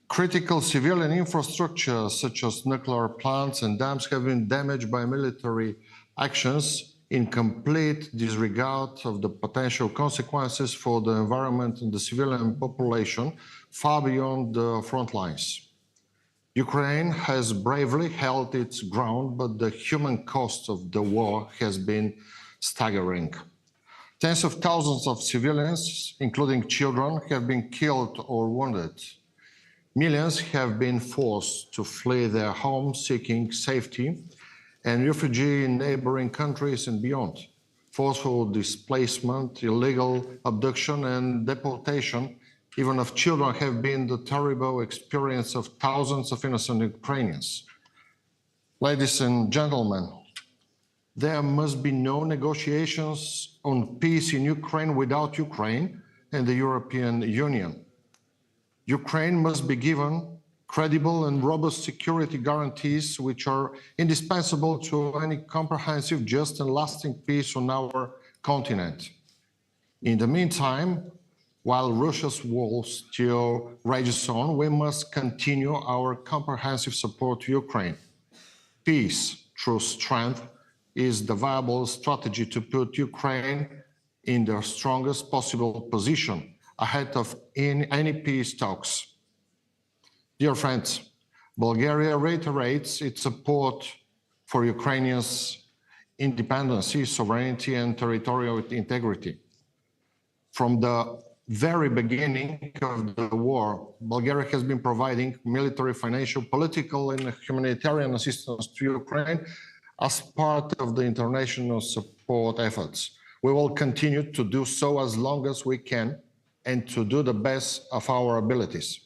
Critical civilian infrastructure, such as nuclear plants and dams, have been damaged by military actions in complete disregard of the potential consequences for the environment and the civilian population far beyond the front lines. Ukraine has bravely held its ground, but the human cost of the war has been staggering. Tens of thousands of civilians, including children, have been killed or wounded. Millions have been forced to flee their homes seeking safety and refugee in neighboring countries and beyond. Forceful displacement, illegal abduction and deportation, even of children, have been the terrible experience of thousands of innocent Ukrainians. Ladies and gentlemen, there must be no negotiations on peace in Ukraine without Ukraine and the European Union. Ukraine must be given credible and robust security guarantees which are indispensable to any comprehensive, just and lasting peace on our continent. In the meantime, while Russia's war still rages on, we must continue our comprehensive support to Ukraine. Peace through strength is the viable strategy to put Ukraine in the strongest possible position ahead of any peace talks. Dear friends, Bulgaria reiterates its support for Ukrainians' independence, sovereignty, and territorial integrity. From the very beginning of the war, Bulgaria has been providing military, financial, political, and humanitarian assistance to Ukraine as part of the international support efforts. We will continue to do so as long as we can and to do the best of our abilities.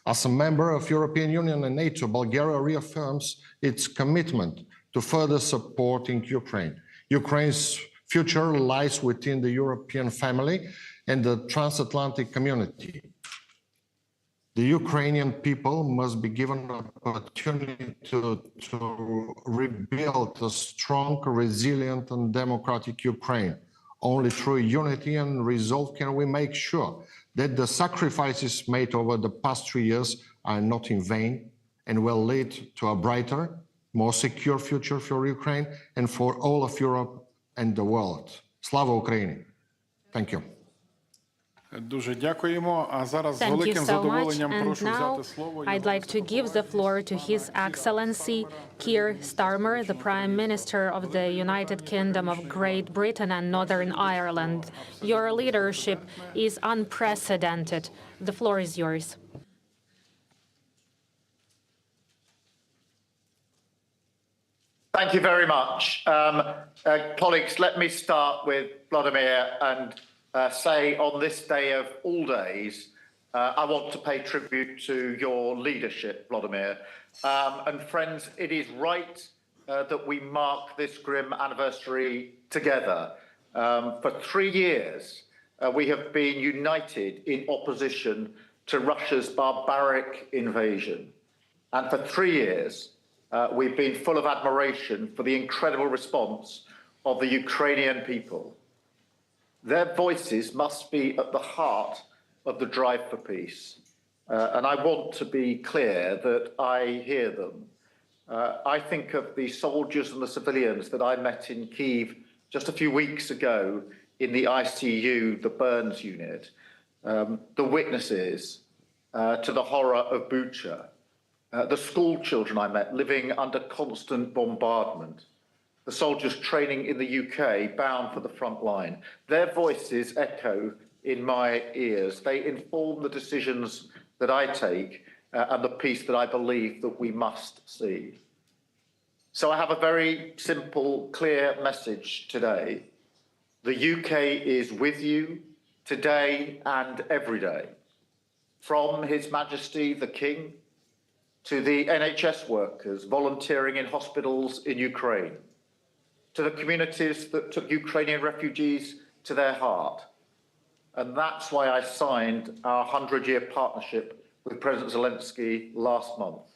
As a member of European Union and NATO, Bulgaria reaffirms its commitment to further supporting Ukraine. Ukraine's future lies within the European family and the transatlantic community. The Ukrainian people must be given an opportunity to rebuild a strong, resilient, and democratic Ukraine. Only through unity and resolve can we make sure that the sacrifices made over the past 3 years are not in vain and will lead to a brighter, more secure future for Ukraine and for all of Europe and the world. Slava Ukraini. Thank you. Дуже дякуємо. А зараз з Thank you великим so much. задоволенням And прошу now взяти слово. I'd like to give the floor to His Excellency Keir Starmer, the Prime Minister of the United Kingdom of Great Britain and Northern Ireland. Your leadership is unprecedented. The floor is yours. Thank you very much. Colleagues, let me start with Vladimir and say on this day of all days, I want to pay tribute to your leadership, Vladimir. And friends, it is right that we mark this grim anniversary together. For 3 years, we have been united in opposition to Russia's barbaric invasion. And for 3 years, we've been full of admiration for the incredible response of the Ukrainian people. Their voices must be at the heart of the drive for peace. And I want to be clear that I hear them. I think of the soldiers and the civilians that I met in Kyiv just a few weeks ago in the ICU, the burns unit, the witnesses to the horror of Bucha, the school children I met living under constant bombardment, the soldiers training in the UK bound for the front line. Their voices echo in my ears. They inform the decisions that I take and the peace that I believe that we must see. So I have a very simple, clear message today. The UK is with you today and every day. From His Majesty the King to the NHS workers volunteering in hospitals in Ukraine, to the communities that took Ukrainian refugees to their heart. And that's why I signed our 100-year partnership with President Zelenskyy last month,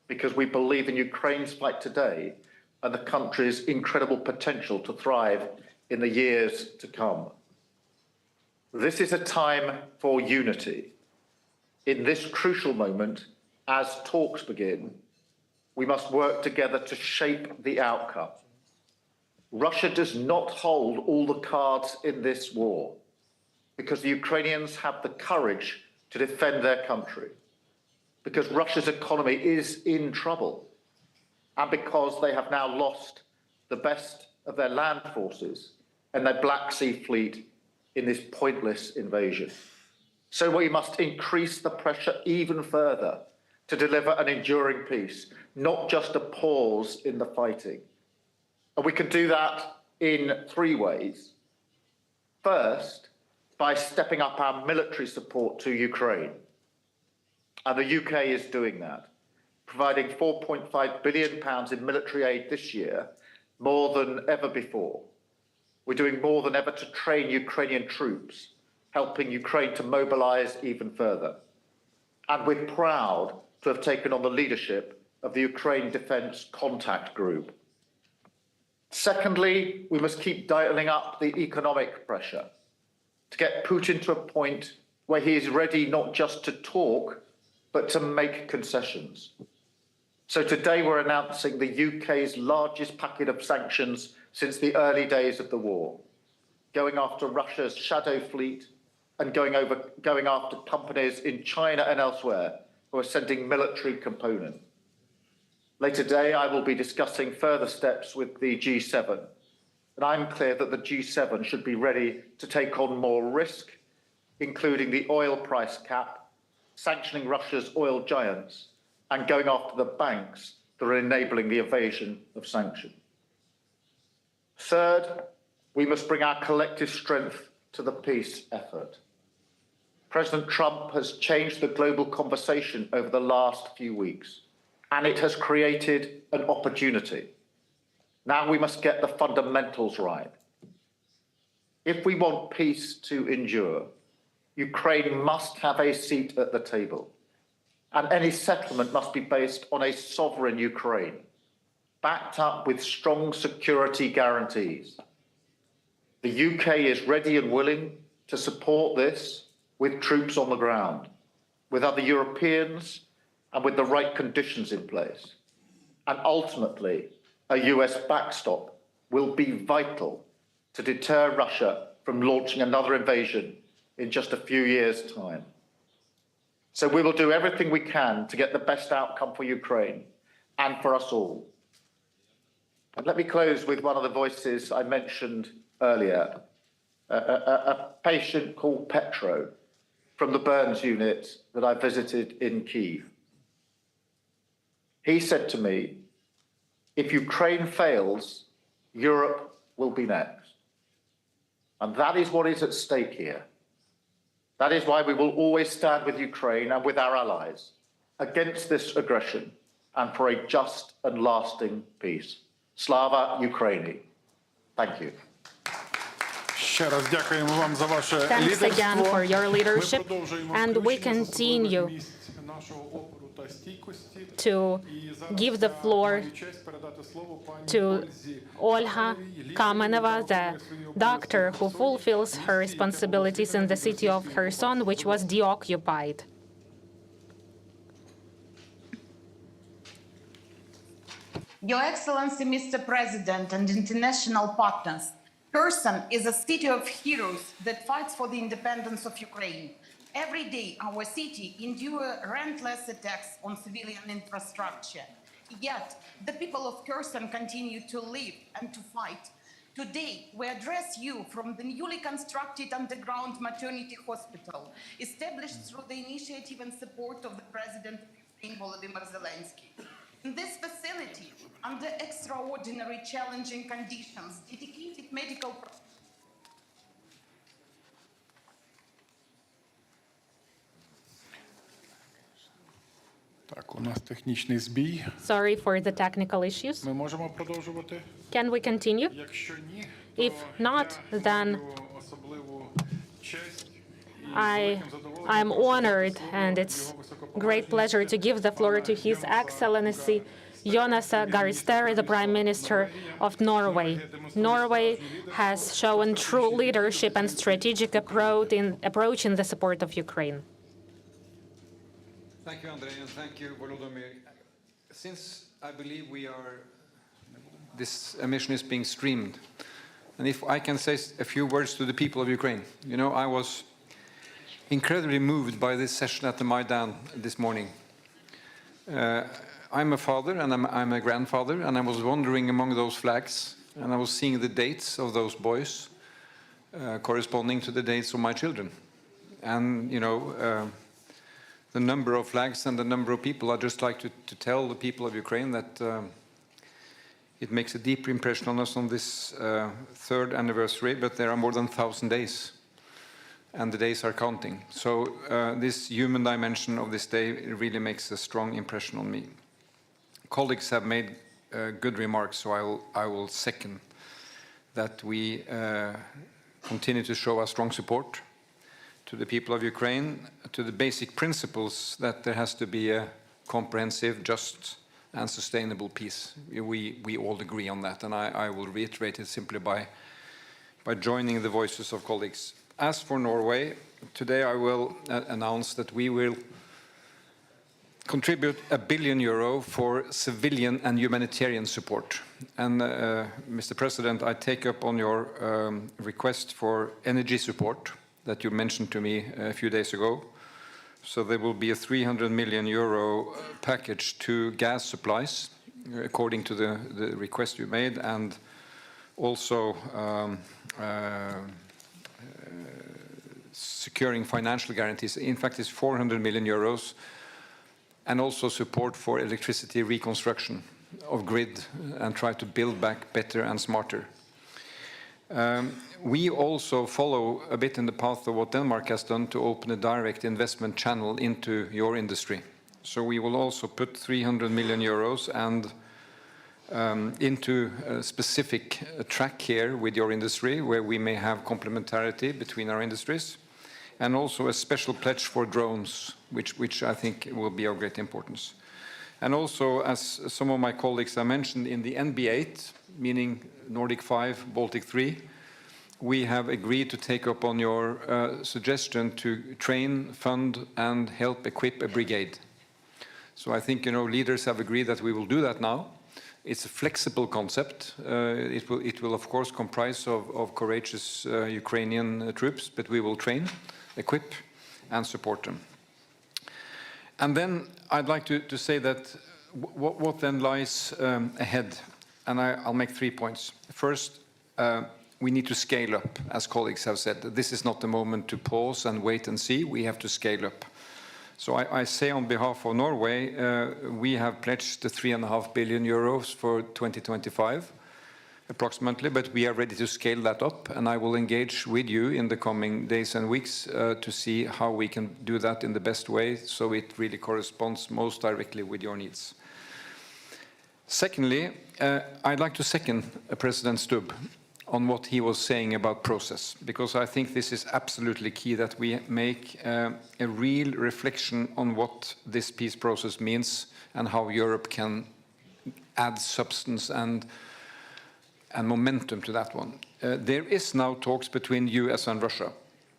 because we believe in Ukraine's fight today and the country's incredible potential to thrive in the years to come. This is a time for unity. In this crucial moment, as talks begin, we must work together to shape the outcome. Russia does not hold all the cards in this war because the Ukrainians have the courage to defend their country. because Russia's economy is in trouble and because they have now lost the best of their land forces and their Black Sea fleet in this pointless invasion. So we must increase the pressure even further to deliver an enduring peace, not just a pause in the fighting. And we can do that in 3 ways. First, by stepping up our military support to Ukraine. And the UK is doing that, providing £4.5 billion in military aid this year, more than ever before. We're doing more than ever to train Ukrainian troops, helping Ukraine to mobilize even further. And we're proud to have taken on the leadership of the Ukraine Defence Contact Group. Secondly, we must keep dialing up the economic pressure to get Putin to a point where he is ready not just to talk, but to make concessions. So today we're announcing the UK's largest packet of sanctions since the early days of the war, going after Russia's shadow fleet and going after companies in China and elsewhere who are sending military components. Later today, I will be discussing further steps with the G7, and I'm clear that the G7 should be ready to take on more risk, including the oil price cap, sanctioning Russia's oil giants, and going after the banks that are enabling the evasion of sanctions. Third, we must bring our collective strength to the peace effort. President Trump has changed the global conversation over the last few weeks, and it has created an opportunity. Now we must get the fundamentals right. If we want peace to endure, Ukraine must have a seat at the table, and any settlement must be based on a sovereign Ukraine, backed up with strong security guarantees. The UK is ready and willing to support this with troops on the ground, with other Europeans, and with the right conditions in place. And ultimately, a US backstop will be vital to deter Russia from launching another invasion in just a few years' time. So we will do everything we can to get the best outcome for Ukraine and for us all. And let me close with one of the voices I mentioned earlier, a patient called Petro from the burns unit that I visited in Kyiv. He said to me, if Ukraine fails, Europe will be next. And that is what is at stake here. That is why we will always stand with Ukraine and with our allies against this aggression and for a just and lasting peace. Slava Ukraini. Thank you. Thanks again for your leadership, and we continue to give the floor to Olha Kameneva, the doctor who fulfills her responsibilities in the city of Kherson, which was deoccupied. Your Excellency, Mr. President, and international partners, Kherson is a city of heroes that fights for the independence of Ukraine. Every day, our city endures relentless attacks on civilian infrastructure. Yet, the people of Kherson continue to live and to fight. Today, we address you from the newly constructed underground maternity hospital, established through the initiative and support of the President Volodymyr Zelenskyy. In this facility, under extraordinary challenging conditions, dedicated medical Sorry for the technical issues. Can we continue? If not, then I'm honored, and it's great pleasure to give the floor to His Excellency Jonas Gahr Støre, the Prime Minister of Norway. Norway has shown true leadership and strategic approach in the support of Ukraine. Thank you, Andrei, and thank you, Volodymyr. Since I believe this mission is being streamed, and if I can say a few words to the people of Ukraine. You know, I was incredibly moved by this session at the Maidan this morning. I'm a father and I'm a grandfather, and I was wandering among those flags, and I was seeing the dates of those boys corresponding to the dates of my children. And, you know, the number of flags and the number of people, I'd just like to tell the people of Ukraine that it makes a deep impression on us on this third anniversary, but there are more than 1,000 days, and the days are counting. So this human dimension of this day really makes a strong impression on me. Colleagues have made good remarks, so I will second that we continue to show our strong support to the people of Ukraine, to the basic principles that there has to be a comprehensive, just and sustainable peace. We all agree on that, and I will reiterate it simply by joining the voices of colleagues. As for Norway, today I will announce that we will contribute €1 billion for civilian and humanitarian support. And Mr. President, I take up on your request for energy support that you mentioned to me a few days ago. So there will be a €300 million package to gas supplies, according to the request you made, and also securing financial guarantees. In fact, it's €400 million, and also support for electricity reconstruction of grid and try to build back better and smarter. We also follow a bit in the path of what Denmark has done to open a direct investment channel into your industry. So we will also put €300 million and into a specific track here with your industry, where we may have complementarity between our industries, and also a special pledge for drones, which I think will be of great importance. And also, as some of my colleagues have mentioned, in the NB8, meaning Nordic 5, Baltic 3, we have agreed to take up on your suggestion to train, fund, and help equip a brigade. So I think, you know, leaders have agreed that we will do that now. It's a flexible concept. It will of course comprise of courageous Ukrainian troops, but we will train, equip, and support them. And then I'd like to say that what then lies ahead, and I'll make 3 points. First, we need to scale up, as colleagues have said. This is not the moment to pause and wait and see. We have to scale up. So I say on behalf of Norway, we have pledged the €3.5 billion for 2025, approximately, but we are ready to scale that up, and I will engage with you in the coming days and weeks to see how we can do that in the best way, so it really corresponds most directly with your needs. Secondly, I'd like to second President Stubb on what he was saying about process, because I think this is absolutely key, that we make a real reflection on what this peace process means and how Europe can add substance and momentum to that one. There is now talks between US and Russia,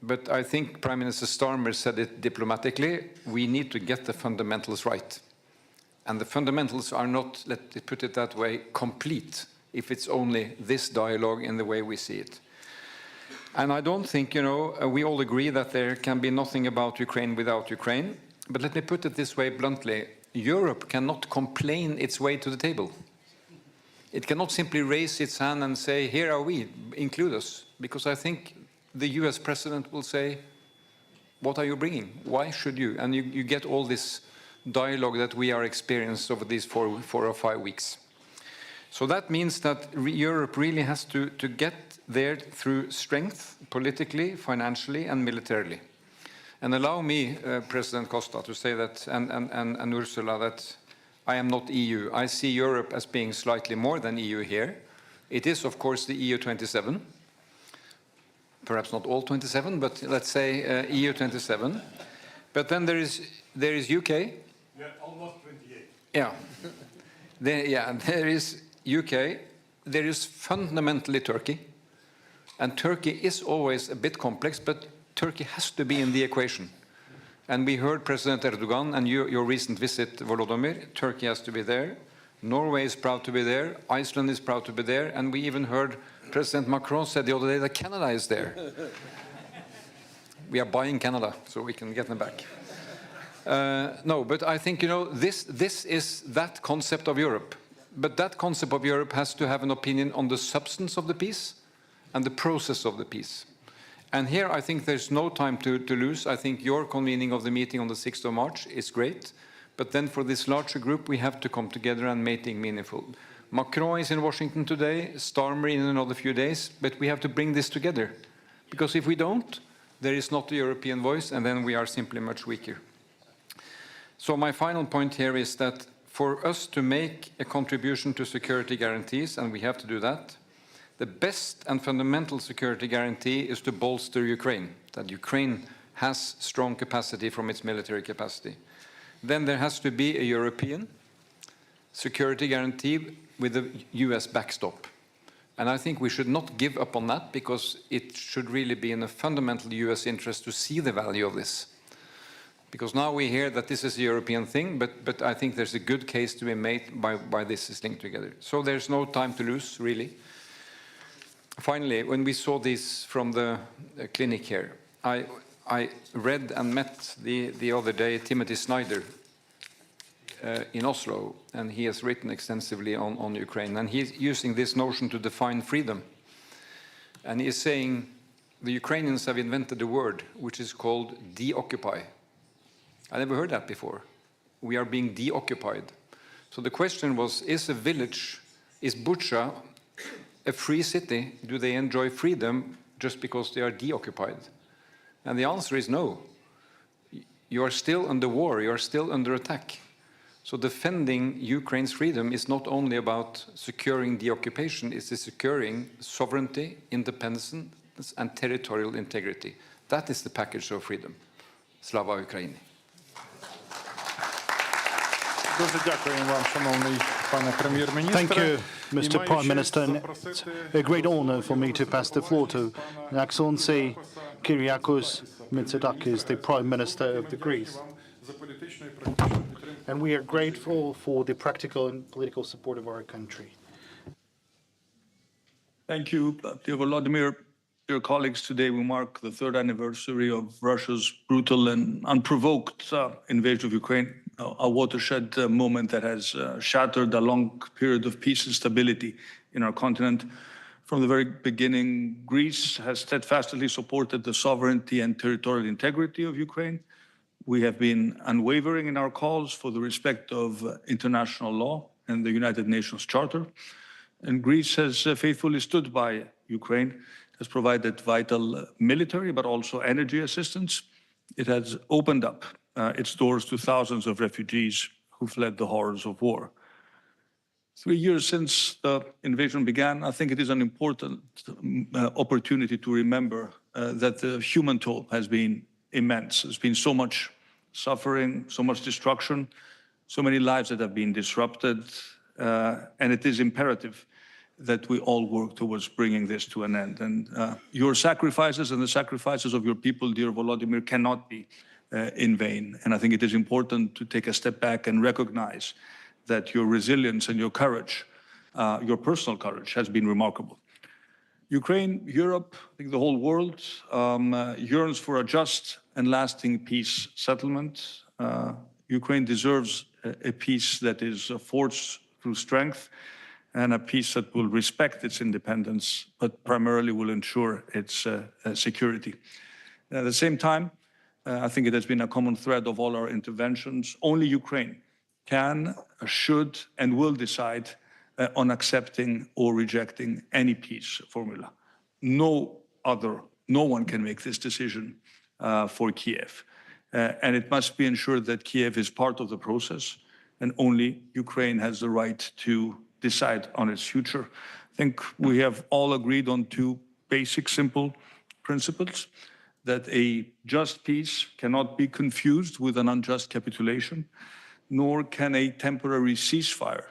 but I think Prime Minister Starmer said it diplomatically. We need to get the fundamentals right. And the fundamentals are not, let me put it that way, complete, if it's only this dialogue in the way we see it. And I don't think, you know, we all agree that there can be nothing about Ukraine without Ukraine. But let me put it this way bluntly. Europe cannot complain its way to the table. It cannot simply raise its hand and say, here are we, include us. Because I think the US president will say, what are you bringing? Why should you? And you get all this dialogue that we are experienced over these 4 or 5 weeks. So that means that Europe really has to get there through strength, politically, financially, and militarily. And allow me, President Costa, to say that, and Ursula, that I am not EU. I see Europe as being slightly more than EU here. It is, of course, the EU 27. Perhaps not all 27, but let's say EU 27. But then there is UK. Yeah, almost 28. Yeah. There is UK. There is fundamentally Turkey. And Turkey is always a bit complex, but Turkey has to be in the equation. And we heard President Erdogan and your recent visit, Volodymyr. Turkey has to be there. Norway is proud to be there. Iceland is proud to be there. And we even heard President Macron said the other day that Canada is there. We are buying Canada, so we can get them back. No, but I think, this is that concept of Europe. But that concept of Europe has to have an opinion on the substance of the peace and the process of the peace. And here I think there's no time to lose. I think your convening of the meeting on the 6th of March is great. But then for this larger group, we have to come together and make it meaningful. Macron is in Washington today, Starmer in another few days, but we have to bring this together. Because if we don't, there is not a European voice, and then we are simply much weaker. So my final point here is that for us to make a contribution to security guarantees, and we have to do that, the best and fundamental security guarantee is to bolster Ukraine, that Ukraine has strong capacity from its military capacity. Then there has to be a European security guarantee with a US backstop. And I think we should not give up on that, because it should really be in a fundamental US interest to see the value of this. Because now we hear that this is a European thing, but I think there's a good case to be made by this is linked together. So there's no time to lose, really. Finally, when we saw this from the clinic here, I read and met the other day Timothy Snyder in Oslo, and he has written extensively on Ukraine, and he's using this notion to define freedom. And he is saying the Ukrainians have invented a word which is called deoccupy. I never heard that before. We are being deoccupied. So the question was, is a village, is Bucha a free city? Do they enjoy freedom just because they are deoccupied? And the answer is no. You are still under war, you are still under attack. So defending Ukraine's freedom is not only about securing the occupation, it is securing sovereignty, independence, and territorial integrity. That is the package of freedom. Slava Ukraini. Thank you, Mr. Prime Minister. It's a great honor for me to pass the floor to Excellency Kyriakos Mitsotakis, the Prime Minister of Greece. And we are grateful for the practical and political support of our country. Thank you, dear Volodymyr. Dear colleagues, today we mark the 3rd anniversary of Russia's brutal and unprovoked invasion of Ukraine, a watershed moment that has shattered a long period of peace and stability in our continent. From the very beginning, Greece has steadfastly supported the sovereignty and territorial integrity of Ukraine. We have been unwavering in our calls for the respect of international law and the United Nations Charter. And Greece has faithfully stood by Ukraine, has provided vital military but also energy assistance. It has opened up its doors to thousands of refugees who fled the horrors of war. 3 years since the invasion began, I think it is an important opportunity to remember that the human toll has been immense. There's been so much suffering, so much destruction, so many lives that have been disrupted, and it is imperative that we all work towards bringing this to an end. And your sacrifices and the sacrifices of your people, dear Volodymyr, cannot be in vain. And I think it is important to take a step back and recognize that your resilience and your courage, your personal courage, has been remarkable. Ukraine, Europe, I think the whole world yearns for a just and lasting peace settlement. Ukraine deserves a peace that is forged through strength, and a peace that will respect its independence, but primarily will ensure its security. At the same time, I think it has been a common thread of all our interventions. Only Ukraine can, should, and will decide on accepting or rejecting any peace formula. No one can make this decision for Kyiv. And it must be ensured that Kyiv is part of the process, and only Ukraine has the right to decide on its future. I think we have all agreed on 2 basic, simple principles: that a just peace cannot be confused with an unjust capitulation, nor can a temporary ceasefire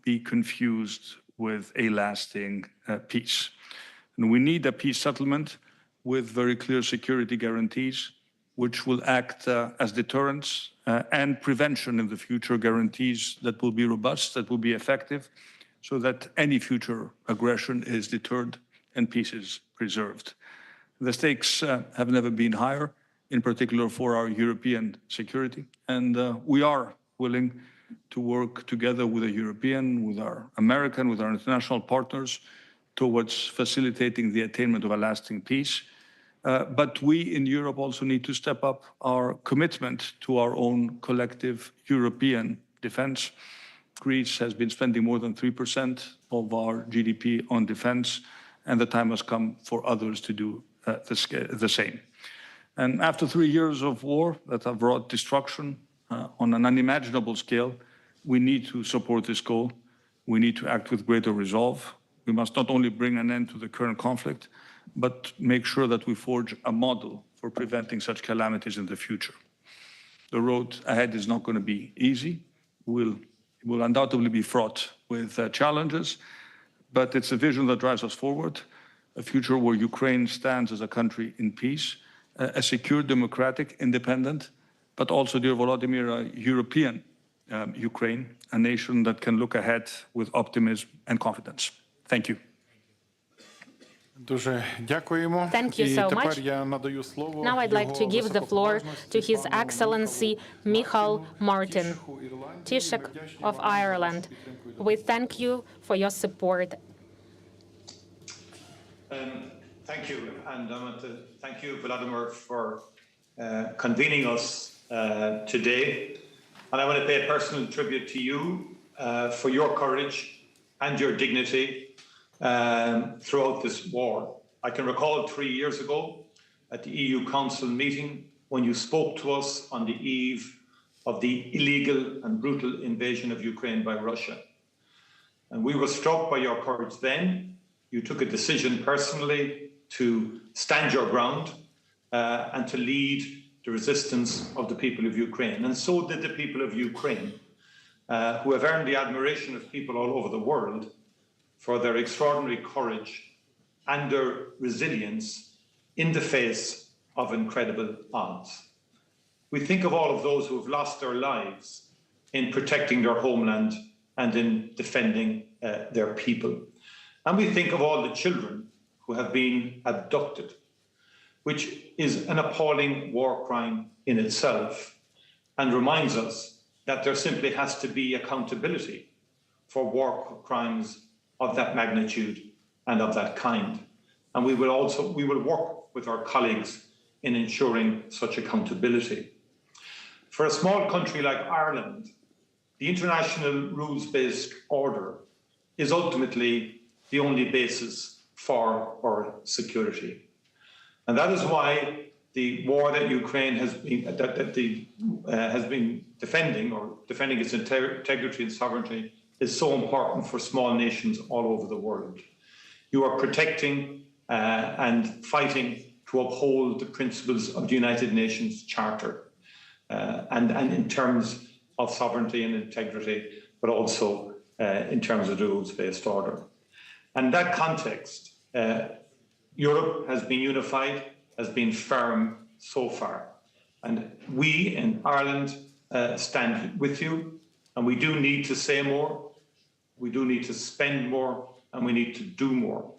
be confused with a lasting peace. And we need a peace settlement with very clear security guarantees, which will act as deterrence and prevention in the future, guarantees that will be robust, that will be effective, so that any future aggression is deterred and peace is preserved. The stakes have never been higher, in particular for our European security. And we are willing to work together with the European, with our American, with our international partners towards facilitating the attainment of a lasting peace. But we in Europe also need to step up our commitment to our own collective European defense. Greece has been spending more than 3% of our GDP on defense, and the time has come for others to do the same. And after 3 years of war that have brought destruction on an unimaginable scale, we need to support this goal. We need to act with greater resolve. We must not only bring an end to the current conflict, but make sure that we forge a model for preventing such calamities in the future. The road ahead is not going to be easy. It will undoubtedly be fraught with challenges, but it's a vision that drives us forward, a future where Ukraine stands as a country in peace, a secure, democratic, independent, but also, dear Volodymyr, a European Ukraine, a nation that can look ahead with optimism and confidence. Thank you. Дуже дякуємо. Thank you so much. Now I'd like to give the floor to His Excellency Michal Martin, Taoiseach of Ireland. We thank you for your support. Thank you, and I want to thank you, Vladimir, for convening us today. And I want to pay a personal tribute to you for your courage and your dignity throughout this war. I can recall 3 years ago at the EU Council meeting when you spoke to us on the eve of the illegal and brutal invasion of Ukraine by Russia. And we were struck by your courage then. You took a decision personally to stand your ground and to lead the resistance of the people of Ukraine. And so did the people of Ukraine, who have earned the admiration of people all over the world for their extraordinary courage and their resilience in the face of incredible odds. We think of all of those who have lost their lives in protecting their homeland and in defending their people. And we think of all the children who have been abducted, which is an appalling war crime in itself and reminds us that there simply has to be accountability for war crimes of that magnitude and of that kind. And we will work with our colleagues in ensuring such accountability. For a small country like Ireland, the international rules-based order is ultimately the only basis for our security. And that is why the war that Ukraine has been defending its integrity and sovereignty is so important for small nations all over the world. You are protecting and fighting to uphold the principles of the United Nations Charter and in terms of sovereignty and integrity, but also in terms of the rules-based order. And that context, Europe has been unified, has been firm so far. And we in Ireland stand with you, and we do need to say more. We do need to spend more, and we need to do more.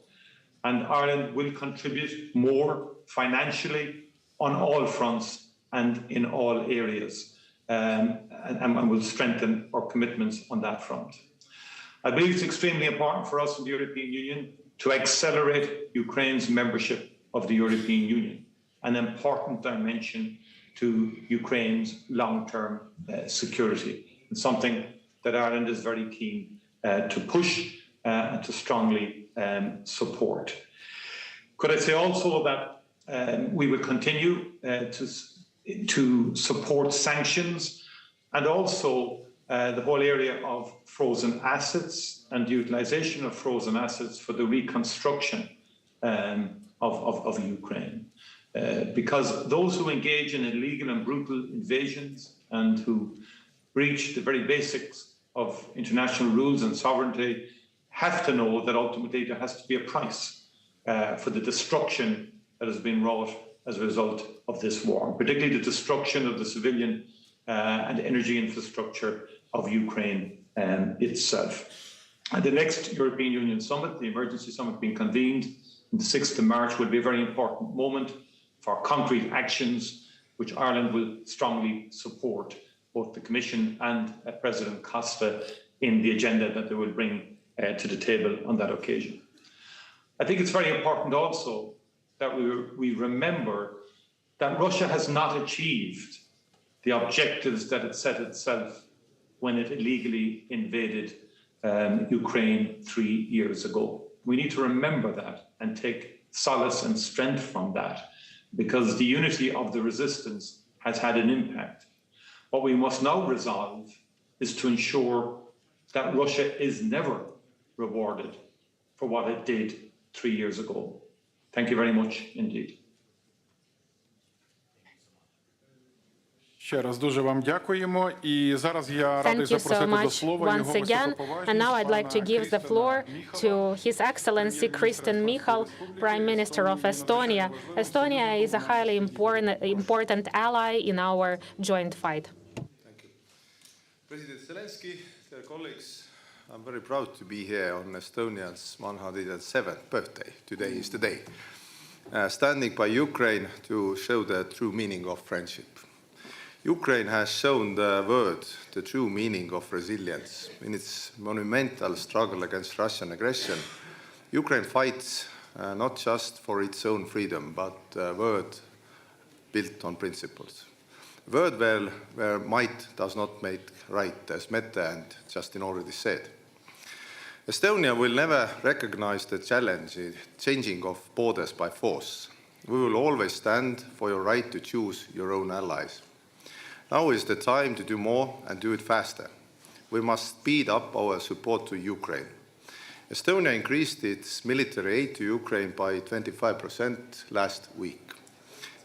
And Ireland will contribute more financially on all fronts and in all areas, and will strengthen our commitments on that front. I believe it's extremely important for us in the European Union to accelerate Ukraine's membership of the European Union, an important dimension to Ukraine's long-term security, and something that Ireland is very keen to push and to strongly support. Could I say also that we will continue to support sanctions and also the whole area of frozen assets and the utilization of frozen assets for the reconstruction of Ukraine. Because those who engage in illegal and brutal invasions and who breach the very basics of international rules and sovereignty have to know that ultimately there has to be a price for the destruction that has been wrought as a result of this war, particularly the destruction of the civilian and energy infrastructure of Ukraine itself. And the next European Union summit, the emergency summit being convened on the 6th of March, will be a very important moment for concrete actions which Ireland will strongly support both the Commission and President Costa in the agenda that they will bring to the table on that occasion. I think it's very important also that we remember that Russia has not achieved the objectives that it set itself when it illegally invaded Ukraine 3 years ago. We need to remember that and take solace and strength from that, because the unity of the resistance has had an impact. What we must now resolve is to ensure that Russia is never rewarded for what it did 3 years ago. Thank you very much indeed. Ще раз дуже вам дякуємо. І зараз я радий запросити до слова його високоповажність. And now I'd like to give the floor to His Excellency Kristen Michal, Prime Minister of Estonia. Estonia is a highly important ally in our joint fight. Thank you. President Zelenskyy, dear colleagues, I'm very proud to be here on Estonia's 107th birthday. Today is the day. Standing by Ukraine to show the true meaning of friendship. Ukraine has shown the world the true meaning of resilience. In its monumental struggle against Russian aggression, Ukraine fights not just for its own freedom, but a world built on principles. A world where might does not make right, as Mette and Justin already said. Estonia will never recognize the challenge, changing of borders by force. We will always stand for your right to choose your own allies. Now is the time to do more and do it faster. We must speed up our support to Ukraine. Estonia increased its military aid to Ukraine by 25% last week.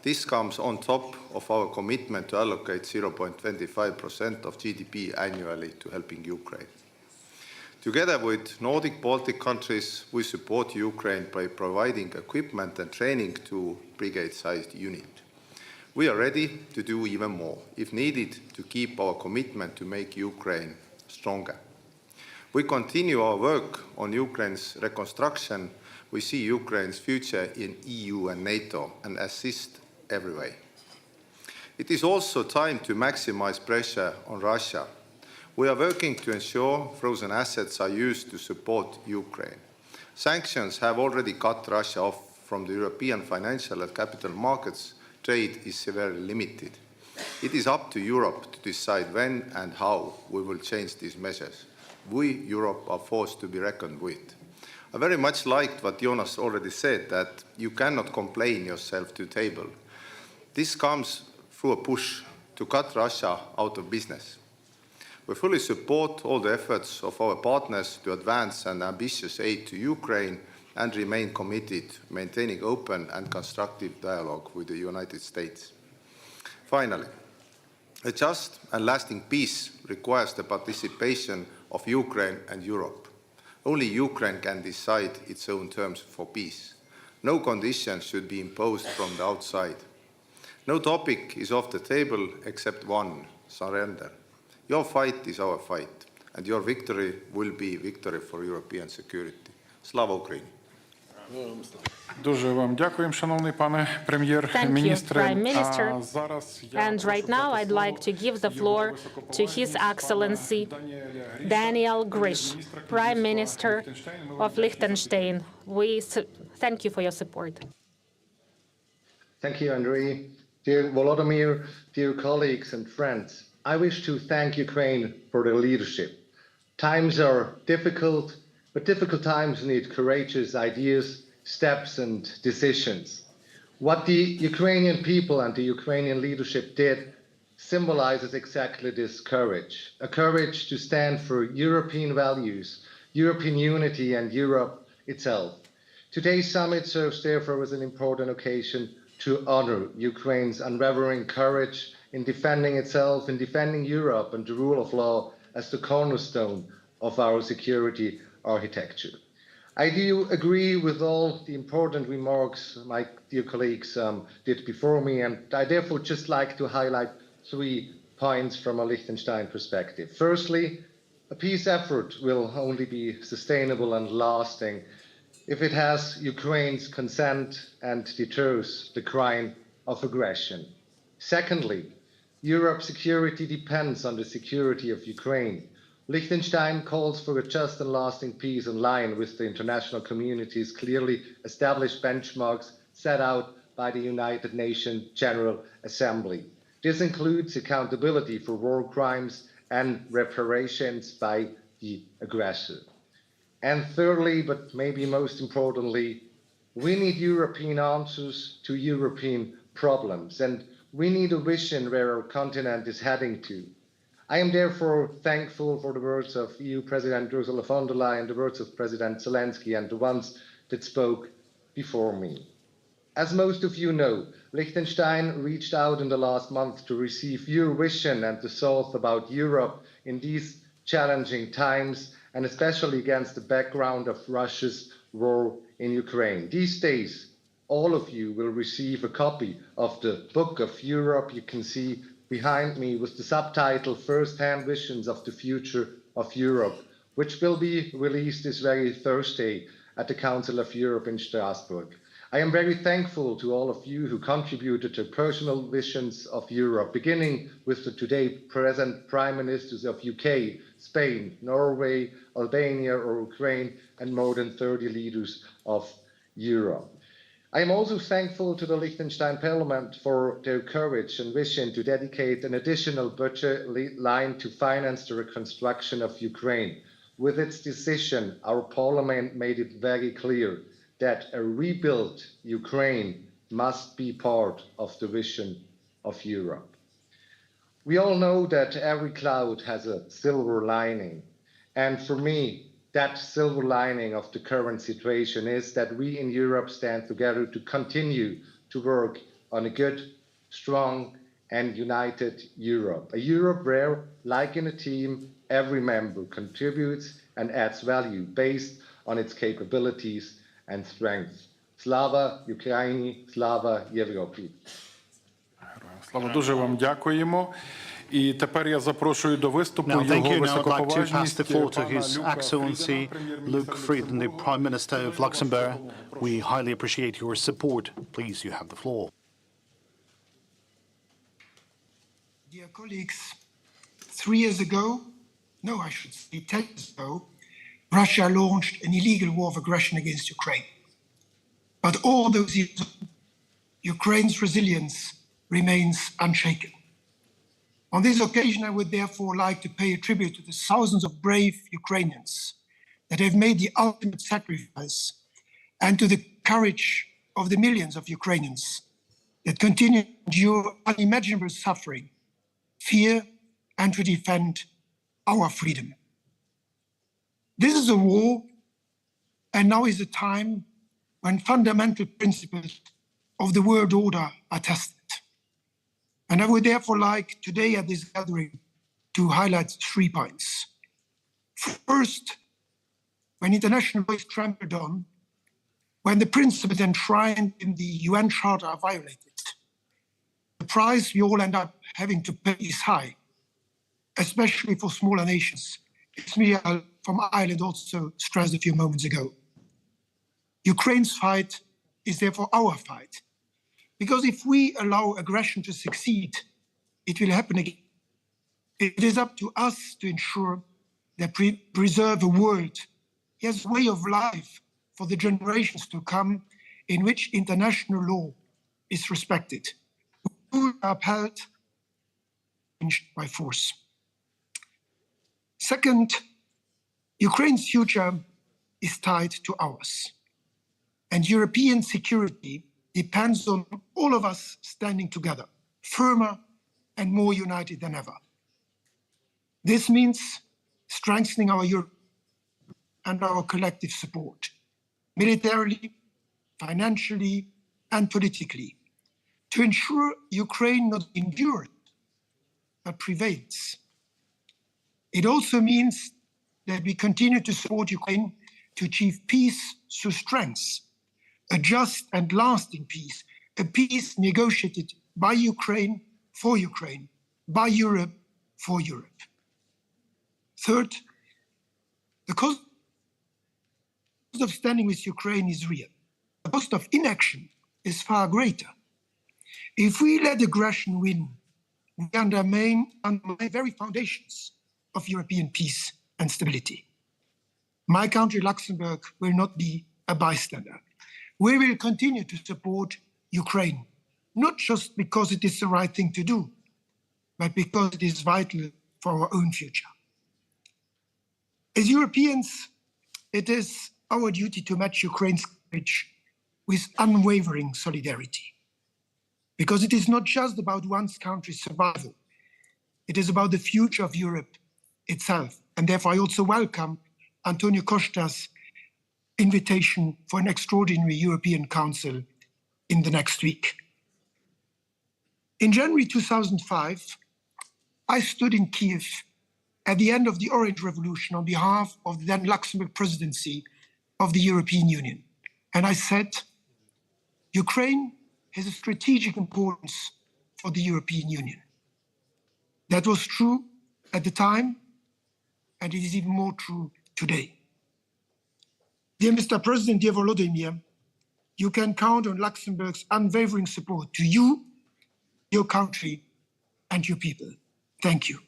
This comes on top of our commitment to allocate 0.25% of GDP annually to helping Ukraine. Together with Nordic Baltic countries, we support Ukraine by providing equipment and training to brigade-sized units. We are ready to do even more, if needed, to keep our commitment to make Ukraine stronger. We continue our work on Ukraine's reconstruction. We see Ukraine's future in EU and NATO and assist every way. It is also time to maximize pressure on Russia. We are working to ensure frozen assets are used to support Ukraine. Sanctions have already cut Russia off from the European financial and capital markets. Trade is severely limited. It is up to Europe to decide when and how we will change these measures. We, Europe, are forced to be reckoned with. I very much liked what Jonas already said, that you cannot complain yourself to table. This comes through a push to cut Russia out of business. We fully support all the efforts of our partners to advance an ambitious aid to Ukraine and remain committed to maintaining open and constructive dialogue with the United States. Finally, a just and lasting peace requires the participation of Ukraine and Europe. Only Ukraine can decide its own terms for peace. No conditions should be imposed from the outside. No topic is off the table except one: surrender. Your fight is our fight, and your victory will be victory for European security. Slava Ukraini! Дуже вам дякуємо, шановний пане прем'єр-міністре. And right now I'd like to give the floor to His Excellency Daniel Grish, Prime Minister of Liechtenstein. We thank you for your support. Thank you, Andrei. Dear Volodymyr, dear colleagues and friends, I wish to thank Ukraine for their leadership. Times are difficult, but difficult times need courageous ideas, steps, and decisions. What the Ukrainian people and the Ukrainian leadership did symbolizes exactly this courage, a courage to stand for European values, European unity, and Europe itself. Today's summit serves therefore as an important occasion to honor Ukraine's unwavering courage in defending itself, in defending Europe and the rule of law as the cornerstone of our security architecture. I do agree with all the important remarks my dear colleagues did before me, and I therefore just like to highlight 3 points from a Liechtenstein perspective. Firstly, a peace effort will only be sustainable and lasting if it has Ukraine's consent and deters the crime of aggression. Secondly, Europe's security depends on the security of Ukraine. Liechtenstein calls for a just and lasting peace in line with the international community's clearly established benchmarks set out by the United Nations General Assembly. This includes accountability for war crimes and reparations by the aggressor. And thirdly, but maybe most importantly, we need European answers to European problems, and we need a vision where our continent is heading to. I am therefore thankful for the words of EU President Ursula von der Leyen, the words of President Zelenskyy, and the ones that spoke before me. As most of you know, Liechtenstein reached out in the last month to receive your vision and the thoughts about Europe in these challenging times, and especially against the background of Russia's war in Ukraine. These days, all of you will receive a copy of the Book of Europe you can see behind me with the subtitle First-Hand Visions of the Future of Europe, which will be released this very Thursday at the Council of Europe in Strasbourg. I am very thankful to all of you who contributed to personal visions of Europe, beginning with the today present Prime Ministers of UK, Spain, Norway, Albania or Ukraine, and more than 30 leaders of Europe. I am also thankful to the Liechtenstein Parliament for their courage and vision to dedicate an additional budget line to finance the reconstruction of Ukraine. With its decision, our Parliament made it very clear that a rebuilt Ukraine must be part of the vision of Europe. We all know that every cloud has a silver lining, and for me, that silver lining of the current situation is that we in Europe stand together to continue to work on a good, strong, and united Europe. A Europe where, like in a team, every member contributes and adds value based on its capabilities and strengths. Slava Ukraini, slava Європі. Слава, дуже вам дякуємо. І тепер я запрошую до виступу його високоповажність пана Excellency Luc Frieden, the Prime Minister of Luxembourg. We highly appreciate your support. Please, you have the floor. Dear colleagues, 3 years ago, no, I should say 10 years ago, Russia launched an illegal war of aggression against Ukraine. But all those years, Ukraine's resilience remains unshaken. On this occasion, I would therefore like to pay a tribute to the thousands of brave Ukrainians that have made the ultimate sacrifice, and to the courage of the millions of Ukrainians that continue to endure unimaginable suffering, fear, and to defend our freedom. This is a war, and now is a time when fundamental principles of the world order are tested. And I would therefore like today at this gathering to highlight 3 points. First, when international law is trampled on, when the principles enshrined in the UN Charter are violated, the price we all end up having to pay is high, especially for smaller nations. It's me from Ireland also stressed a few moments ago. Ukraine's fight is therefore our fight. Because if we allow aggression to succeed, it will happen again. It is up to us to ensure that we preserve a world, yes, way of life for the generations to come in which international law is respected, rules are upheld, changed by force. Second, Ukraine's future is tied to ours, and European security depends on all of us standing together, firmer and more united than ever. This means strengthening our Europe and our collective support, militarily, financially, and politically, to ensure Ukraine not endures, but prevails. It also means that we continue to support Ukraine to achieve peace through strength, a just and lasting peace, a peace negotiated by Ukraine, by Europe, for Europe. Third, the cost of standing with Ukraine is real. The cost of inaction is far greater. If we let aggression win, we undermine the very foundations of European peace and stability. My country, Luxembourg, will not be a bystander. We will continue to support Ukraine, not just because it is the right thing to do, but because it is vital for our own future. As Europeans, it is our duty to match Ukraine's courage with unwavering solidarity. Because it is not just about one country's survival, it is about the future of Europe itself. And therefore, I also welcome Antonio Costa's invitation for an extraordinary European Council in the next week. In January 2005, I stood in Kyiv at the end of the Orange Revolution on behalf of the then Luxembourg presidency of the European Union. And I said, Ukraine has a strategic importance for the European Union. That was true at the time, and it is even more true today. Dear Mr. President, dear Volodymyr, you can count on Luxembourg's unwavering support to you, your country, and your people. Thank you.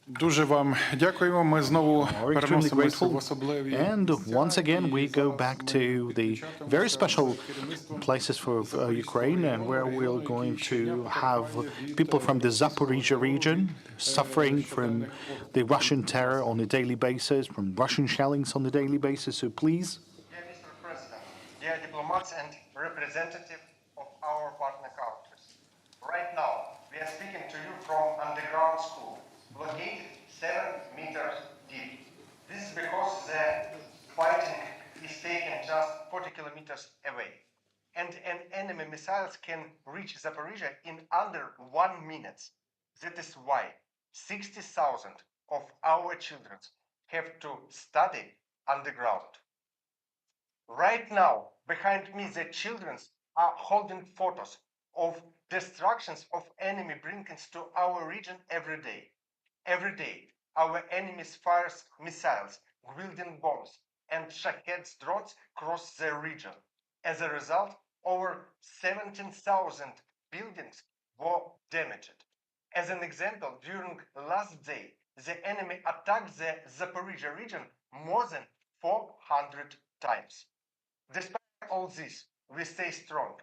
Дуже вам дякуємо. Ми знову We're extremely переносимося в grateful. особливі And once again, we go back to the very special places for Ukraine, and where we're going to have people from the Zaporizhzhia region suffering from the Russian terror on a daily basis, from Russian shellings on a daily basis. So please. Dear Mr. President, dear diplomats and representative of our partner countries, right now we are speaking to you from underground school, located 7 meters deep. This is because the fighting is taken just 40 kilometers away. And enemy missiles can reach Zaporizhzhia in under 1 minute. That is why 60,000 of our children have to study underground. Right now, behind me, the children are holding photos of destructions of enemy brinkings to our region every day. Every day, our enemies fires missiles, wielding bombs, and Shaheds drones cross the region. As a result, over 17,000 buildings were damaged. As an example, during last day, the enemy attacked the Zaporizhzhia region more than 400 times. Despite all this, we stay strong.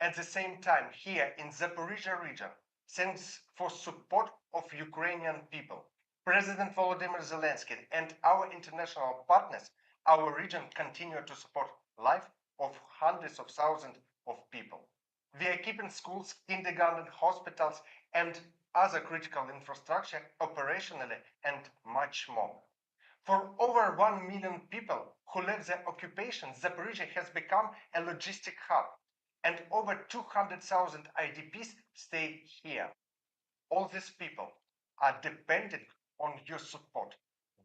At the same time, here in Zaporizhzhia region, thanks for support of Ukrainian people, President Volodymyr Zelenskyy and our international partners, our region continue to support life of hundreds of thousands of people. We are keeping schools, kindergarten, hospitals, and other critical infrastructure operationally and much more. For over 1 million people who left the occupation, Zaporizhzhia has become a logistic hub, and over 200,000 IDPs stay here. All these people are dependent on your support,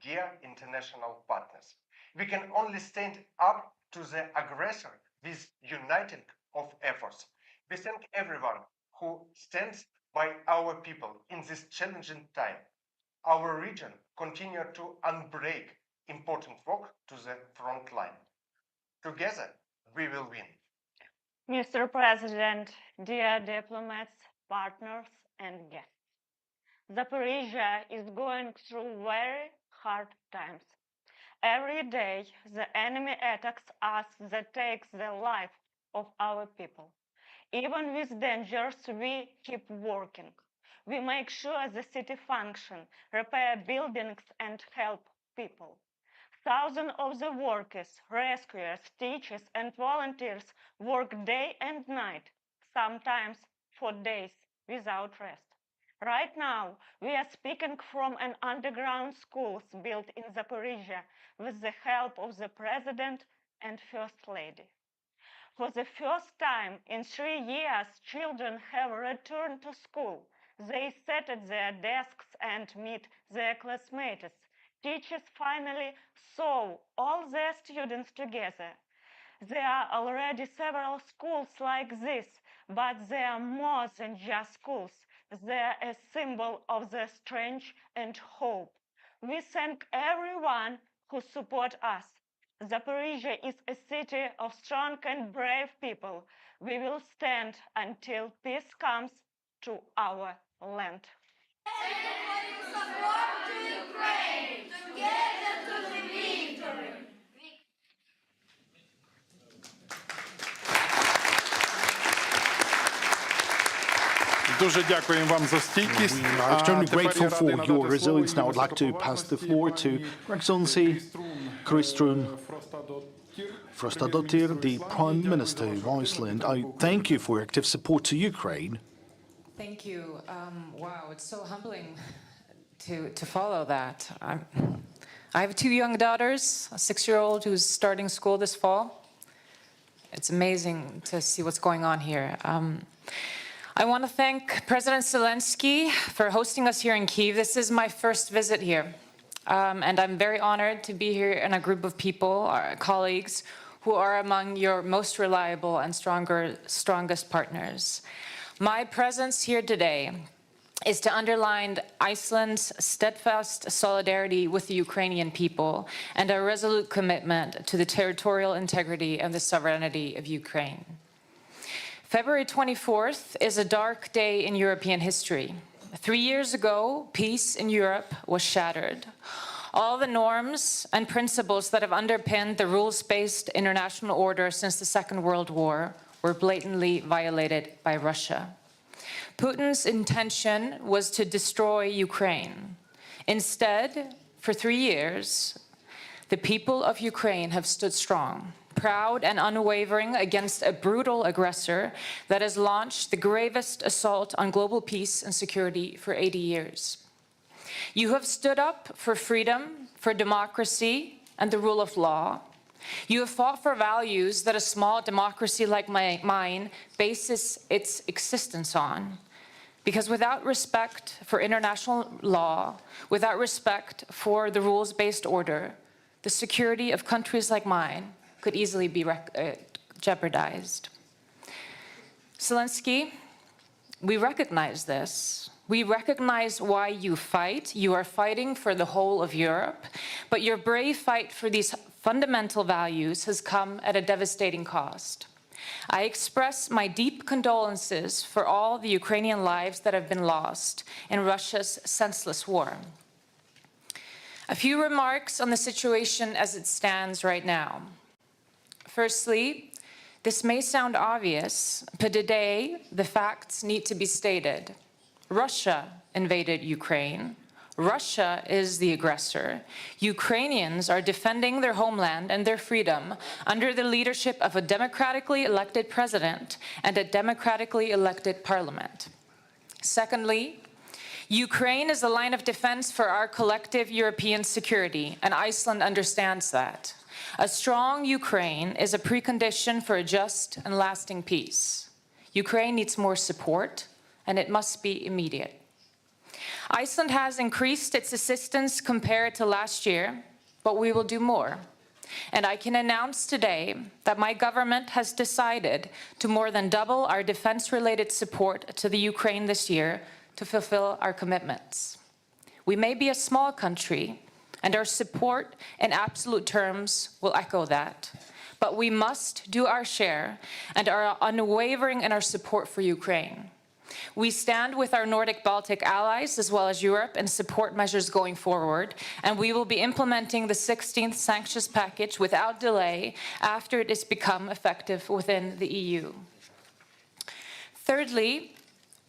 dear international partners. We can only stand up to the aggressor with uniting of efforts. We thank everyone who stands by our people in this challenging time. Our region continues to unbreak important work to the front line. Together, we will win. Mr. President, dear diplomats, partners, and guests. Zaporizhzhia is going through very hard times. Every day, the enemy attacks us that takes the life of our people. Even with dangers, we keep working. We make sure the city functions, repair buildings, and help people. Thousands of the workers, rescuers, teachers, and volunteers work day and night, sometimes for days without rest. Right now, we are speaking from an underground school built in Zaporizhzhia with the help of the President and First Lady. For the first time in 3 years, children have returned to school. They sit at their desks and meet their classmates. Teachers finally saw all their students together. There are already several schools like this, but they are more than just schools. They are a symbol of the strength and hope. We thank everyone who supports us, Zaporizhzhia is a city of strong and brave people. We will stand until peace comes to our land. Дуже дякуємо вам за стійкість. We are extremely grateful for your resilience. Now I'd like to pass the floor to Her Excellency Kristrún Frostadóttir, the Prime Minister of Iceland. I thank you for your active support to Ukraine. Thank you. Wow, it's so humbling to follow that. I have two young daughters, a 6-year-old who's starting school this fall. It's amazing to see what's going on here. I want to thank President Zelenskyy for hosting us here in Kyiv. This is my first visit here, and I'm very honored to be here in a group of people, our colleagues, who are among your most reliable and strongest partners. My presence here today is to underline Iceland's steadfast solidarity with the Ukrainian people and our resolute commitment to the territorial integrity and the sovereignty of Ukraine. February 24th is a dark day in European history. 3 years ago, peace in Europe was shattered. All the norms and principles that have underpinned the rules-based international order since the Second World War were blatantly violated by Russia. Putin's intention was to destroy Ukraine. Instead, for 3 years, the people of Ukraine have stood strong, proud and unwavering against a brutal aggressor that has launched the gravest assault on global peace and security for 80 years. You have stood up for freedom, for democracy, and the rule of law. You have fought for values that a small democracy like mine bases its existence on. Because without respect for international law, without respect for the rules-based order, the security of countries like mine could easily be jeopardized. Zelenskyy, we recognize this. We recognize why you fight. You are fighting for the whole of Europe, but your brave fight for these fundamental values has come at a devastating cost. I express my deep condolences for all the Ukrainian lives that have been lost in Russia's senseless war. A few remarks on the situation as it stands right now. Firstly, this may sound obvious, but today the facts need to be stated. Russia invaded Ukraine. Russia is the aggressor. Ukrainians are defending their homeland and their freedom under the leadership of a democratically elected president and a democratically elected parliament. Secondly, Ukraine is a line of defense for our collective European security, and Iceland understands that. A strong Ukraine is a precondition for a just and lasting peace. Ukraine needs more support, and it must be immediate. Iceland has increased its assistance compared to last year, but we will do more. And I can announce today that my government has decided to more than double our defense-related support to the Ukraine this year to fulfill our commitments. We may be a small country, and our support in absolute terms will echo that. But we must do our share and are unwavering in our support for Ukraine. We stand with our Nordic-Baltic allies as well as Europe in support measures going forward, and we will be implementing the 16th sanctions package without delay after it has become effective within the EU. Thirdly,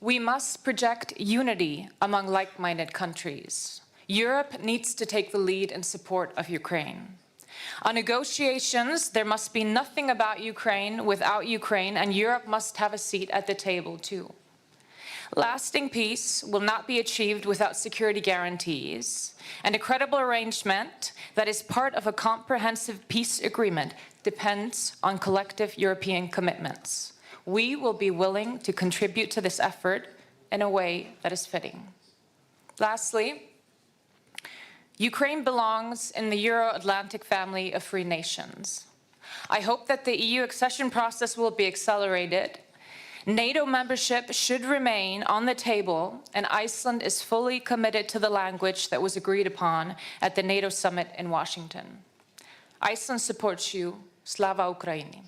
we must project unity among like-minded countries. Europe needs to take the lead in support of Ukraine. On negotiations, there must be nothing about Ukraine without Ukraine, and Europe must have a seat at the table too. Lasting peace will not be achieved without security guarantees, and a credible arrangement that is part of a comprehensive peace agreement depends on collective European commitments. We will be willing to contribute to this effort in a way that is fitting. Lastly, Ukraine belongs in the Euro-Atlantic family of free nations. I hope that the EU accession process will be accelerated. NATO membership should remain on the table, and Iceland is fully committed to the language that was agreed upon at the NATO summit in Washington. Iceland supports you. Slava Ukraini.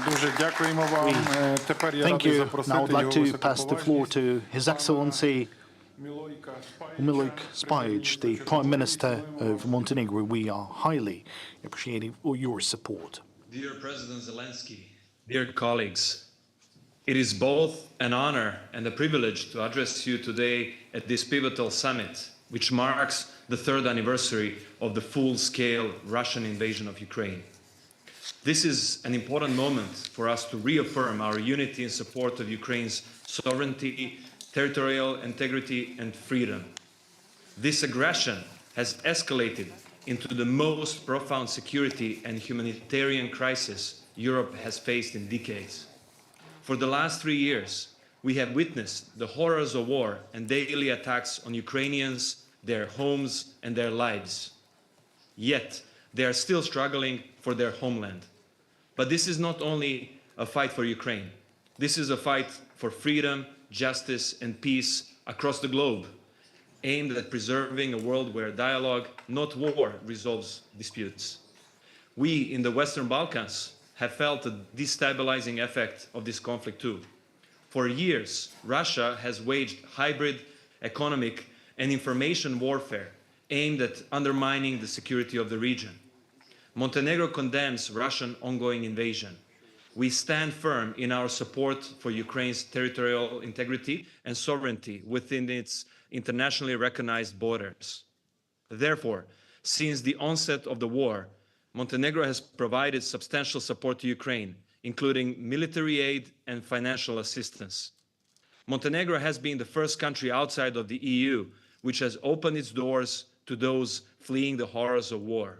Дуже дякуємо вам. Тепер я Thank радий you. Now I'd запросити like його to pass the floor високоповажність to His Excellency Miloš Spajic, the Prime Minister of Montenegro. We are highly appreciating your support. Dear President Zelenskyy, dear colleagues, it is both an honor and a privilege to address you today at this pivotal summit, which marks the third anniversary of the full-scale Russian invasion of Ukraine. This is an important moment for us to reaffirm our unity in support of Ukraine's sovereignty, territorial integrity, and freedom. This aggression has escalated into the most profound security and humanitarian crisis Europe has faced in decades. For the last 3 years, we have witnessed the horrors of war and daily attacks on Ukrainians, their homes, and their lives. Yet, they are still struggling for their homeland. But this is not only a fight for Ukraine. This is a fight for freedom, justice, and peace across the globe, aimed at preserving a world where dialogue, not war, resolves disputes. We in the Western Balkans have felt the destabilizing effect of this conflict too. For years, Russia has waged hybrid economic and information warfare aimed at undermining the security of the region. Montenegro condemns Russian ongoing invasion. We stand firm in our support for Ukraine's territorial integrity and sovereignty within its internationally recognized borders. Therefore, since the onset of the war, Montenegro has provided substantial support to Ukraine, including military aid and financial assistance. Montenegro has been the first country outside of the EU which has opened its doors to those fleeing the horrors of war.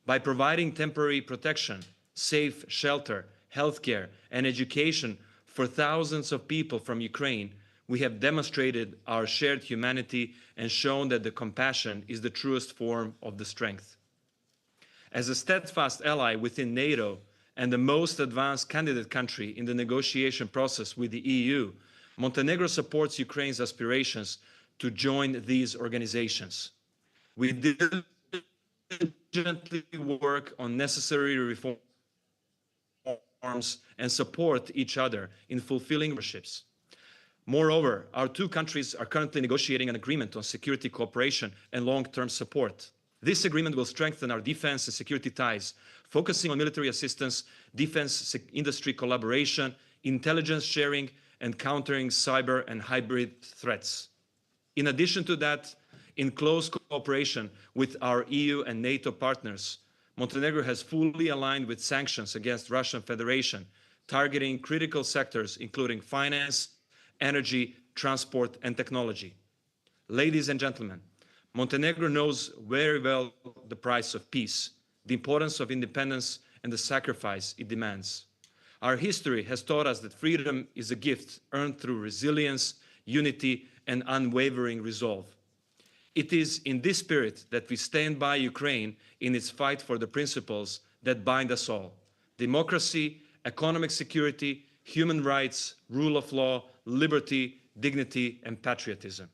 By providing temporary protection, safe shelter, healthcare, and education for thousands of people from Ukraine, we have demonstrated our shared humanity and shown that the compassion is the truest form of the strength. As a steadfast ally within NATO and the most advanced candidate country in the negotiation process with the EU, Montenegro supports Ukraine's aspirations to join these organizations. We diligently work on necessary reforms and support each other in fulfilling memberships. Moreover, our two countries are currently negotiating an agreement on security cooperation and long-term support. This agreement will strengthen our defense and security ties, focusing on military assistance, defense industry collaboration, intelligence sharing, and countering cyber and hybrid threats. In addition to that, in close cooperation with our EU and NATO partners, Montenegro has fully aligned with sanctions against Russian Federation, targeting critical sectors including finance, energy, transport, and technology. Ladies and gentlemen, Montenegro knows very well the price of peace, the importance of independence, and the sacrifice it demands. Our history has taught us that freedom is a gift earned through resilience, unity, and unwavering resolve. It is in this spirit that we stand by Ukraine in its fight for the principles that bind us all: democracy, economic security, human rights, rule of law, liberty, dignity, and patriotism.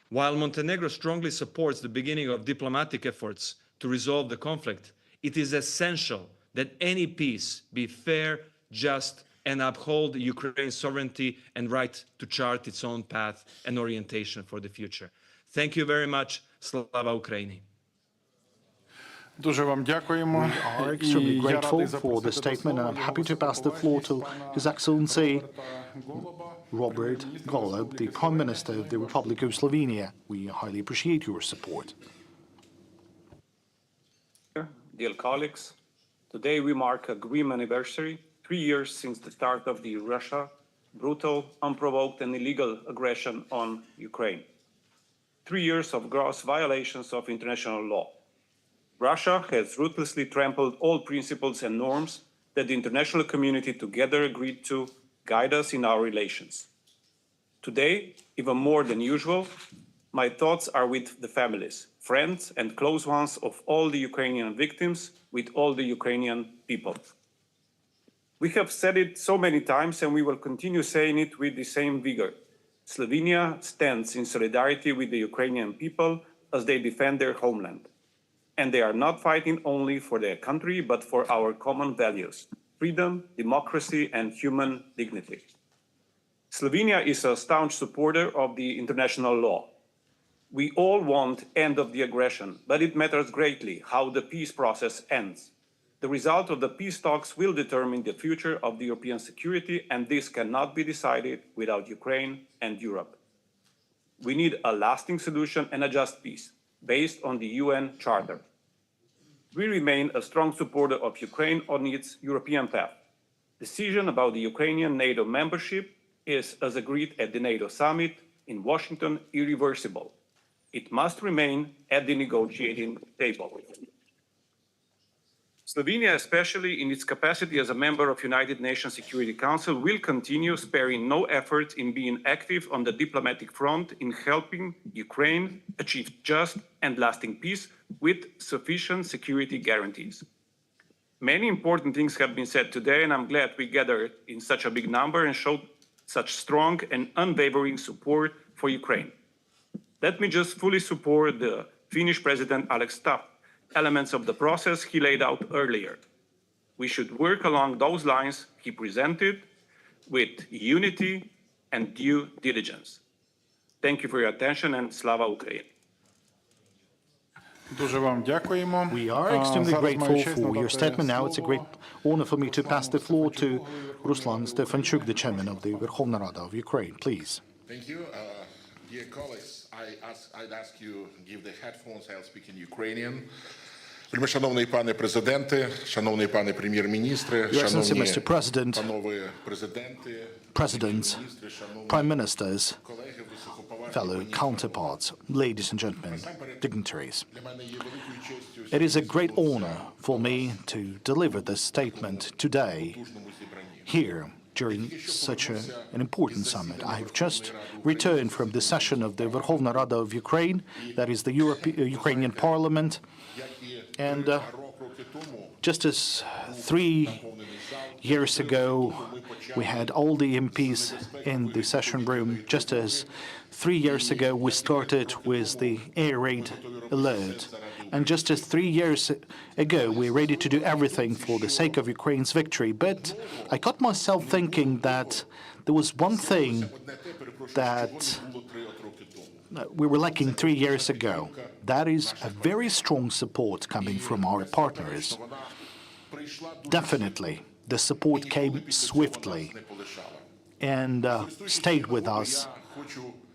While Montenegro strongly supports the beginning of diplomatic efforts to resolve the conflict, it is essential that any peace be fair, just, and uphold Ukraine's sovereignty and right to chart its own path and orientation for the future. Thank you very much. Slava Ukraini. Дуже вам дякуємо. We are extremely grateful for the statement, and I'm happy to pass the floor to His Excellency Robert Golob, the Prime Minister of the Republic of Slovenia. We highly appreciate your support. Dear colleagues, today we mark a grim anniversary, 3 years since the start of the Russia brutal, unprovoked and illegal aggression on Ukraine. 3 years of gross violations of international law. Russia has ruthlessly trampled all principles and norms that the international community together agreed to guide us in our relations. Today, even more than usual, my thoughts are with the families, friends, and close ones of all the Ukrainian victims, with all the Ukrainian people. We have said it so many times, and we will continue saying it with the same vigor. Slovenia stands in solidarity with the Ukrainian people as they defend their homeland. And they are not fighting only for their country, but for our common values: freedom, democracy, and human dignity. Slovenia is a staunch supporter of the international law. We all want end of the aggression, but it matters greatly how the peace process ends. The result of the peace talks will determine the future of the European security, and this cannot be decided without Ukraine and Europe. We need a lasting solution and a just peace, based on the UN Charter. We remain a strong supporter of Ukraine on its European path. Decision about the Ukrainian NATO membership is, as agreed at the NATO summit in Washington, irreversible. It must remain at the negotiating table. Slovenia, especially in its capacity as a member of United Nations Security Council, will continue sparing no effort in being active on the diplomatic front in helping Ukraine achieve just and lasting peace with sufficient security guarantees. Many important things have been said today, and I'm glad we gathered in such a big number and showed such strong and unwavering support for Ukraine. Let me just fully support the Finnish President Alex Stubb elements of the process he laid out earlier. We should work along those lines he presented with unity and due diligence. Thank you for your attention, and Slava Ukraini. Дуже вам дякуємо. We are extremely grateful for your statement. Now it's a great honor for me to pass the floor to Ruslan Stefanchuk, the chairman of the Verkhovna Rada of Ukraine. Please. Thank you. Dear colleagues, I'd ask you to give the headphones. I'll speak in Ukrainian. Шановний пане президенте, шановний пане прем'єр-міністре, шановні панове президенти, Presidents, Prime Ministers, fellow counterparts, ladies and gentlemen, dignitaries. It is a great honor for me to deliver this statement today here during such an important summit. I've just returned from the session of the Verkhovna Rada of Ukraine, that is the Ukrainian Parliament, and just as 3 years ago we had all the MPs in the session room, just as 3 years ago we started with the air raid alert, and just as 3 years ago we're ready to do everything for the sake of Ukraine's victory. But I caught myself thinking that there was one thing that we were lacking 3 years ago. That is a very strong support coming from our partners. Definitely, the support came swiftly and stayed with us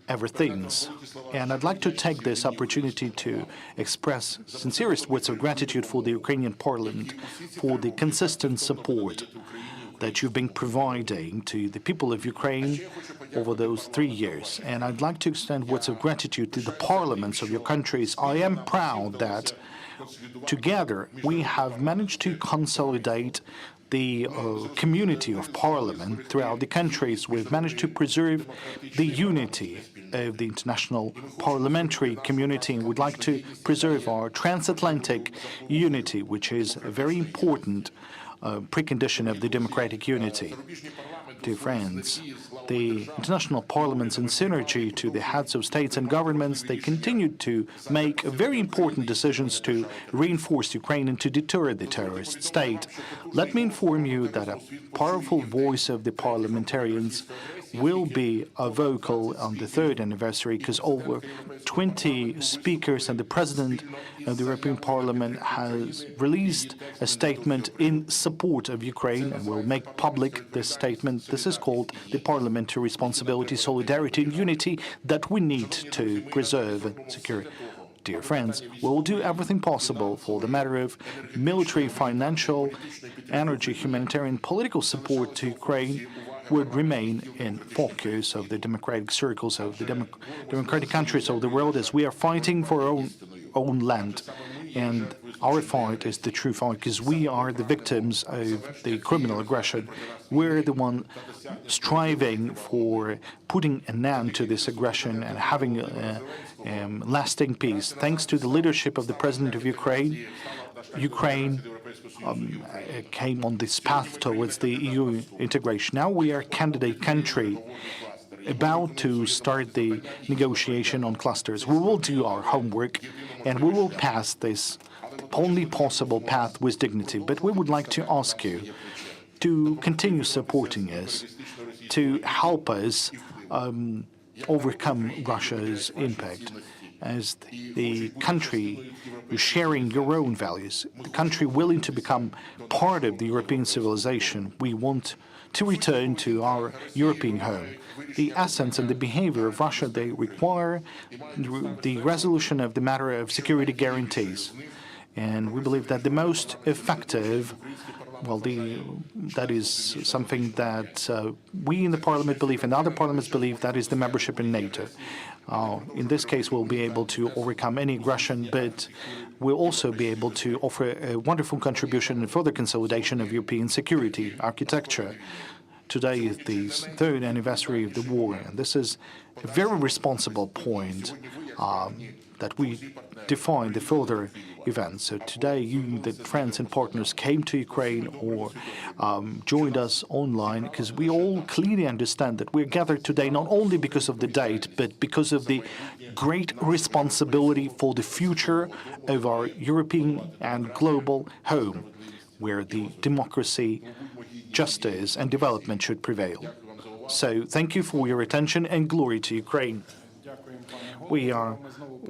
ever since. And I'd like to take this opportunity to express sincerest words of gratitude for the Ukrainian Parliament for the consistent support that you've been providing to the people of Ukraine over those 3 years. And I'd like to extend words of gratitude to the parliaments of your countries. I am proud that together we have managed to consolidate the community of parliament throughout the countries. We've managed to preserve the unity of the international parliamentary community, and we'd like to preserve our transatlantic unity, which is a very important precondition of the democratic unity. Dear friends, the international parliaments in synergy to the heads of states and governments, they continued to make very important decisions to reinforce Ukraine and to deter the terrorist state. Let me inform you that a powerful voice of the parliamentarians will be vocal on the 3rd anniversary, because over 20 speakers and the President of the European Parliament has released a statement in support of Ukraine and will make public this statement. This is called the Parliamentary Responsibility, Solidarity and Unity that we need to preserve and secure. Dear friends, we will do everything possible for the matter of military, financial, energy, humanitarian, political support to Ukraine would remain in focus of the democratic circles of the democratic countries of the world, as we are fighting for our own land. And our fight is the true fight, because we are the victims of the criminal aggression. We're the one striving for putting an end to this aggression and having lasting peace. Thanks to the leadership of the President of Ukraine, Ukraine came on this path towards the EU integration. Now we are a candidate country, about to start the negotiation on clusters. We will do our homework and we will pass this only possible path with dignity. But we would like to ask you to continue supporting us, to help us overcome Russia's impact as the country sharing your own values, the country willing to become part of the European civilization. We want to return to our European home. The essence and the behavior of Russia, they require the resolution of the matter of security guarantees. And we believe that the most effective, well, that is something that we in the parliament believe and other parliaments believe, that is the membership in NATO. In this case, we'll be able to overcome any aggression, but we'll also be able to offer a wonderful contribution in further consolidation of European security architecture. Today is the third anniversary of the war, and this is a very responsible point that we define the further events. So today, you, the friends and partners, came to Ukraine or joined us online because we all clearly understand that we're gathered today not only because of the date, but because of the great responsibility for the future of our European and global home, where the democracy, justice, and development should prevail. So thank you for your attention and glory to Ukraine. We are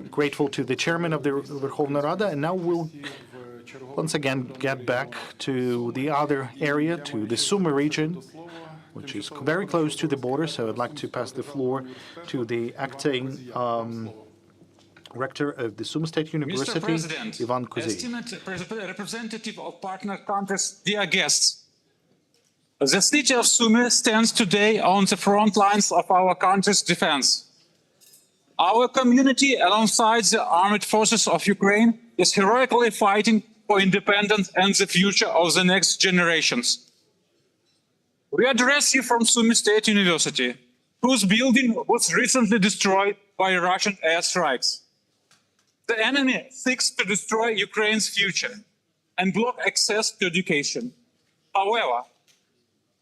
grateful to the chairman of the Verkhovna Rada, and now we'll once again get back to the other area, to the Sumy region, which is very close to the border. So I'd like to pass the floor to the acting rector of the Sumy State University, Mr. President, Ivan Kuzy. esteemed representative of partner countries, dear guests, the city of Sumy stands today on the front lines of our country's defense. Our community, alongside the armed forces of Ukraine, is heroically fighting for independence and the future of the next generations. We address you from Sumy State University, whose building was recently destroyed by Russian airstrikes. The enemy seeks to destroy Ukraine's future and block access to education. However,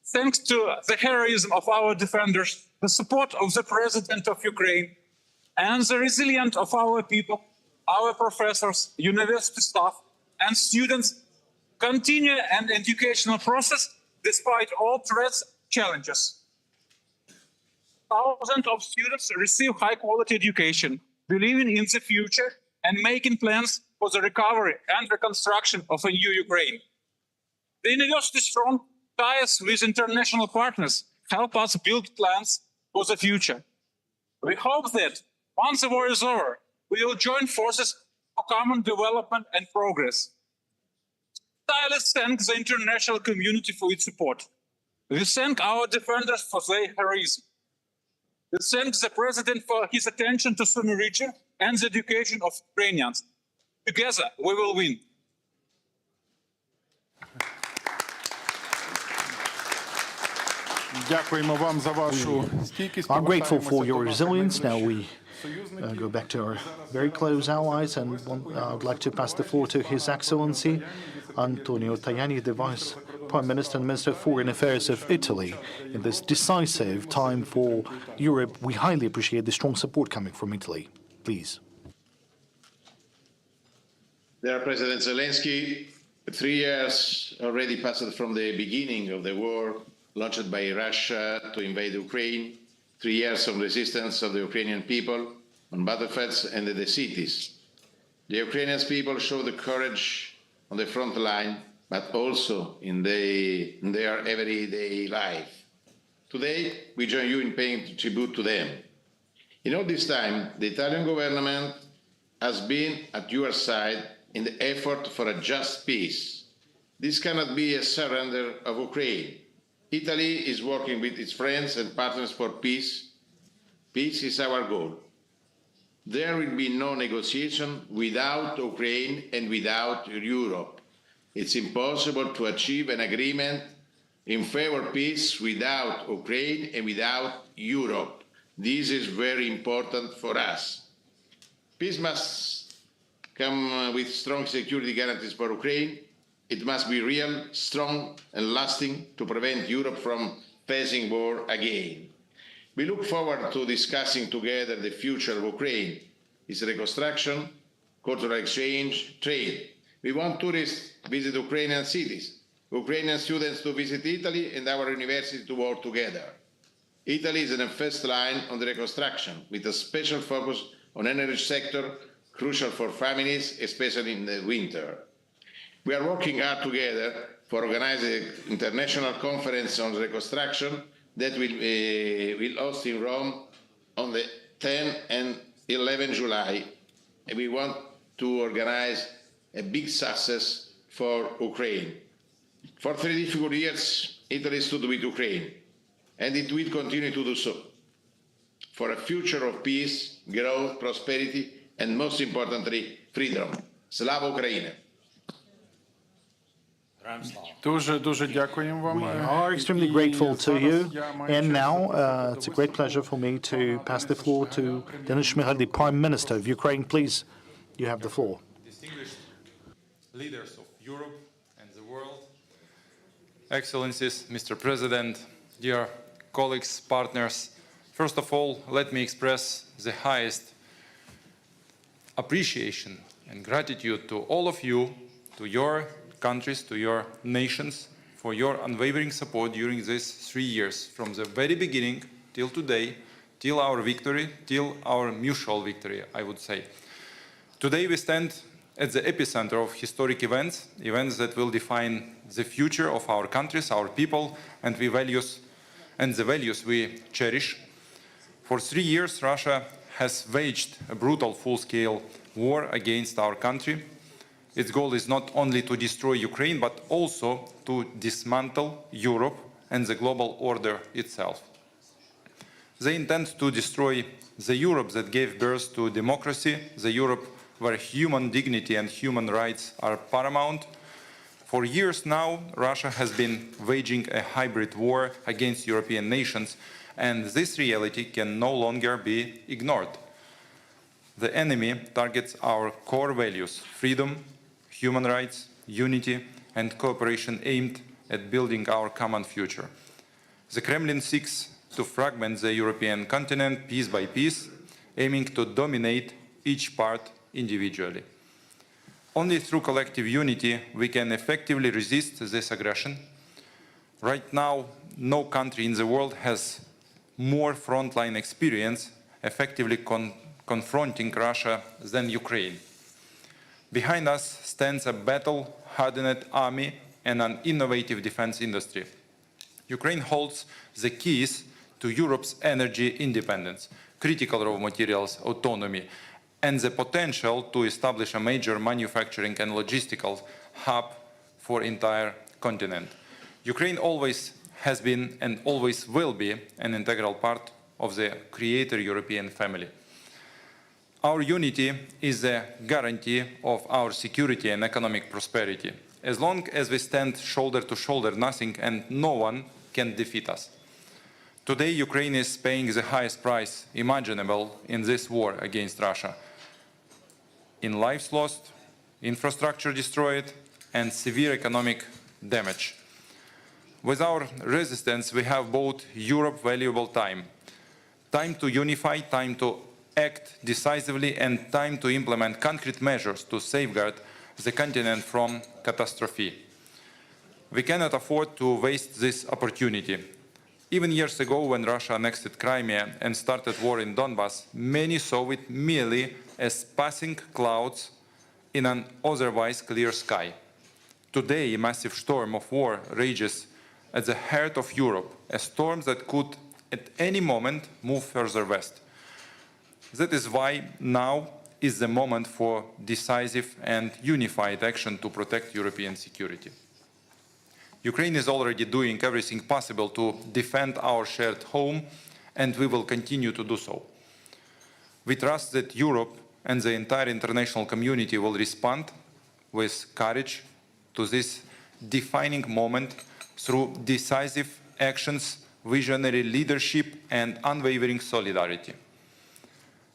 thanks to the heroism of our defenders, the support of the President of Ukraine, and the resilience of our people, our professors, university staff, and students continue an educational process despite all threats and challenges. Thousands of students receive high-quality education, believing in the future and making plans for the recovery and reconstruction of a new Ukraine. The university's strong ties with international partners help us build plans for the future. We hope that once the war is over, we will join forces for common development and progress. I thank the international community for its support. We thank our defenders for their heroism. We thank the President for his attention to Sumy region and the education of Ukrainians. Together, we will win. I'm grateful for your resilience. Now we go back to our very close allies, and I'd like to pass the floor to His Excellency Antonio Tajani, the Vice Prime Minister and Minister of Foreign Affairs of Italy. In this decisive time for Europe, we highly appreciate the strong support coming from Italy. Please. Dear President Zelenskyy, 3 years already passed from the beginning of the war launched by Russia to invade Ukraine, 3 years of resistance of the Ukrainian people on battlefields and in the cities. The Ukrainian people show the courage on the front line, but also in their everyday life. Today, we join you in paying tribute to them. In all this time, the Italian government has been at your side in the effort for a just peace. This cannot be a surrender of Ukraine. Italy is working with its friends and partners for peace. Peace is our goal. There will be no negotiation without Ukraine and without Europe. It's impossible to achieve an agreement in favor of peace without Ukraine and without Europe. This is very important for us. Peace must come with strong security guarantees for Ukraine. It must be real, strong and lasting to prevent Europe from facing war again. We look forward to discussing together the future of Ukraine, its reconstruction, cultural exchange, trade. We want tourists to visit Ukrainian cities, Ukrainian students to visit Italy, and our university to work together. Italy is in the first line on the reconstruction, with a special focus on energy sector, crucial for families, especially in the winter. We are working hard together for organizing an international conference on reconstruction that will host in Rome on the 10 and 11 July. And we want to organize a big success for Ukraine. For 3 difficult years, Italy stood with Ukraine, and it will continue to do so, for a future of peace, growth, prosperity, and most importantly, freedom. Slava Ukraini! Дуже дякуємо вам. We are extremely grateful to you. And now, it's a great pleasure for me to pass the floor to Denis Shmyhal, the Prime Minister of Ukraine. Please, you have the floor. Distinguished leaders of Europe and the world, Excellencies, Mr. President, dear colleagues, partners, first of all, let me express the highest appreciation and gratitude to all of you, to your countries, to your nations, for your unwavering support during these 3 years, from the very beginning till today, till our victory, till our mutual victory, I would say. Today we stand at the epicenter of historic events that will define the future of our countries, our people, and the values we cherish. For 3 years, Russia has waged a brutal full-scale war against our country. Its goal is not only to destroy Ukraine, but also to dismantle Europe and the global order itself. They intend to destroy the Europe that gave birth to democracy, the Europe where human dignity and human rights are paramount. For years now, Russia has been waging a hybrid war against European nations, and this reality can no longer be ignored. The enemy targets our core values: freedom, human rights, unity, and cooperation aimed at building our common future. The Kremlin seeks to fragment the European continent piece by piece, aiming to dominate each part individually. Only through collective unity we can effectively resist this aggression. Right now, no country in the world has more frontline experience effectively confronting Russia than Ukraine. Behind us stands a battle-hardened army and an innovative defense industry. Ukraine holds the keys to Europe's energy independence, critical raw materials autonomy, and the potential to establish a major manufacturing and logistical hub for the entire continent. Ukraine always has been and always will be an integral part of the Creator European family. Our unity is the guarantee of our security and economic prosperity. As long as we stand shoulder to shoulder, nothing and no one can defeat us. Today, Ukraine is paying the highest price imaginable in this war against Russia. In lives lost, infrastructure destroyed, and severe economic damage. With our resistance, we have bought Europe valuable time. Time to unify, time to act decisively, and time to implement concrete measures to safeguard the continent from catastrophe. We cannot afford to waste this opportunity. Even years ago, when Russia annexed Crimea and started war in Donbass, many saw it merely as passing clouds in an otherwise clear sky. Today, a massive storm of war rages at the heart of Europe, a storm that could at any moment move further west. That is why now is the moment for decisive and unified action to protect European security. Ukraine is already doing everything possible to defend our shared home, and we will continue to do so. We trust that Europe and the entire international community will respond with courage to this defining moment through decisive actions, visionary leadership, and unwavering solidarity.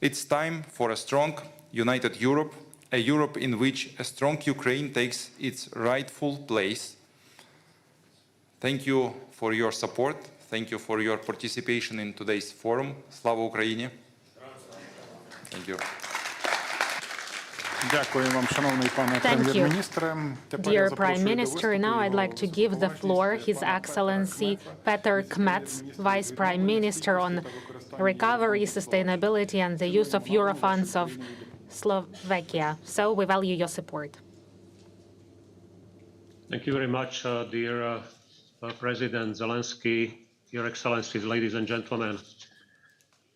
It's time for a strong, united Europe, a Europe in which a strong Ukraine takes its rightful place. Thank you for your support. Thank you for your participation in today's forum. Slava Ukraini. Thank you. Дякую вам, шановний пане Thank you. прем'єр-міністре. Тепер я Dear Prime запрошую до Minister, виступу now I'd його like to give the floor His Excellency Petr Kmec, Vice Prime Minister on Recovery, Sustainability and the Use of Eurofunds of Slovakia. So we value your support. Thank you very much, dear President Zelenskyy, Your Excellencies, ladies and gentlemen.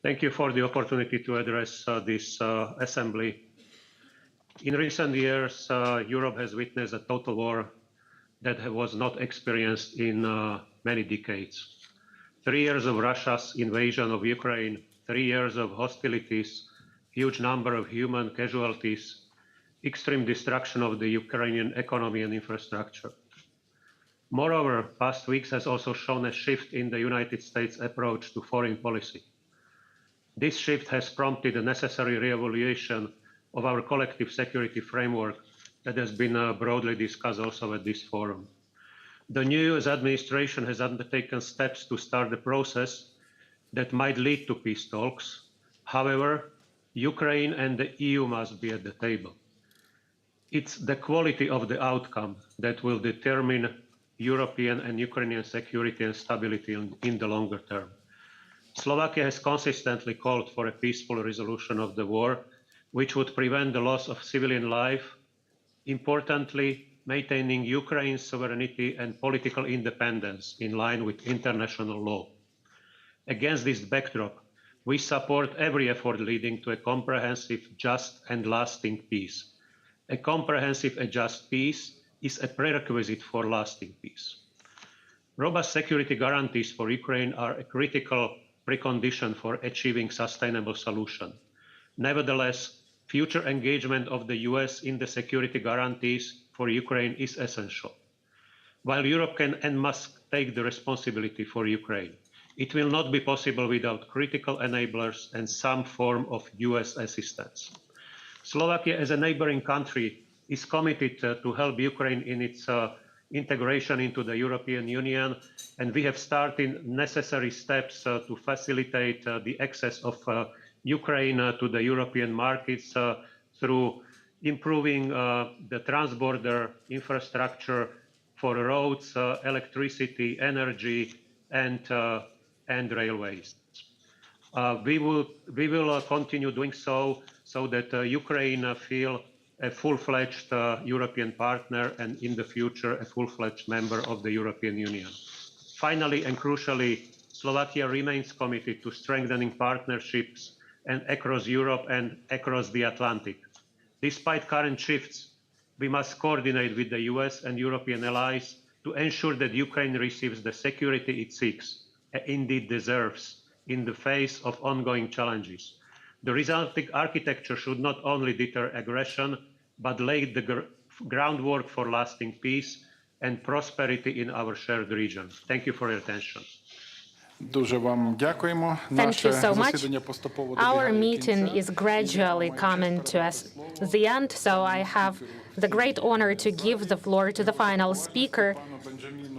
Thank you for the opportunity to address this assembly. In recent years, Europe has witnessed a total war that was not experienced in many decades. 3 years of Russia's invasion of Ukraine, 3 years of hostilities, huge number of human casualties, extreme destruction of the Ukrainian economy and infrastructure. Moreover, past weeks has also shown a shift in the United States' approach to foreign policy. This shift has prompted a necessary re-evaluation of our collective security framework that has been broadly discussed also at this forum. The new US administration has undertaken steps to start the process that might lead to peace talks. However, Ukraine and the EU must be at the table. It's the quality of the outcome that will determine European and Ukrainian security and stability in the longer term. Slovakia has consistently called for a peaceful resolution of the war, which would prevent the loss of civilian life, importantly, maintaining Ukraine's sovereignty and political independence in line with international law. Against this backdrop, we support every effort leading to a comprehensive, just and lasting peace. A comprehensive and just peace is a prerequisite for lasting peace. Robust security guarantees for Ukraine are a critical precondition for achieving sustainable solution. Nevertheless, future engagement of the US in the security guarantees for Ukraine is essential. While Europe can and must take the responsibility for Ukraine, it will not be possible without critical enablers and some form of US assistance. Slovakia, as a neighboring country, is committed to help Ukraine in its integration into the European Union, and we have started necessary steps to facilitate the access of Ukraine to the European markets through improving the transborder infrastructure for roads, electricity, energy, and railways. We will continue doing so that Ukraine feel a full-fledged European partner and in the future a full-fledged member of the European Union. Finally and crucially, Slovakia remains committed to strengthening partnerships and across Europe and across the Atlantic. Despite current shifts, we must coordinate with the US and European allies to ensure that Ukraine receives the security it seeks and indeed deserves in the face of ongoing challenges. The resulting architecture should not only deter aggression, but lay the groundwork for lasting peace and prosperity in our shared region. Thank you for your attention. Дуже вам дякуємо. Thank you so much. Засідання поступово Our добігає meeting кінця. is gradually coming to the end, so I have the great honor to give the floor to the final speaker,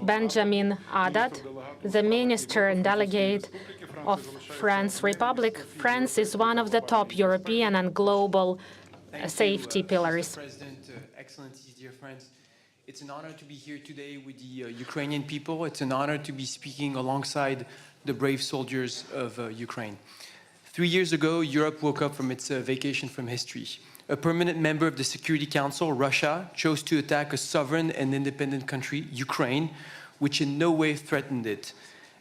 Benjamin Adat, the Minister and Delegate of France Republic. France is one of the top European and global safety pillars. President, Excellencies, dear friends. It's an honor to be here today with the Ukrainian people. It's an honor to be speaking alongside the brave soldiers of Ukraine. 3 years ago, Europe woke up from its vacation from history. A permanent member of the Security Council, Russia, chose to attack a sovereign and independent country, Ukraine, which in no way threatened it.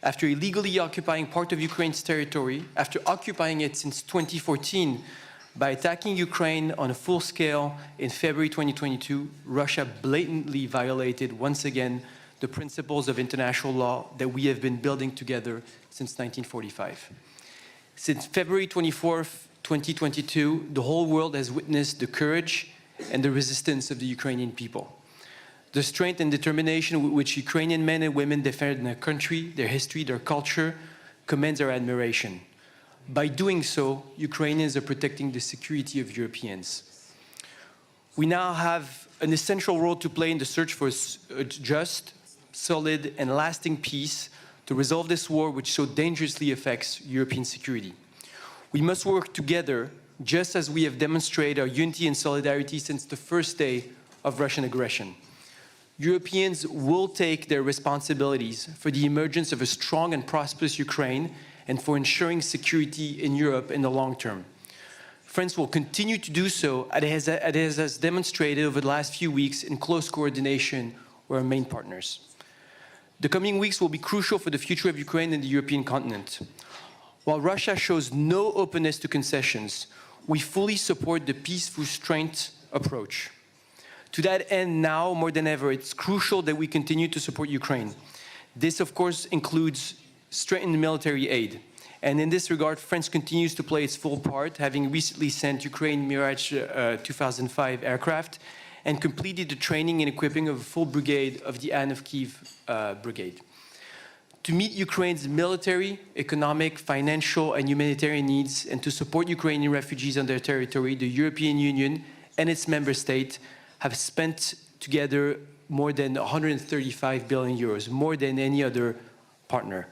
After illegally occupying part of Ukraine's territory, after occupying it since 2014, by attacking Ukraine on a full scale in February 2022, Russia blatantly violated once again the principles of international law that we have been building together since 1945. Since February 24th, 2022, the whole world has witnessed the courage and the resistance of the Ukrainian people. The strength and determination with which Ukrainian men and women defend their country, their history, their culture, commands our admiration. By doing so, Ukrainians are protecting the security of Europeans. We now have an essential role to play in the search for a just, solid, and lasting peace to resolve this war which so dangerously affects European security. We must work together, just as we have demonstrated our unity and solidarity since the first day of Russian aggression. Europeans will take their responsibilities for the emergence of a strong and prosperous Ukraine and for ensuring security in Europe in the long term. France will continue to do so, as it has demonstrated over the last few weeks in close coordination with our main partners. The coming weeks will be crucial for the future of Ukraine and the European continent. While Russia shows no openness to concessions, we fully support the peaceful strength approach. To that end, now more than ever, it's crucial that we continue to support Ukraine. This, of course, includes strengthened military aid. And in this regard, France continues to play its full part, having recently sent Ukraine Mirage 2005 aircraft and completed the training and equipping of a full brigade of the Anne of Kyiv brigade. To meet Ukraine's military, economic, financial, and humanitarian needs, and to support Ukrainian refugees on their territory, the European Union and its member states have spent together more than 135 billion euros, more than any other partner.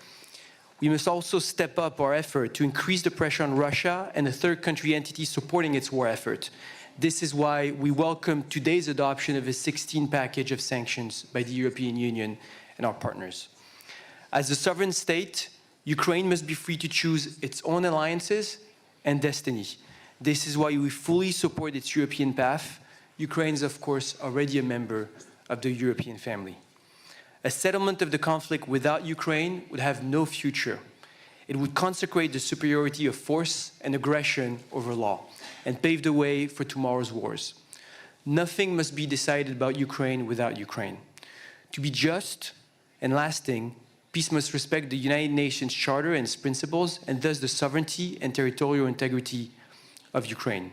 We must also step up our effort to increase the pressure on Russia and the third country entities supporting its war effort. This is why we welcome today's adoption of a 16 package of sanctions by the European Union and our partners. As a sovereign state, Ukraine must be free to choose its own alliances and destiny. This is why we fully support its European path. Ukraine is, of course, already a member of the European family. A settlement of the conflict without Ukraine would have no future. It would consecrate the superiority of force and aggression over law and pave the way for tomorrow's wars. Nothing must be decided about Ukraine without Ukraine. To be just and lasting, peace must respect the United Nations Charter and its principles, and thus the sovereignty and territorial integrity of Ukraine.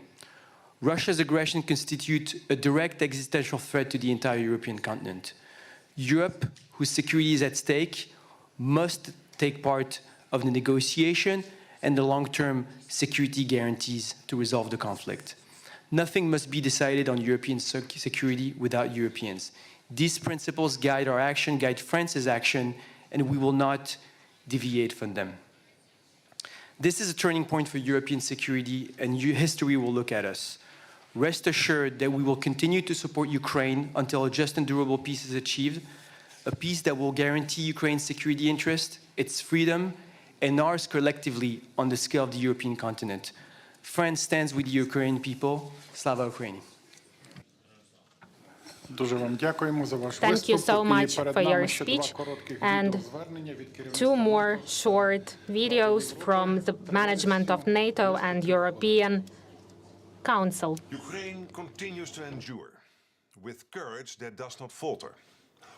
Russia's aggression constitutes a direct existential threat to the entire European continent. Europe, whose security is at stake, must take part of the negotiation and the long-term security guarantees to resolve the conflict. Nothing must be decided on European security without Europeans. These principles guide our action, guide France's action, and we will not deviate from them. This is a turning point for European security, and history will look at us. Rest assured that we will continue to support Ukraine until a just and durable peace is achieved, a peace that will guarantee Ukraine's security interest, its freedom, and ours collectively on the scale of the European continent. France stands with the Ukrainian people. Slava Ukraini. Thank you so much for your speech. And two more short videos from the management of NATO and European Council. Ukraine continues to endure with courage that does not falter,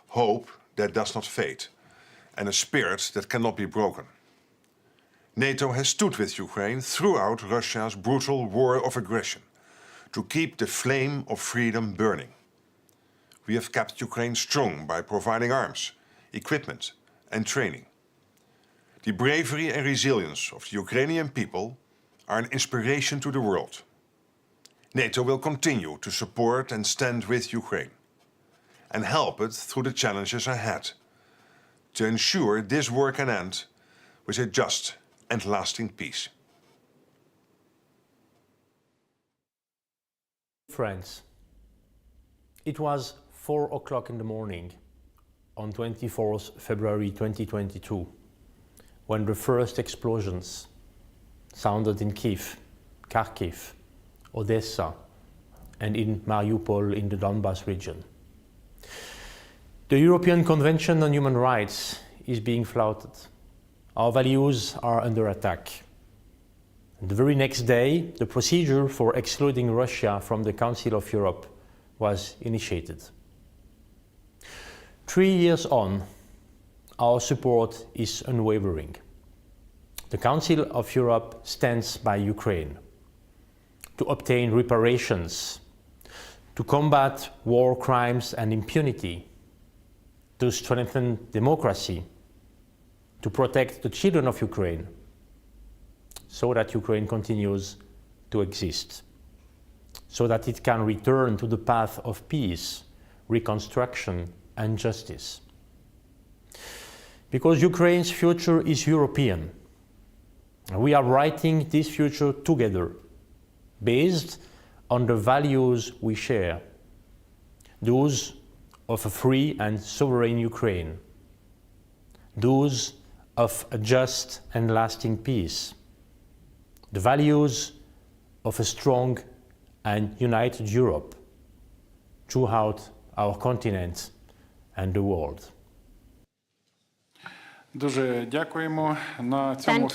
hope that does not fade, and a spirit that cannot be broken. NATO has stood with Ukraine throughout Russia's brutal war of aggression to keep the flame of freedom burning. We have kept Ukraine strong by providing arms, equipment, and training. The bravery and resilience of the Ukrainian people are an inspiration to the world. NATO will continue to support and stand with Ukraine and help it through the challenges ahead to ensure this war can end with a just and lasting peace. Friends, it was 4 o'clock in the morning on 24th February 2022 when the first explosions sounded in Kyiv, Kharkiv, Odessa, and in Mariupol in the Donbas region. The European Convention on Human Rights is being flouted. Our values are under attack. And the very next day, the procedure for excluding Russia from the Council of Europe was initiated. 3 years on, our support is unwavering. The Council of Europe stands by Ukraine to obtain reparations, to combat war crimes and impunity, to strengthen democracy, to protect the children of Ukraine, so that Ukraine continues to exist, so that it can return to the path of peace, reconstruction, and justice. because Ukraine's future is European. We are writing this future together, based on the values we share, those of a free and sovereign Ukraine, those of a just and lasting peace, the values of a strong and united Europe throughout our continent and the world. Thank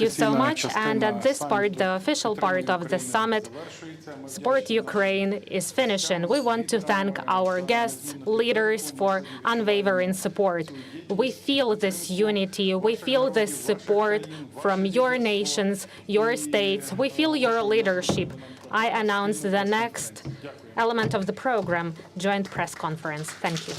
you so much. And at this part, the official part of the summit, Support Ukraine, is finishing. We want to thank our guests, leaders, for unwavering support. We feel this unity, we feel this support from your nations, your states, we feel your leadership. I announce the next element of the program, joint press conference. Thank you.